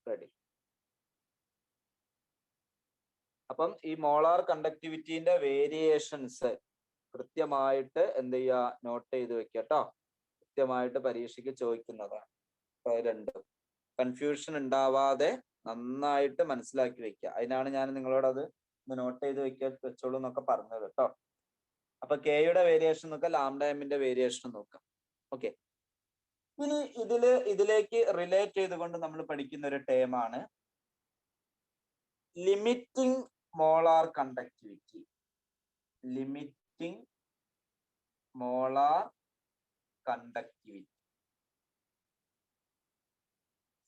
റെഡി. അപ്പം ഈ മോളാർ കണ്ടക്ടിവിറ്റിന്റെ വേരിയേഷൻസ് കൃത്യമായിട്ട് എന്ത് ചെയ്യുക? നോട്ട് ചെയ്ത് വെക്കുക കേട്ടോ. കൃത്യമായിട്ട് പരീക്ഷയ്ക്ക് ചോദിക്കുന്നതാണ്. രണ്ടും കൺഫ്യൂഷൻ ഉണ്ടാവാതെ നന്നായിട്ട് മനസ്സിലാക്കി വെക്കുക. അതിനാണ് ഞാൻ നിങ്ങളോട് അത് നോട്ട് ചെയ്ത് വെച്ചോളൂ എന്നൊക്കെ പറഞ്ഞത് കേട്ടോ. അപ്പൊ കെയുടെ വേരിയേഷൻ നോക്കാം, ലാംഡ എമ്മിന്റെ വേരിയേഷൻ നോക്കാം. ഓക്കെ, ഇനി ഇതിലേക്ക് റിലേറ്റ് ചെയ്തുകൊണ്ട് നമ്മൾ പഠിക്കുന്ന ഒരു ടേമാണ് limiting molar conductivity. Limiting molar conductivity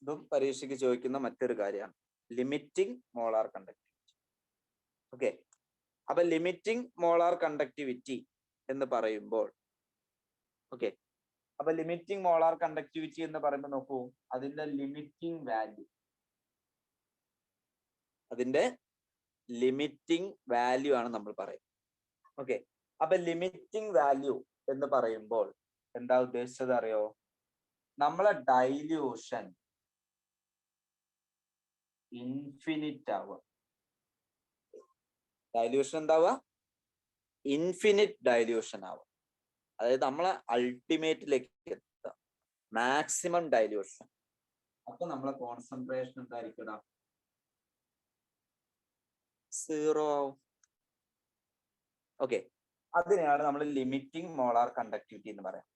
ഇതും പരീക്ഷയ്ക്ക് ചോദിക്കുന്ന മറ്റൊരു കാര്യമാണ്. Limiting molar conductivity. ഓക്കെ, അപ്പൊ ലിമിറ്റിംഗ് മോളാർ കണ്ടക്ടിവിറ്റി എന്ന് പറയുമ്പോൾ ഓക്കെ, അപ്പൊ ലിമിറ്റിംഗ് മോളാർ കണ്ടക്ടിവിറ്റി എന്ന് പറയുമ്പോൾ നോക്കൂ, അതിന്റെ ലിമിറ്റിംഗ് വാല്യൂ ആണ് നമ്മൾ പറയുന്നത്. ഓക്കെ, അപ്പൊ ലിമിറ്റിംഗ് വാല്യൂ എന്ന് പറയുമ്പോൾ എന്താ ഉദ്ദേശിച്ചത് അറിയോ? നമ്മളെ ഡൈല്യൂഷൻ ഇൻഫിനിറ്റ് ആവുക. ഡൈല്യൂഷൻ എന്താവുക? ഇൻഫിനിറ്റ് ഡൈല്യൂഷൻ ആവുക. അതായത് നമ്മളെ അൾട്ടിമേറ്റിലേക്ക് എത്തുക, മാക്സിമം ഡൈല്യൂഷൻ. അപ്പൊ നമ്മളെ കോൺസെൻട്രേഷൻ എന്തായിരിക്കണം? 0 ആവും. ഓക്കെ, അതിനെയാണ് നമ്മൾ ലിമിറ്റിംഗ് മോളാർ കണ്ടക്ടിവിറ്റി എന്ന് പറയാം.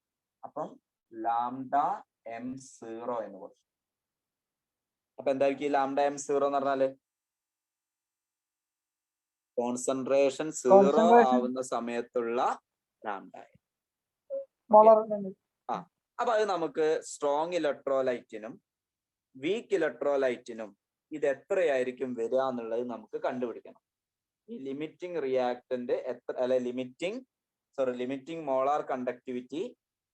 അപ്പം ലാംഡ എം 0 എന്ന് പറയും. അപ്പൊ എന്തായിരിക്കും ലാംഡ എം 0 എന്ന് പറഞ്ഞാല്? കോൺസെൻട്രേഷൻ 0 ആവുന്ന സമയത്തുള്ള ലാംഡ. അപ്പൊ അത് നമുക്ക് സ്ട്രോങ് ഇലക്ട്രോലൈറ്റിനും വീക്ക് ഇലക്ട്രോലൈറ്റിനും ഇത് എത്രയായിരിക്കും വരിക എന്നുള്ളത് നമുക്ക് കണ്ടുപിടിക്കണം. ഈ limiting reactant limiting molar conductivity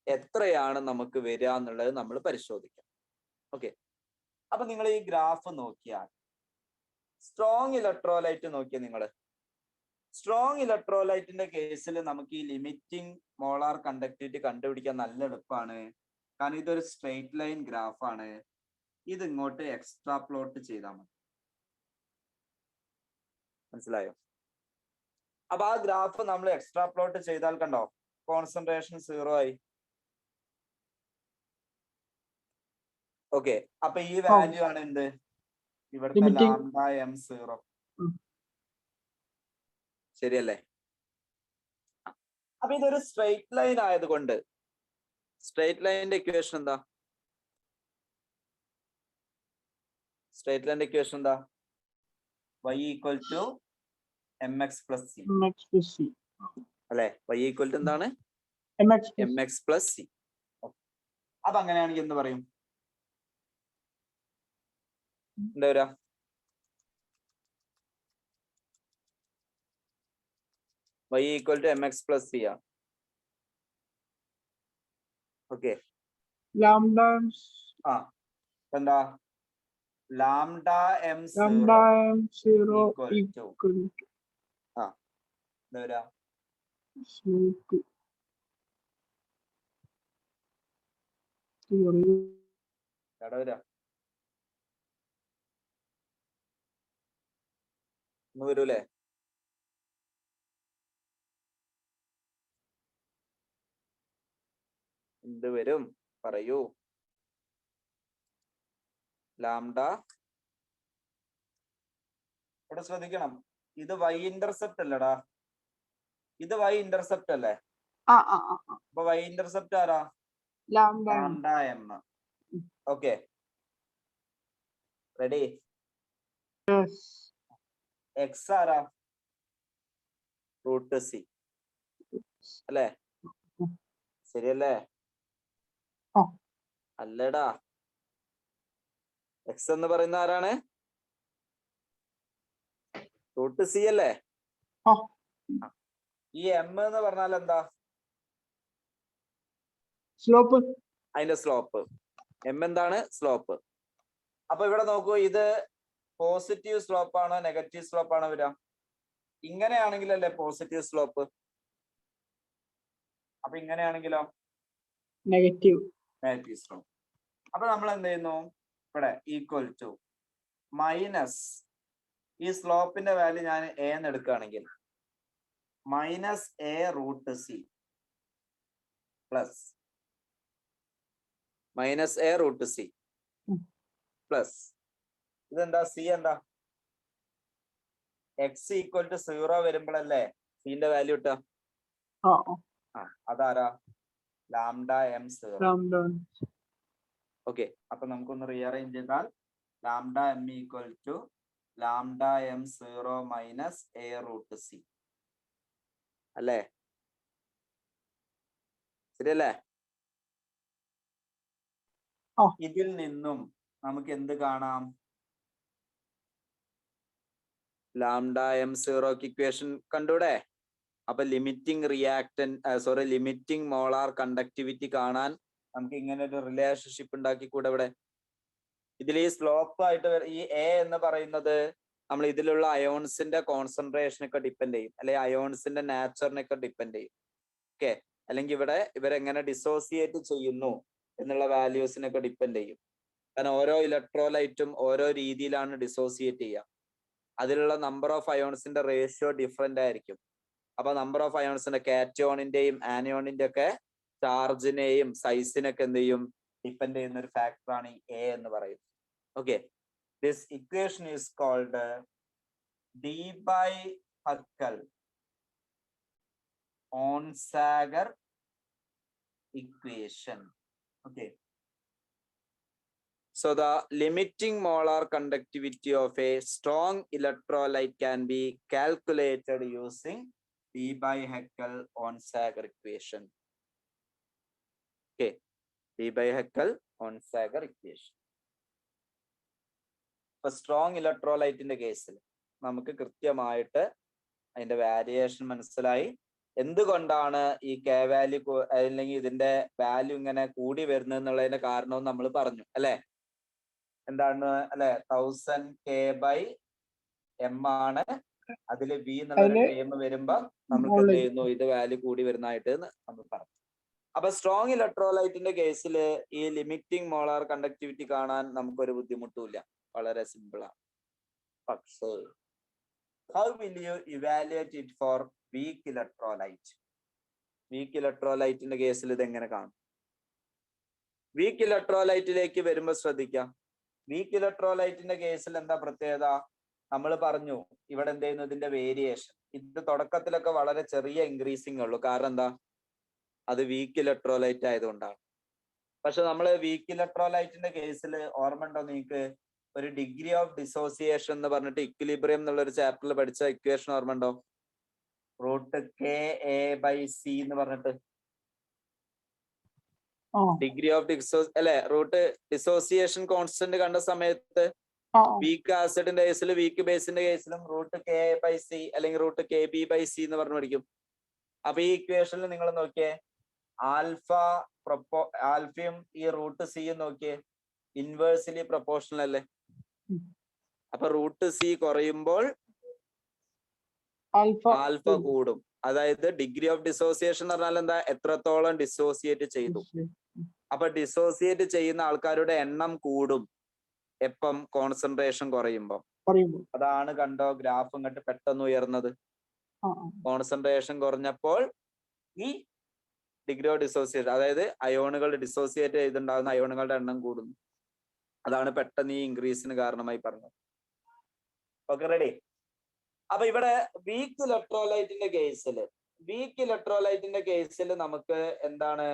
എത്രയാണ് നമുക്ക് വരിക എന്നുള്ളത് നമ്മൾ പരിശോധിക്കാം. ഓക്കെ, അപ്പൊ നിങ്ങൾ ഈ ഗ്രാഫ് നോക്കിയാൽ സ്ട്രോങ് ഇലക്ട്രോലൈറ്റ് നോക്കിയാൽ നിങ്ങൾ സ്ട്രോങ് ഇലക്ട്രോലൈറ്റിന്റെ കേസിൽ നമുക്ക് ഈ ലിമിറ്റിംഗ് മോളാർ കണ്ടക്ടിവിറ്റി കണ്ടുപിടിക്കാൻ നല്ല എളുപ്പമാണ്. കാരണം ഇതൊരു സ്ട്രെയിറ്റ് ലൈൻ ഗ്രാഫാണ്. ഇത് ഇങ്ങോട്ട് എക്സ്ട്രാ പ്ലോട്ട് ചെയ്താൽ മതി. മനസ്സിലായോ? അപ്പൊ ആ ഗ്രാഫ് നമ്മൾ എക്സ്ട്രാ പ്ലോട്ട് ചെയ്താൽ കണ്ടോ കോൺസെൻട്രേഷൻ 0 ആയി. ഓക്കെ, അപ്പൊ ഈ വാല്യൂ ആണ് എന്ത് ഇവിടുത്തെ
Limiting.
Lambda m0. ശരിയല്ലേ? അപ്പൊ ഇതൊരു സ്ട്രെയിറ്റ് ലൈൻ ആയതുകൊണ്ട് സ്ട്രെയിറ്റ് ലൈനിന്റെ ഇക്വേഷൻ എന്താ? സ്ട്രെയിറ്റ് ലൈനിന്റെ ഇക്വേഷൻ എന്താ? y equal to mx plus c
mx plus c.
അല്ലെ? y ഈക്വൽ ടു എന്താണ്?
mx plus
mx plus c. അപ്പൊ അങ്ങനെയാണെങ്കിൽ എന്ത് പറയും? എന്താ വരാ? y equal to mx plus c ആണ്. ഓക്കെ,
lambda
എന്താ? Lambda m
lambda m0
equal to.
equal to
എന്താ വരാ?
slope
എവിടെ വരാ? ഒന്ന് വരൂലേ? എന്ത് വരും പറയൂ. ലാംഡ, ഇവിടെ ശ്രദ്ധിക്കണം, ഇത് y ഇന്റർസെപ്റ്റ് അല്ലടാ, ഇത് y ഇന്റർസെപ്റ്റ് അല്ലേ? അപ്പൊ y ഇന്റർസെപ്റ്റ് ആരാ?
lambda
lambda m. Okay, ready?
yes
X ആരാ? റൂട്ട് സി അല്ലേ? ശരിയല്ലേ? അല്ലടാ, എക്സ് എന്ന് പറയുന്ന ആരാണ്? റൂട്ട് സി അല്ലേ? ഈ എം എന്ന് പറഞ്ഞാൽ എന്താ?
slope
അതിന്റെ സ്ലോപ്പ്. എം എന്താണ്? സ്ലോപ്പ്. അപ്പൊ ഇവിടെ നോക്കൂ, ഇത് പോസിറ്റീവ് സ്ലോപ്പ് ആണോ നെഗറ്റീവ് സ്ലോപ്പ് ആണോ വരാം? ഇങ്ങനെയാണെങ്കിലല്ലേ പോസിറ്റീവ് സ്ലോപ്പ്. അപ്പൊ ഇങ്ങനെയാണെങ്കിലോ
negative
നെഗറ്റീവ് സ്ലോപ്പ്. അപ്പൊ നമ്മൾ എന്ത് ചെയ്യുന്നു? ഇവിടെ ഈക്വൽ ടു മൈനസ്, ഈ സ്ലോപ്പിന്റെ വാല്യൂ ഞാൻ എ എന്ന് എടുക്കുകയാണെങ്കിൽ minus A root c plus minus A root c plus ഇതെന്താ? സി എന്താ? എക്സ് ഈക്വൽ ടു 0 വരുമ്പോഴല്ലേ സിന്റെ വാല്യൂ ഇട്ടാ? അതാരാ? Lambda m 0.
lambda
ഓക്കെ, അപ്പൊ നമുക്കൊന്ന് റീഅറേഞ്ച് ചെയ്താൽ lambda m equal to lambda m 0 minus A root C അല്ലേ? ശരിയല്ലേ? ഇതിൽ നിന്നും നമുക്ക് എന്ത് കാണാം? ലാംഡ m 0 ഇക്വേഷൻ കണ്ടൂടെ? അപ്പൊ ലിമിറ്റിംഗ് ലിമിറ്റിംഗ് മോളാർ കണ്ടക്ടിവിറ്റി കാണാൻ നമുക്ക് ഇങ്ങനെ ഒരു റിലേഷൻഷിപ്പ് ഉണ്ടാക്കിക്കൂടെ? ഇവിടെ ഇതിൽ ഈ സ്ലോപ്പ് ആയിട്ട് ഈ എ എന്ന് പറയുന്നത് നമ്മൾ ഇതിലുള്ള അയോൺസിന്റെ കോൺസെൻട്രേഷനൊക്കെ ഡിപ്പെൻഡ് ചെയ്യും, അല്ലെങ്കിൽ അയോൺസിന്റെ നാച്ചറിനൊക്കെ ഡിപ്പെൻഡ് ചെയ്യും. ഓക്കെ, അല്ലെങ്കിൽ ഇവിടെ ഇവരെങ്ങനെ ഡിസോസിയേറ്റ് ചെയ്യുന്നു എന്നുള്ള വാല്യൂസിനൊക്കെ ഡിപ്പെൻഡ് ചെയ്യും. കാരണം ഓരോ ഇലക്ട്രോലൈറ്റും ഓരോ രീതിയിലാണ് ഡിസോസിയേറ്റ് ചെയ്യുക. അതിലുള്ള നമ്പർ ഓഫ് അയോൺസിന്റെ റേഷ്യോ ഡിഫറെന്റ് ആയിരിക്കും. അപ്പൊ നമ്പർ ഓഫ് അയോൺസിന്റെ കാറ്റയോണിന്റെയും ആനയോണിന്റെ ഒക്കെ ചാർജിനെയും സൈസിനൊക്കെ എന്ത് ചെയ്യും? ഡിപ്പെൻഡ് ചെയ്യുന്ന ഒരു ഫാക്ടറാണ് ഈ എ എന്ന് പറയുന്നത്. Okay, this equation is called Debye Huckel Onsager equation. Okay, so the limiting molar conductivity of a strong electrolyte can be calculated using D-by-Heckel-Onsager equation. Okay, D-by-Heckel-Onsager equation. ഇപ്പൊ സ്ട്രോങ് ഇലക്ട്രോലൈറ്റിന്റെ കേസിൽ നമുക്ക് കൃത്യമായിട്ട് അതിന്റെ വാരിയേഷൻ മനസ്സിലായി. എന്തുകൊണ്ടാണ് ഈ കെ വാല്യൂ അല്ലെങ്കിൽ ഇതിന്റെ വാല്യൂ ഇങ്ങനെ കൂടി വരുന്നത് എന്നുള്ളതിന്റെ കാരണവും നമ്മൾ പറഞ്ഞു അല്ലെ? എന്താണ് അല്ലെ? 1000 K/m ആണ്. അതില് V എന്നുള്ള ടേം വരുമ്പോ നമുക്ക് എന്ത് ചെയ്യുന്നു? ഇത് വാല്യൂ കൂടി വരുന്നതായിട്ട് നമ്മൾ പറഞ്ഞു. അപ്പൊ സ്ട്രോങ് ഇലക്ട്രോലൈറ്റിന്റെ കേസിൽ ഈ ലിമിറ്റിംഗ് മോളാർ കണ്ടക്ടിവിറ്റി കാണാൻ നമുക്കൊരു ബുദ്ധിമുട്ടുമില്ല, വളരെ സിമ്പിൾ ആണ്. പക്ഷേ how will you evaluate it for weak electrolyte? Weak ഇലക്ട്രോലൈറ്റിന്റെ കേസിൽ ഇത് എങ്ങനെ കാണും? വീക്ക് ഇലക്ട്രോലൈറ്റിലേക്ക് വരുമ്പോൾ ശ്രദ്ധിക്കാം. വീക്ക് ഇലക്ട്രോലൈറ്റിന്റെ കേസിൽ എന്താ പ്രത്യേകത? നമ്മൾ പറഞ്ഞു ഇവിടെ എന്ത് ചെയ്യുന്നു, ഇതിന്റെ വേരിയേഷൻ ഇത് തുടക്കത്തിലൊക്കെ വളരെ ചെറിയ ഇൻക്രീസിങ് ഉള്ളൂ. കാരണം എന്താ? അത് വീക്ക് ഇലക്ട്രോലൈറ്റ് ആയതുകൊണ്ടാണ്. പക്ഷെ നമ്മൾ വീക്ക് ഇലക്ട്രോലൈറ്റിന്റെ കേസിൽ ഓർമ്മ ഉണ്ടോ നിങ്ങൾക്ക്? ഒരു ഡിഗ്രി ഓഫ് ഡിസോസിയേഷൻ എന്ന് പറഞ്ഞിട്ട് ഇക്വിലിബ്രിയം എന്നുള്ള ഒരു ചാപ്റ്ററിൽ പഠിച്ച ഇക്വേഷൻ ഓർമ്മ ഉണ്ടോ? √KA/C എന്ന് പറഞ്ഞിട്ട് ഡിഗ്രി ഓഫ് ഡിസോസിയേഷൻ കോൺസ്റ്റന്റ് കണ്ട സമയത്ത് വീക്ക് ആസിഡിന്റെ കേസിലും വീക്ക് ബേസിന്റെ കേസിലും √KA/C അല്ലെങ്കിൽ √KB/C എന്ന് പറഞ്ഞു പഠിക്കും. അപ്പൊ ഈ ഇക്വേഷനിൽ നിങ്ങൾ നോക്കിയേ, ആൽഫയും ഈ √C നോക്കിയേ ഇൻവേഴ്സിലി പ്രൊപ്പോർഷണൽ അല്ലേ? അപ്പൊ √C കുറയുമ്പോൾ ആൽഫ കൂടും. അതായത് ഡിഗ്രി ഓഫ് ഡിസോസിയേഷൻ എന്ന് പറഞ്ഞാൽ എന്താ? എത്രത്തോളം ഡിസോസിയേറ്റ് ചെയ്തു. അപ്പൊ ഡിസോസിയേറ്റ് ചെയ്യുന്ന ആൾക്കാരുടെ എണ്ണം കൂടും എപ്പം? കോൺസെൻട്രേഷൻ കുറയുമ്പോ. അതാണ് കണ്ടോ ഗ്രാഫ് ഇങ്ങോട്ട് പെട്ടെന്ന് ഉയർന്നത്. കോൺസെൻട്രേഷൻ കുറഞ്ഞപ്പോൾ ഈ ഡിഗ്രി ഓഫ് ഡിസോസിയേഷൻ, അതായത് അയോണുകൾ ഡിസോസിയേറ്റ് ചെയ്തുണ്ടാകുന്ന അയോണുകളുടെ എണ്ണം കൂടുന്നു. അതാണ് പെട്ടെന്ന് ഈ ഇൻക്രീസിന് കാരണമായി പറഞ്ഞത്. Okay, ready? അപ്പൊ ഇവിടെ വീക്ക് ഇലക്ട്രോലൈറ്റിന്റെ കേസിൽ നമുക്ക് എന്താണ്?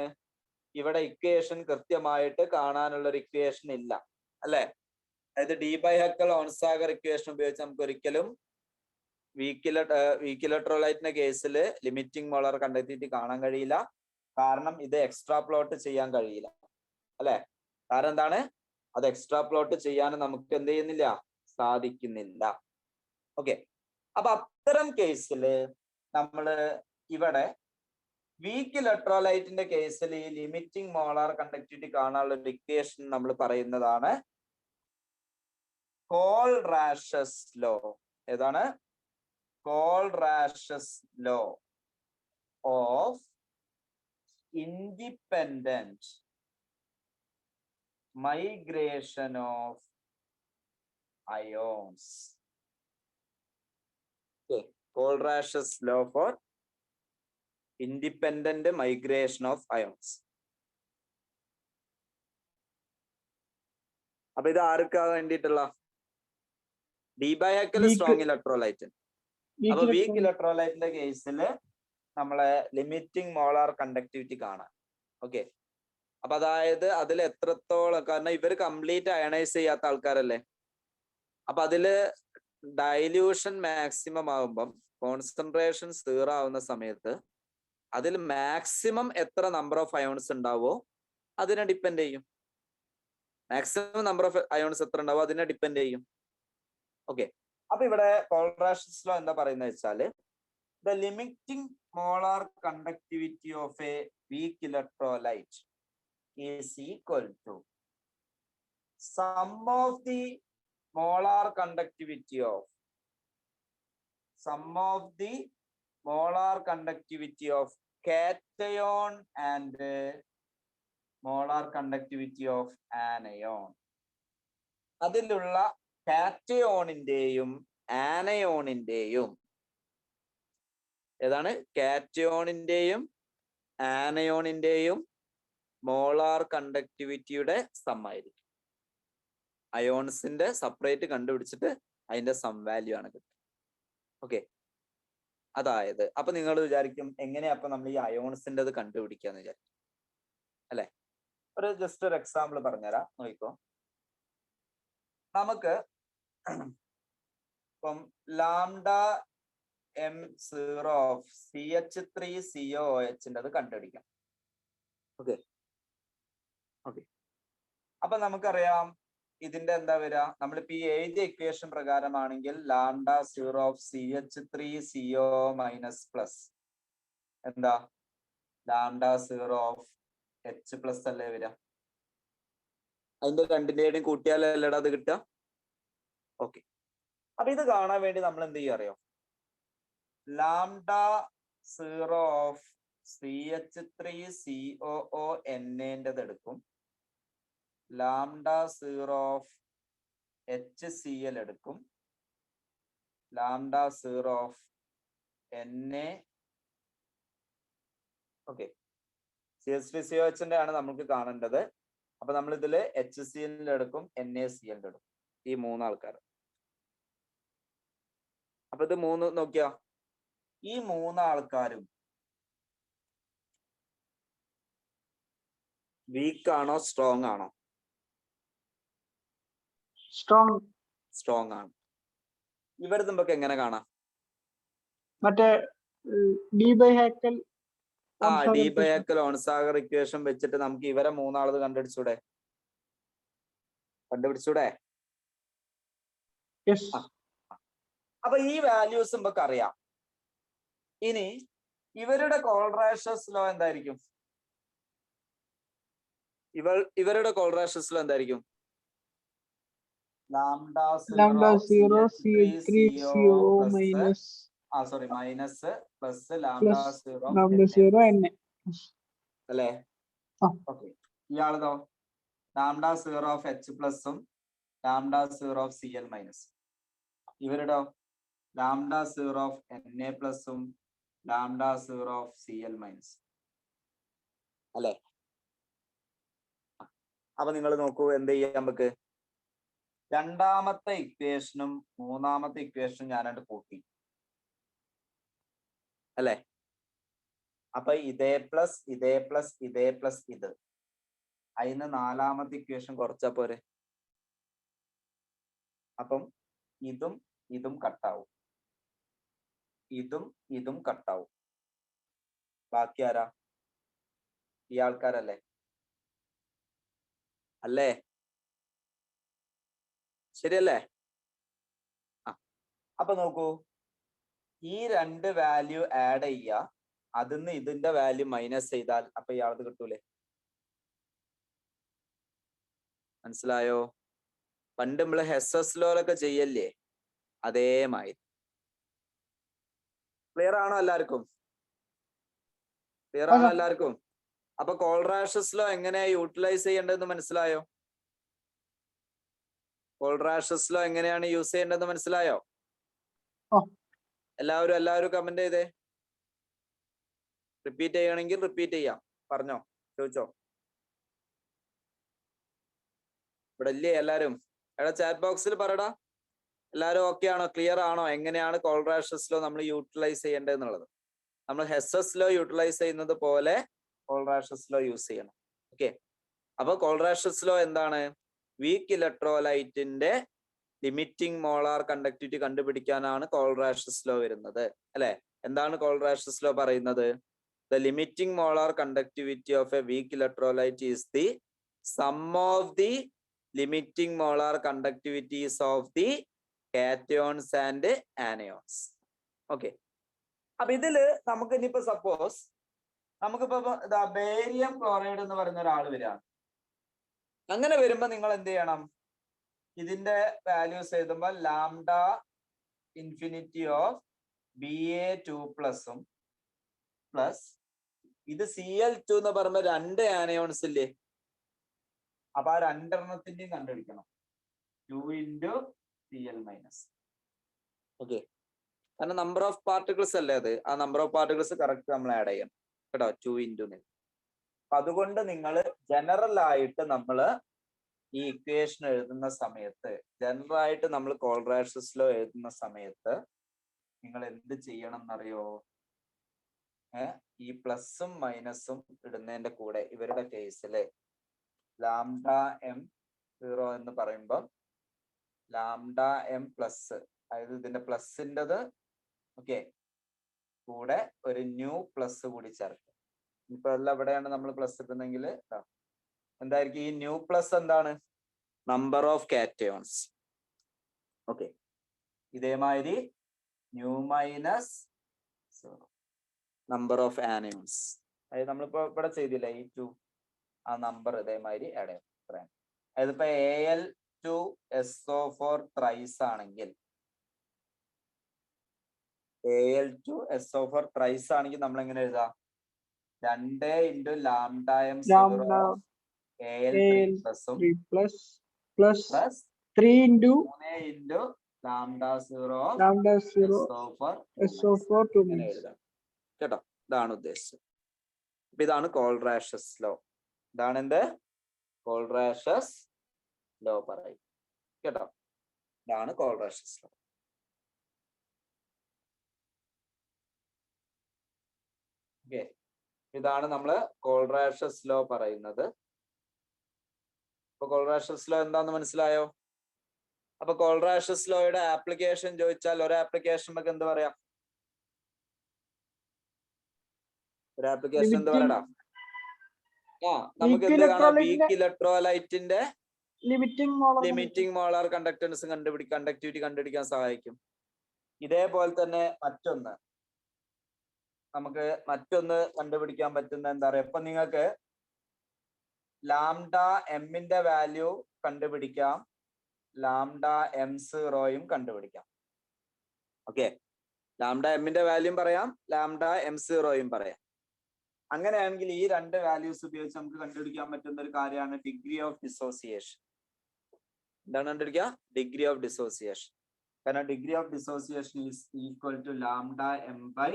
ഇവിടെ ഇക്വേഷൻ കൃത്യമായിട്ട് കാണാനുള്ള ഒരു ഇക്വേഷൻ ഇല്ല, അല്ലെ? അതായത് ഡി-ബൈ-ഹെക്കൽ ഓൺസാഗർ ഇക്വേഷൻ ഉപയോഗിച്ച് നമുക്ക് ഒരിക്കലും വീക്ക് ഇലക്ട്രോലൈറ്റിന്റെ കേസിൽ ലിമിറ്റിംഗ് മോളാർ കണ്ടക്ടിവിറ്റി കാണാൻ കഴിയില്ല. കാരണം ഇത് എക്സ്ട്രാ പ്ലോട്ട് ചെയ്യാൻ കഴിയില്ല, അല്ലെ? കാരണം എന്താണ്? അത് എക്സ്ട്രാ പ്ലോട്ട് ചെയ്യാൻ നമുക്ക് എന്ത് ചെയ്യുന്നില്ല? സാധിക്കുന്നില്ല. ഓക്കെ, അപ്പൊ അത്തരം കേസിൽ നമ്മള് ഇവിടെ വീക്ക് ഇലക്ട്രോലൈറ്റിന്റെ കേസിൽ ഈ ലിമിറ്റിംഗ് മോളാർ കണ്ടക്ടിവിറ്റി കാണാനുള്ള ഒരു ഇക്വേഷൻ നമ്മൾ പറയുന്നതാണ് കോൾ-റാഷസ് ലോ. ഏതാണ്? Kohlrausch's law of independent migration of ions. Okay, Kohlrausch's law for independent migration of ions. അപ്പൊ ഇത് ആർക്കാ വേണ്ടിയിട്ടുള്ള? Debye Huckel strong electrolyte. അപ്പൊ വീക്ക് ഇലക്ട്രോലൈറ്റിന്റെ കേസിൽ നമ്മളെ ലിമിറ്റിംഗ് മോളാർ കണ്ടക്ടിവിറ്റി കാണാം. ഓക്കെ, അപ്പൊ അതായത് അതിൽ എത്രത്തോളം, കാരണം ഇവർ കംപ്ലീറ്റ് അയണൈസ് ചെയ്യാത്ത ആൾക്കാരല്ലേ. അപ്പൊ അതില് ഡൈല്യൂഷൻ മാക്സിമം ആകുമ്പം കോൺസെൻട്രേഷൻ 0 ആവുന്ന സമയത്ത് അതിൽ മാക്സിമം എത്ര നമ്പർ ഓഫ് അയോൺസ് ഉണ്ടാവോ അതിനെ ഡിപ്പെൻഡ് ചെയ്യും. മാക്സിമം നമ്പർ ഓഫ് അയോൺസ് എത്ര ഉണ്ടാവോ അതിനെ ഡിപ്പെൻഡ് ചെയ്യും. ഓക്കെ, അപ്പൊ ഇവിടെ കോൾ-റാഷസ് ലോ എന്താ പറയുന്നത് വെച്ചാല്, the limiting molar conductivity of a weak electrolyte is equal to sum of the molar conductivity of cation and molar conductivity of anion. അതിലുള്ള കാറ്റയോണിന്റെയും ആനയോണിന്റെയും, ഏതാണ്? കാറ്റയോണിന്റെയും ആനയോണിന്റെയും മോളാർ കണ്ടക്ടിവിറ്റിയുടെ സമ്മായിരിക്കും. അയോൺസിന്റെ സെപ്പറേറ്റ് കണ്ടുപിടിച്ചിട്ട് അതിന്റെ സം വാല്യൂ ആണ് കിട്ടുക. ഓക്കെ, അതായത് അപ്പൊ നിങ്ങൾ വിചാരിക്കും എങ്ങനെയാ അപ്പൊ നമ്മൾ ഈ അയോൺസിന്റെ കണ്ടുപിടിക്കാന്ന് വിചാരിക്കും, അല്ലെ? ജസ്റ്റ് ഒരു എക്സാമ്പിൾ പറഞ്ഞുതരാം, നോക്കിക്കോ. നമുക്ക് ഇപ്പം λm0 ഓഫ് CH3COOH കണ്ടുപിടിക്കാം. ഓക്കെ, അപ്പൊ നമുക്കറിയാം ഇതിന്റെ എന്താ വരിക? നമ്മളിപ്പോ ഈ എഴുതിയ ഇക്വേഷൻ പ്രകാരമാണെങ്കിൽ λ0 ഓഫ് CH3CO മൈനസ് പ്ലസ് എന്താ λ0 ഓഫ് H പ്ലസ് അല്ലേ വരിക? അതിന്റെ രണ്ടിന്റെയും കൂട്ടിയാലല്ലടാ അത് കിട്ടുക. ഓക്കെ, അപ്പൊ ഇത് കാണാൻ വേണ്ടി നമ്മൾ എന്ത് ചെയ്യും അറിയോ? λ0 ഓഫ് CH3COO NAൻ്റെത് ലാംഡ 0 ഓഫ് HCl എടുക്കും, lambda 0 of Na. Okay, CH3COH ആണ് നമുക്ക് കാണേണ്ടത്. അപ്പൊ നമ്മൾ ഇതില് HCl എടുക്കും, NaCl എടുക്കും, ഈ 3 ആൾക്കാർ. അപ്പൊ ഇത് 3 നോക്കിയാ, ഈ 3 ആൾക്കാരും വീക്ക് ആണോ സ്ട്രോങ് ആണോ? സ്ട്രോങ് ആണ്. ഇവർ നമുക്ക് എങ്ങനെ കാണാം?
മറ്റേ ഡി-ബൈ-ഹാക്കൽ
ഡി-ബൈ-ഹാക്കൽ ഓൺസാഗർ ഇക്വേഷൻ വെച്ചിട്ട് നമുക്ക് ഇവരെ 3 ആളത് കണ്ടുപിടിച്ചൂടെ? അപ്പൊ ഈ വാല്യൂസ് നമുക്ക് അറിയാം. ഇനി ഇവരുടെ കോൾറാഷസ് ലോ എന്തായിരിക്കും? ഇവരുടെ കോൾറാഷസ് ലോ എന്തായിരിക്കും? Lambda 0
CH3CO minus
plus lambda 0 അല്ലേ? ഓക്കെ, ഇയാളതോ ലാംഡ 0 ഓഫ് H പ്ലസും ലാംഡ 0 ഓഫ് Cl മൈനസ്. ഇവരുടെ ലാംഡ 0 ഓഫ് Na പ്ലസും ലാംഡ 0 ഓഫ് Cl മൈനസ് അല്ലേ? അപ്പൊ നിങ്ങൾ നോക്കൂ, എന്ത് ചെയ്യാം നമുക്ക്? രണ്ടാമത്തെ ഇക്വേഷനും മൂന്നാമത്തെ ഇക്വേഷനും ഞാനായിട്ട് കൂട്ടി അല്ലേ? അപ്പൊ ഇതേ പ്ലസ് ഇതേ പ്ലസ് ഇതേ പ്ലസ് ഇത്, അതിന് നാലാമത്തെ ഇക്വേഷൻ കുറച്ചാ പോരെ? അപ്പം ഇതും ഇതും കട്ടാവും, ഇതും കട്ടാവും. ബാക്കി ആരാ? ഈ ആൾക്കാരല്ലേ? അല്ലേ? ശരിയല്ലേ? അപ്പൊ നോക്കൂ, ഈ 2 വാല്യൂ ആഡ് ചെയ്യുക, അതിന്ന് ഇതിന്റെ വാല്യൂ മൈനസ് ചെയ്താൽ അപ്പൊ ഇയാളത് കിട്ടൂലേ? മനസ്സിലായോ? പണ്ട് നമ്മള് ഹെസ്സസ് ലോലൊക്കെ ചെയ്യല്ലേ, അതേമാതിരി. ക്ലിയർ ആണോ എല്ലാവർക്കും? അപ്പൊ കോൾറാഷസ് ലോ എങ്ങനെയാ യൂട്ടിലൈസ് ചെയ്യേണ്ടതെന്ന് മനസ്സിലായോ? കോൾറാഷസ് ലോ എങ്ങനെയാണ് യൂസ് ചെയ്യേണ്ടതെന്ന് മനസ്സിലായോ? എല്ലാവരും കമന്റ് ചെയ്തേ. റിപ്പീറ്റ് ചെയ്യണമെങ്കിൽ റിപ്പീറ്റ് ചെയ്യാം. പറഞ്ഞോ, ചോദിച്ചോ. ഇവിടെ ഇല്ലേ എല്ലാരും? എടാ ചാറ്റ് ബോക്സിൽ പറയടാ, എല്ലാരും ഓക്കെ ആണോ? ക്ലിയർ ആണോ? എങ്ങനെയാണ് കോൾറാഷസ് ലോ നമ്മൾ യൂട്ടിലൈസ് ചെയ്യേണ്ടതെന്നുള്ളത്? നമ്മൾ ഹെസ്സസ് ലോ യൂട്ടിലൈസ് ചെയ്യുന്നത് പോലെ കോൾറാഷസ് ലോ യൂസ് ചെയ്യണം. ഓക്കെ, അപ്പൊ കോൾറാഷസ് ലോ എന്താണ്? വീക്ക് ഇലക്ട്രോലൈറ്റിന്റെ ലിമിറ്റിംഗ് മോളാർ കണ്ടക്ടിവിറ്റി കണ്ടുപിടിക്കാനാണ് കോൾറാഷസ് ലോ വരുന്നത് അല്ലെ? എന്താണ് കോൾറാഷസ് ലോ പറയുന്നത്? The limiting molar conductivity of a weak electrolyte is the sum of the limiting molar conductivities of the cations and anions. Okay. അപ്പൊ ഇതില് നമുക്ക് ഇനിയിപ്പോ സപ്പോസ് നമുക്കിപ്പോ ബേരിയം ക്ലോറൈഡ് എന്ന് പറയുന്ന ഒരാൾ വരികയാണ്. അങ്ങനെ വരുമ്പോ നിങ്ങൾ എന്ത് ചെയ്യണം? ഇതിന്റെ വാല്യൂസ് എഴുതുമ്പോൾ ലാംഡ ഇൻഫിനിറ്റി ഓഫ് Ba2 പ്ലസും പ്ലസ് ഇത് Cl2 എന്ന് പറയുമ്പോ 2 ആനയോൺസ് ഇല്ലേ? അപ്പൊ ആ 2 എണ്ണത്തിന്റെയും കണ്ടുപിടിക്കണം. 2 × Cl മൈനസ്. ഓക്കെ, കാരണം നമ്പർ ഓഫ് പാർട്ടിക്കിൾസ് അല്ലേ അത്? ആ നമ്പർ ഓഫ് പാർട്ടിക്കിൾസ് കറക്റ്റ് നമ്മൾ ആഡ് ചെയ്യണം കേട്ടോ. 2 × അതുകൊണ്ട് നിങ്ങൾ ജനറൽ ആയിട്ട് നമ്മള് ഈ ഇക്വേഷൻ എഴുതുന്ന സമയത്ത്, ജനറൽ ആയിട്ട് നമ്മൾ കോൾറാഷസ് ലോ എഴുതുന്ന സമയത്ത് നിങ്ങൾ എന്ത് ചെയ്യണം എന്നറിയോ? ഈ പ്ലസും മൈനസും ഇടുന്നതിന്റെ കൂടെ ഇവരുടെ കേസില് ലാംഡ m0 എന്ന് പറയുമ്പോൾ ലാംഡ m പ്ലസ്, അതായത് ഇതിന്റെ പ്ലസിൻ്റെത് ഓക്കെ കൂടെ ഒരു ന്യൂ പ്ലസ് കൂടി ചേർക്കും. ഇപ്പൊ എല്ലാം എവിടെയാണ് നമ്മൾ പ്ലസ് ഇടുന്നെങ്കിൽ എന്തായിരിക്കും? ഈ ന്യൂ പ്ലസ് എന്താണ്? Number of cations. ഓക്കെ, ഇതേമാതിരി new minus number of anions. അതായത് നമ്മളിപ്പോ ഇവിടെ ചെയ്തില്ല ഈ 2, ആ നമ്പർ ഇതേമാതിരി ആഡ് ചെയ്യാം. അതായത് ഇപ്പൊ Al2SO4 ത്രൈസ് ആണെങ്കിൽ, Al2SO4 ത്രൈസ് ആണെങ്കിൽ നമ്മൾ എങ്ങനെ എഴുതാം? 2 into lambda M
lambda
zero AL3
AL
പ്ലസും
3 plus
plus
3 into
3 into lambda zero
lambda 0 SO4 2
ഇങ്ങനെ
മീൻസ്.
എഴുതാം കേട്ടോ. ഇതാണ് ഉദ്ദേശിച്ചത്. അപ്പൊ ഇതാണ് കോൾറാഷസ് ലോ. ഇതാണ് എന്ത് കോൾറാഷസ് ലോ പറയും കേട്ടോ. ഇതാണ് കോൾറാഷസ് ലോ. ഓക്കെ, ഇതാണ് നമ്മള് കോൾറാഷസ് ലോ പറയുന്നത്. അപ്പൊ കോൾറാഷസ് ലോ എന്താന്ന് മനസ്സിലായോ? അപ്പൊ കോൾറാഷസ് ലോയുടെ ആപ്ലിക്കേഷൻ ചോദിച്ചാൽ ഒരു ആപ്ലിക്കേഷൻ നമുക്ക് എന്ത് പറയാം? ഒരു ആപ്ലിക്കേഷൻ എന്ത് പറയടാ? നമുക്ക് എന്ത് കാണാം? വീക്ക് ഇലക്ട്രോലൈറ്റിന്റെ ലിമിറ്റിംഗ് മോളാർ കണ്ടക്ടൻസ് കണ്ടക്ടിവിറ്റി കണ്ടുപിടിക്കാൻ സഹായിക്കും. ഇതേപോലെ തന്നെ മറ്റൊന്ന് കണ്ടുപിടിക്കാൻ പറ്റുന്ന എന്താ പറയാ? ഇപ്പൊ നിങ്ങൾക്ക് ലാംഡ എമ്മിന്റെ വാല്യൂ കണ്ടുപിടിക്കാം, ലാംഡ എം സീറോയും കണ്ടുപിടിക്കാം. ഓക്കെ, ലാംഡ എമ്മിന്റെ വാല്യൂം പറയാം, ലാംഡ എം സീറോയും പറയാം. അങ്ങനെയാണെങ്കിൽ ഈ രണ്ട് വാല്യൂസ് ഉപയോഗിച്ച് നമുക്ക് കണ്ടുപിടിക്കാൻ പറ്റുന്ന ഒരു കാര്യമാണ് ഡിഗ്രി ഓഫ് ഡിസോസിയേഷൻ. എന്താണ് കണ്ടുപിടിക്കുക? Degree of dissociation. കാരണം degree of dissociation is equal to lambda M by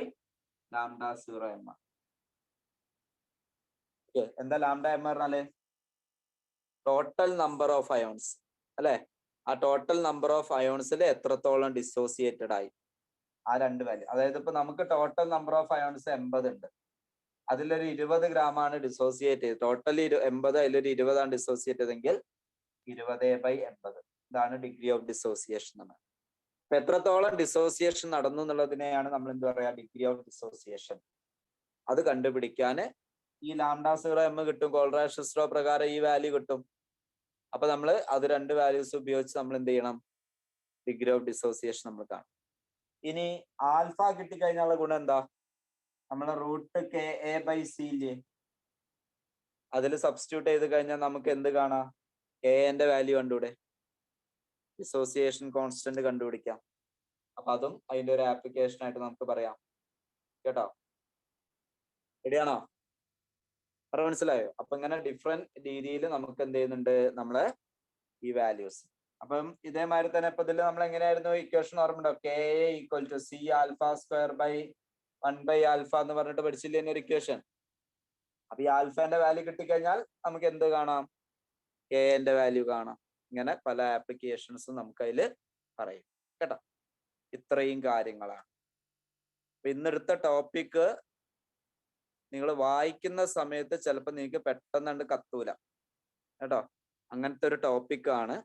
lambda zero M. Okay, എന്താ ലാംഡ എം പറഞ്ഞാല്? ടോട്ടൽ നമ്പർ ഓഫ് അയോൺസ് അല്ലെ? ആ ടോട്ടൽ നമ്പർ ഓഫ് അയോൺസിൽ എത്രത്തോളം ഡിസോസിയേറ്റഡ് ആയി, ആ രണ്ട് വാല്യൂ. അതായത് ഇപ്പൊ നമുക്ക് ടോട്ടൽ നമ്പർ ഓഫ് അയോൺസ് 80 ഉണ്ട്, അതിലൊരു 20 ഗ്രാമാണ് ഡിസോസിയേറ്റ് ചെയ്ത്. ടോട്ടലി 80, അതിലൊരു 20 ആണ് ഡിസോസിയേറ്റ് ചെയ്തെങ്കിൽ 20/80. ഇതാണ് ഡിഗ്രി ഓഫ് ഡിസോസിയേഷൻ എന്ന്. അപ്പൊ എത്രത്തോളം ഡിസോസിയേഷൻ നടന്നു എന്നുള്ളതിനെയാണ് നമ്മൾ എന്ത് പറയാ? Degree of dissociation. അത് കണ്ടുപിടിക്കാൻ ഈ ലാംഡ സീറോ എം കിട്ടും, കോൾറാഷസ് ലോ പ്രകാരം ഈ വാല്യൂ കിട്ടും. അപ്പൊ നമ്മൾ അത് രണ്ട് വാല്യൂസ് ഉപയോഗിച്ച് നമ്മൾ എന്ത് ചെയ്യണം? ഡിഗ്രി ഓഫ് ഡിസോസിയേഷൻ നമ്മൾ കാണും. ഇനി ആൽഫ കിട്ടിക്കഴിഞ്ഞാലുള്ള ഗുണം എന്താ? നമ്മളെ റൂട്ട് KA/C ഇല്ലേ, അതിൽ സബ്സ്റ്റിറ്റ്യൂട്ട് ചെയ്ത് കഴിഞ്ഞാൽ നമുക്ക് എന്ത് കാണാം? KAന്റെ വാല്യൂ കണ്ടൂടെ? ഡിസോസിയേഷൻ കോൺസ്റ്റന്റ് കണ്ടുപിടിക്കാം. അപ്പൊ അതും അതിന്റെ ഒരു ആപ്ലിക്കേഷൻ ആയിട്ട് നമുക്ക് പറയാം കേട്ടോ. ശരിയാണോ? മനസ്സിലായോ? അപ്പൊ ഇങ്ങനെ ഡിഫറെന്റ് രീതിയിൽ നമുക്ക് എന്ത് ചെയ്യുന്നുണ്ട് നമ്മളെ ഈ വാല്യൂസ്. അപ്പം ഇതേമാതിരി തന്നെ ഇപ്പൊ ഇതിൽ നമ്മൾ എങ്ങനെയായിരുന്നു ഇക്വേഷൻ ഓർമ്മയുണ്ടോ? KA = C α² 1/α എന്ന് പറഞ്ഞിട്ട് പഠിച്ചില്ലേ ഒരു ഇക്വേഷൻ? അപ്പൊ ഈ ആൽഫന്റെ വാല്യൂ കിട്ടിക്കഴിഞ്ഞാൽ നമുക്ക് എന്ത് കാണാം? KAന്റെ വാല്യൂ കാണാം. ഇങ്ങനെ പല ആപ്ലിക്കേഷൻസും നമുക്ക് അതിൽ പറയും കേട്ടോ. ഇത്രയും കാര്യങ്ങളാണ്. അപ്പൊ ഇന്നെടുത്ത ടോപ്പിക്ക് നിങ്ങൾ വായിക്കുന്ന സമയത്ത് ചിലപ്പോൾ നിങ്ങൾക്ക് പെട്ടെന്ന് കത്തൂല കേട്ടോ. അങ്ങനത്തെ ഒരു ടോപ്പിക്കാണ്.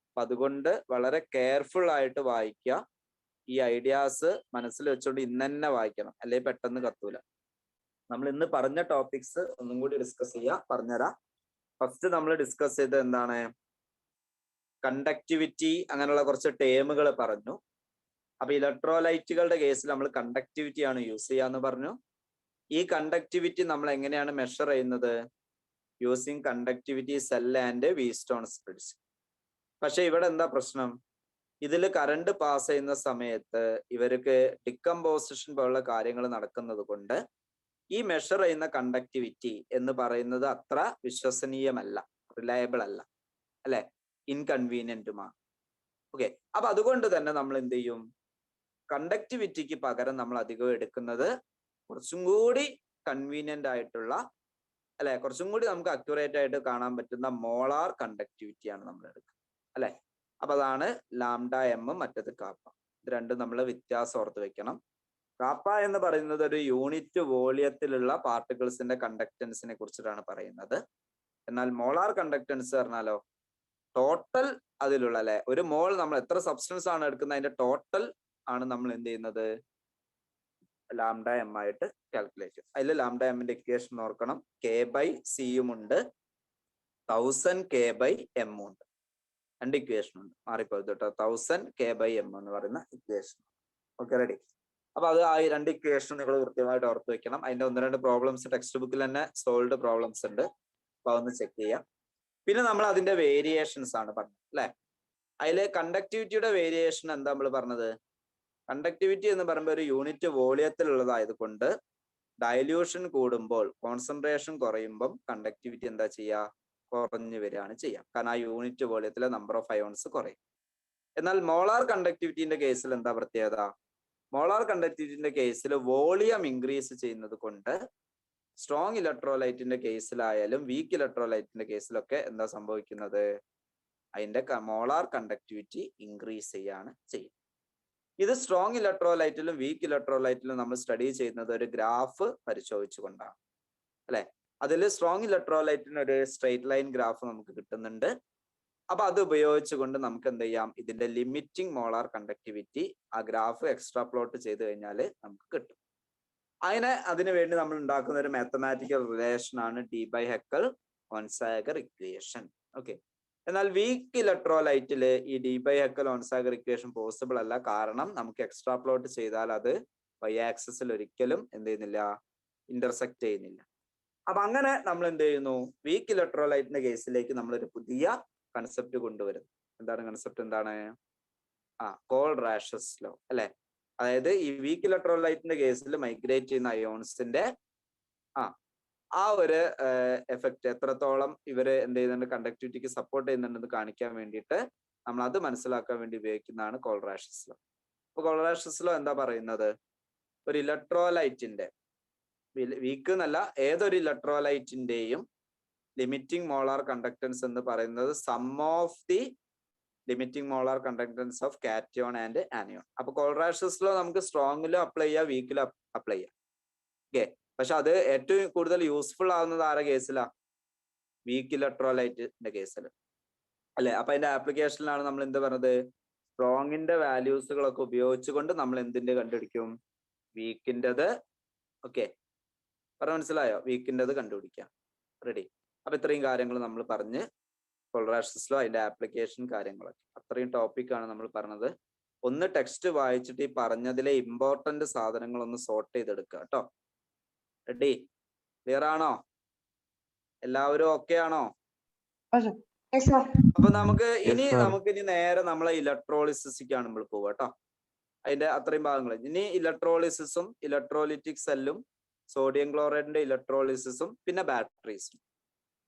അപ്പൊ അതുകൊണ്ട് വളരെ കെയർഫുൾ ആയിട്ട് വായിക്കുക. ഈ ഐഡിയാസ് മനസ്സിൽ വെച്ചുകൊണ്ട് ഇന്ന് തന്നെ വായിക്കണം, അല്ലെങ്കിൽ പെട്ടെന്ന് കത്തൂല. നമ്മൾ ഇന്ന് പറഞ്ഞ ടോപ്പിക്സ് ഒന്നും കൂടി ഡിസ്കസ് ചെയ്യാം, പറഞ്ഞുതരാം. ഫസ്റ്റ് നമ്മൾ ഡിസ്കസ് ചെയ്തത് എന്താണ്? കണ്ടക്ടിവിറ്റി, അങ്ങനെയുള്ള കുറച്ച് ടേമുകൾ പറഞ്ഞു. അപ്പൊ ഇലക്ട്രോലൈറ്റുകളുടെ കേസിൽ നമ്മൾ കണ്ടക്ടിവിറ്റി ആണ് യൂസ് ചെയ്യാന്ന് പറഞ്ഞു. ഈ കണ്ടക്ടിവിറ്റി നമ്മൾ എങ്ങനെയാണ് മെഷർ ചെയ്യുന്നത്? Using conductivity cell and whetstone splits. പക്ഷെ ഇവിടെ എന്താ പ്രശ്നം? ഇതിൽ കറണ്ട് പാസ് ചെയ്യുന്ന സമയത്ത് ഇവർക്ക് ഡിക്കമ്പോസിഷൻ പോലുള്ള കാര്യങ്ങൾ നടക്കുന്നത് കൊണ്ട് ഈ മെഷർ ചെയ്യുന്ന കണ്ടക്ടിവിറ്റി എന്ന് പറയുന്നത് അത്ര വിശ്വസനീയമല്ല, റിലയബിൾ അല്ല, അല്ലെ? ഇൻകൺവീനിയന്റുമാണ്. ഓക്കെ, അപ്പൊ അതുകൊണ്ട് തന്നെ നമ്മൾ എന്ത് ചെയ്യും? കണ്ടക്ടിവിറ്റിക്ക് പകരം നമ്മൾ അധികം എടുക്കുന്നത് കുറച്ചും കൂടി കൺവീനിയന്റ് ആയിട്ടുള്ള, അല്ലെ, കുറച്ചും കൂടി നമുക്ക് അക്യുറേറ്റ് ആയിട്ട് കാണാൻ പറ്റുന്ന മോളാർ കണ്ടക്ടിവിറ്റിയാണ് നമ്മൾ എടുക്കുക, അല്ലെ? അപ്പൊ അതാണ് ലാംഡ എം, മറ്റത് കാപ്പ. ഇത് രണ്ടും നമ്മൾ വ്യത്യാസം ഓർത്ത് വെക്കണം. കാപ്പ എന്ന് പറയുന്നത് ഒരു യൂണിറ്റ് വോളിയത്തിലുള്ള പാർട്ടിക്കിൾസിന്റെ കണ്ടക്ടൻസിനെ കുറിച്ചിട്ടാണ് പറയുന്നത്. എന്നാൽ മോളാർ കണ്ടക്ടൻസ് പറഞ്ഞാലോ ടോട്ടൽ അതിലുള്ള, അല്ലെ, ഒരു മോൾ നമ്മൾ എത്ര സബ്സ്റ്റൻസ് ആണ് എടുക്കുന്നത് അതിന്റെ ടോട്ടൽ ആണ് നമ്മൾ എന്ത് ചെയ്യുന്നത്? ലാംഡ എം ആയിട്ട് കാൽക്കുലേറ്റ് ചെയ്യും. അതിൽ ലാംഡ എമ്മിന്റെ ഇക്വേഷൻ ഓർക്കണം. K/C ഉണ്ട്, 1000 K/M ഉണ്ട്. രണ്ട് ഇക്വേഷൻ ഉണ്ട്, മാറിപ്പോയത് കേട്ടോ. 1000 K/M എന്ന് പറയുന്ന ഇക്വേഷൻ. Okay, ready? അപ്പൊ അത് ആ രണ്ട് ഇക്വേഷൻ നിങ്ങൾ കൃത്യമായിട്ട് ഓർത്ത് വെക്കണം. അതിന്റെ 1-2 പ്രോബ്ലംസ് ടെക്സ്റ്റ് ബുക്കിൽ തന്നെ സോൾവ്ഡ് പ്രോബ്ലംസ് ഉണ്ട്, അപ്പൊ അതൊന്ന് ചെക്ക് ചെയ്യാം. പിന്നെ നമ്മൾ അതിന്റെ വേരിയേഷൻസ് ആണ് പറഞ്ഞത്, അല്ലെ? അതില് കണ്ടക്ടിവിറ്റിയുടെ വേരിയേഷൻ എന്താ നമ്മൾ പറഞ്ഞത്? കണ്ടക്ടിവിറ്റി എന്ന് പറയുമ്പോൾ ഒരു യൂണിറ്റ് വോളിയത്തിലുള്ളതായത് കൊണ്ട് ഡയല്യൂഷൻ കൂടുമ്പോൾ കോൺസെൻട്രേഷൻ കുറയുമ്പം കണ്ടക്ടിവിറ്റി എന്താ ചെയ്യുക, കുറഞ്ഞു വരികയാണ് ചെയ്യുക. കാരണം ആ യൂണിറ്റ് വോളിയത്തിലെ നമ്പർ ഓഫ് അയോൺസ് കുറയും. എന്നാൽ മോളാർ കണ്ടക്ടിവിറ്റിന്റെ കേസിൽ എന്താ പ്രത്യേകത? മോളാർ കണ്ടക്ടിവിറ്റിന്റെ കേസിൽ വോളിയം ഇൻക്രീസ് ചെയ്യുന്നത് കൊണ്ട് സ്ട്രോങ് ഇലക്ട്രോലൈറ്റിന്റെ കേസിലായാലും വീക്ക് ഇലക്ട്രോലൈറ്റിന്റെ കേസിലൊക്കെ എന്താ സംഭവിക്കുന്നത്, അതിന്റെ മോളാർ കണ്ടക്ടിവിറ്റി ഇൻക്രീസ് ചെയ്യാണ് ചെയ്യുന്നത്. ഇത് സ്ട്രോങ് ഇലക്ട്രോലൈറ്റിലും വീക്ക് ഇലക്ട്രോലൈറ്റിലും നമ്മൾ സ്റ്റഡി ചെയ്യുന്നത് ഒരു ഗ്രാഫ് പരിശോധിച്ചുകൊണ്ടാണ് അല്ലെ. അതിൽ സ്ട്രോങ് ഇലക്ട്രോലൈറ്റിന് ഒരു സ്ട്രെയിറ്റ് ലൈൻ ഗ്രാഫ് നമുക്ക് കിട്ടുന്നുണ്ട്. അപ്പൊ അത് ഉപയോഗിച്ചുകൊണ്ട് നമുക്ക് എന്ത് ചെയ്യാം, ഇതിന്റെ ലിമിറ്റിംഗ് മോളാർ കണ്ടക്ടിവിറ്റി ആ ഗ്രാഫ് എക്സ്ട്രാ പ്ലോട്ട് ചെയ്ത് കഴിഞ്ഞാൽ നമുക്ക് കിട്ടും. അതിനു വേണ്ടി നമ്മൾ ഉണ്ടാക്കുന്ന ഒരു മാത്തമാറ്റിക്കൽ റിലേഷൻ ആണ് ഡി-ബൈ-ഹെക്കൽ-ഓൺസാഗർ ഇക്വേഷൻ. ഓക്കെ. എന്നാൽ വീക്ക് ഇലക്ട്രോലൈറ്റില് ഈ ഡി-ബൈ-ഹെക്കൽ-ഓൺസാഗർ ഇക്വേഷൻ പോസിബിൾ അല്ല. കാരണം നമുക്ക് എക്സ്ട്രാ പ്ലോട്ട് ചെയ്താൽ അത് വൈ ആക്സിസിൽ ഒരിക്കലും എന്ത് ചെയ്യുന്നില്ല, ഇന്റർസെക്ട് ചെയ്യുന്നില്ല. അപ്പൊ അങ്ങനെ നമ്മൾ എന്ത് ചെയ്യുന്നു, വീക്ക് ഇലക്ട്രോലൈറ്റിന്റെ കേസിലേക്ക് നമ്മളൊരു പുതിയ കൺസെപ്റ്റ് കൊണ്ടുവരുന്നു. എന്താണ് കൺസെപ്റ്റ്? എന്താണ്? കോൾ-റാഷസ് ലോ അല്ലെ. അതായത് ഈ വീക്ക് ഇലക്ട്രോലൈറ്റിന്റെ കേസിൽ മൈഗ്രേറ്റ് ചെയ്യുന്ന അയോൺസിന്റെ ആ ഒരു എഫക്റ്റ് എത്രത്തോളം ഇവര് എന്ത് ചെയ്യുന്നുണ്ട്, കണ്ടക്ടിവിറ്റിക്ക് സപ്പോർട്ട് ചെയ്യുന്നുണ്ടെന്ന് കാണിക്കാൻ വേണ്ടിയിട്ട് നമ്മൾ അത് മനസ്സിലാക്കാൻ വേണ്ടി ഉപയോഗിക്കുന്നതാണ് കോൾ-റാഷസ് ലോ. അപ്പൊ കോൾ-റാഷസ് ലോ എന്താ പറയുന്നത്, ഒരു ഇലക്ട്രോലൈറ്റിന്റെ വീക്ക് എന്നല്ല, ഏതൊരു ഇലക്ട്രോലൈറ്റിന്റെയും ലിമിറ്റിംഗ് മോളാർ കണ്ടക്ടൻസ് എന്ന് പറയുന്നത് sum of the limiting molar conductance of cation and anion. അപ്പൊ കോൾ-റാഷസ് ലോ നമുക്ക് സ്ട്രോങ്ങിലും അപ്ലൈ ചെയ്യാം, വീക്കിലും അപ്ലൈ ചെയ്യാം. ഓക്കെ. പക്ഷെ അത് ഏറ്റവും കൂടുതൽ യൂസ്ഫുൾ ആവുന്നത് ആരുടെ കേസിലാ? വീക്ക് ഇലക്ട്രോലൈറ്റിന്റെ കേസിൽ അല്ലെ. അപ്പൊ അതിന്റെ ആപ്ലിക്കേഷനിലാണ് നമ്മൾ എന്ത് പറഞ്ഞത്, സ്ട്രോങ്ങിന്റെ വാല്യൂസുകളൊക്കെ ഉപയോഗിച്ചുകൊണ്ട് നമ്മൾ എന്തിന്റെ കണ്ടുപിടിക്കും, വീക്കിൻ്റെത്. ഓക്കെ, മനസ്സിലായോ? വീക്കിൻ്റെത് കണ്ടുപിടിക്കാം. റെഡി. അപ്പൊ ഇത്രയും കാര്യങ്ങൾ നമ്മൾ പറഞ്ഞ് കോൾ-റാഷസ് ലോ അതിന്റെ ആപ്ലിക്കേഷൻ കാര്യങ്ങളൊക്കെ അത്രയും ടോപ്പിക്കാണ് നമ്മൾ പറഞ്ഞത്. ഒന്ന് ടെക്സ്റ്റ് വായിച്ചിട്ട് ഈ പറഞ്ഞതിലെ ഇമ്പോർട്ടന്റ് സാധനങ്ങൾ ഒന്ന് സോർട്ട് ചെയ്തെടുക്കുക കേട്ടോ. റെഡി? ക്ലിയർ ആണോ? എല്ലാവരും ഓക്കെ ആണോ? അപ്പൊ നമുക്ക് ഇനി നേരെ നമ്മളെ ഇലക്ട്രോളിസിസിക്കാണ് നമ്മൾ പോവുക കേട്ടോ. അതിന്റെ അത്രയും ഭാഗങ്ങൾ. ഇനി ഇലക്ട്രോളിസിസും ഇലക്ട്രോലിറ്റിക് സെല്ലും സോഡിയം ക്ലോറൈഡിന്റെ ഇലക്ട്രോളിസിസും പിന്നെ ബാറ്ററീസും.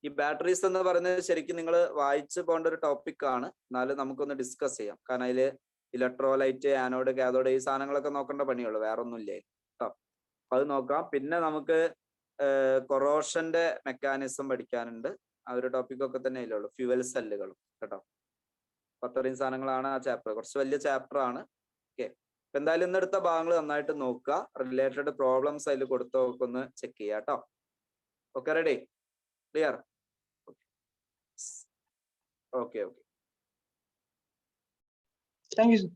ഈ ബാറ്ററീസ് എന്ന് പറയുന്നത് ശരിക്കും നിങ്ങൾ വായിച്ചു പോകേണ്ട ഒരു ടോപ്പിക് ആണ്. എന്നാലും നമുക്കൊന്ന് ഡിസ്കസ് ചെയ്യാം. കാരണം അതില് ഇലക്ട്രോലൈറ്റ്, ആനോഡ്, കാഥോഡ് ഈ സാധനങ്ങളൊക്കെ നോക്കേണ്ട പണിയുള്ളൂ, വേറെ ഒന്നും ഇല്ലേ കേട്ടോ. അത് നോക്കാം. പിന്നെ നമുക്ക് കൊറോഷന്റെ മെക്കാനിസം പഠിക്കാനുണ്ട്. ആ ഒരു ടോപ്പിക് ഒക്കെ തന്നെ ഉള്ളൂ. ഫ്യൂവൽ സെല്ലുകളും കേട്ടോ. അപ്പൊ അത്രയും സാധനങ്ങളാണ് ആ ചാപ്റ്റർ. കുറച്ച് വലിയ ചാപ്റ്റർ ആണ്. ഓക്കെ. എന്തായാലും ഇന്നെടുത്ത ഭാഗങ്ങൾ നന്നായിട്ട് നോക്കുക. റിലേറ്റഡ് പ്രോബ്ലംസ് അതിൽ കൊടുത്തൊക്കെ ഒന്ന് ചെക്ക് ചെയ്യാം കേട്ടോ. Okay, ready? Clear? Okay.
Thank you, sir.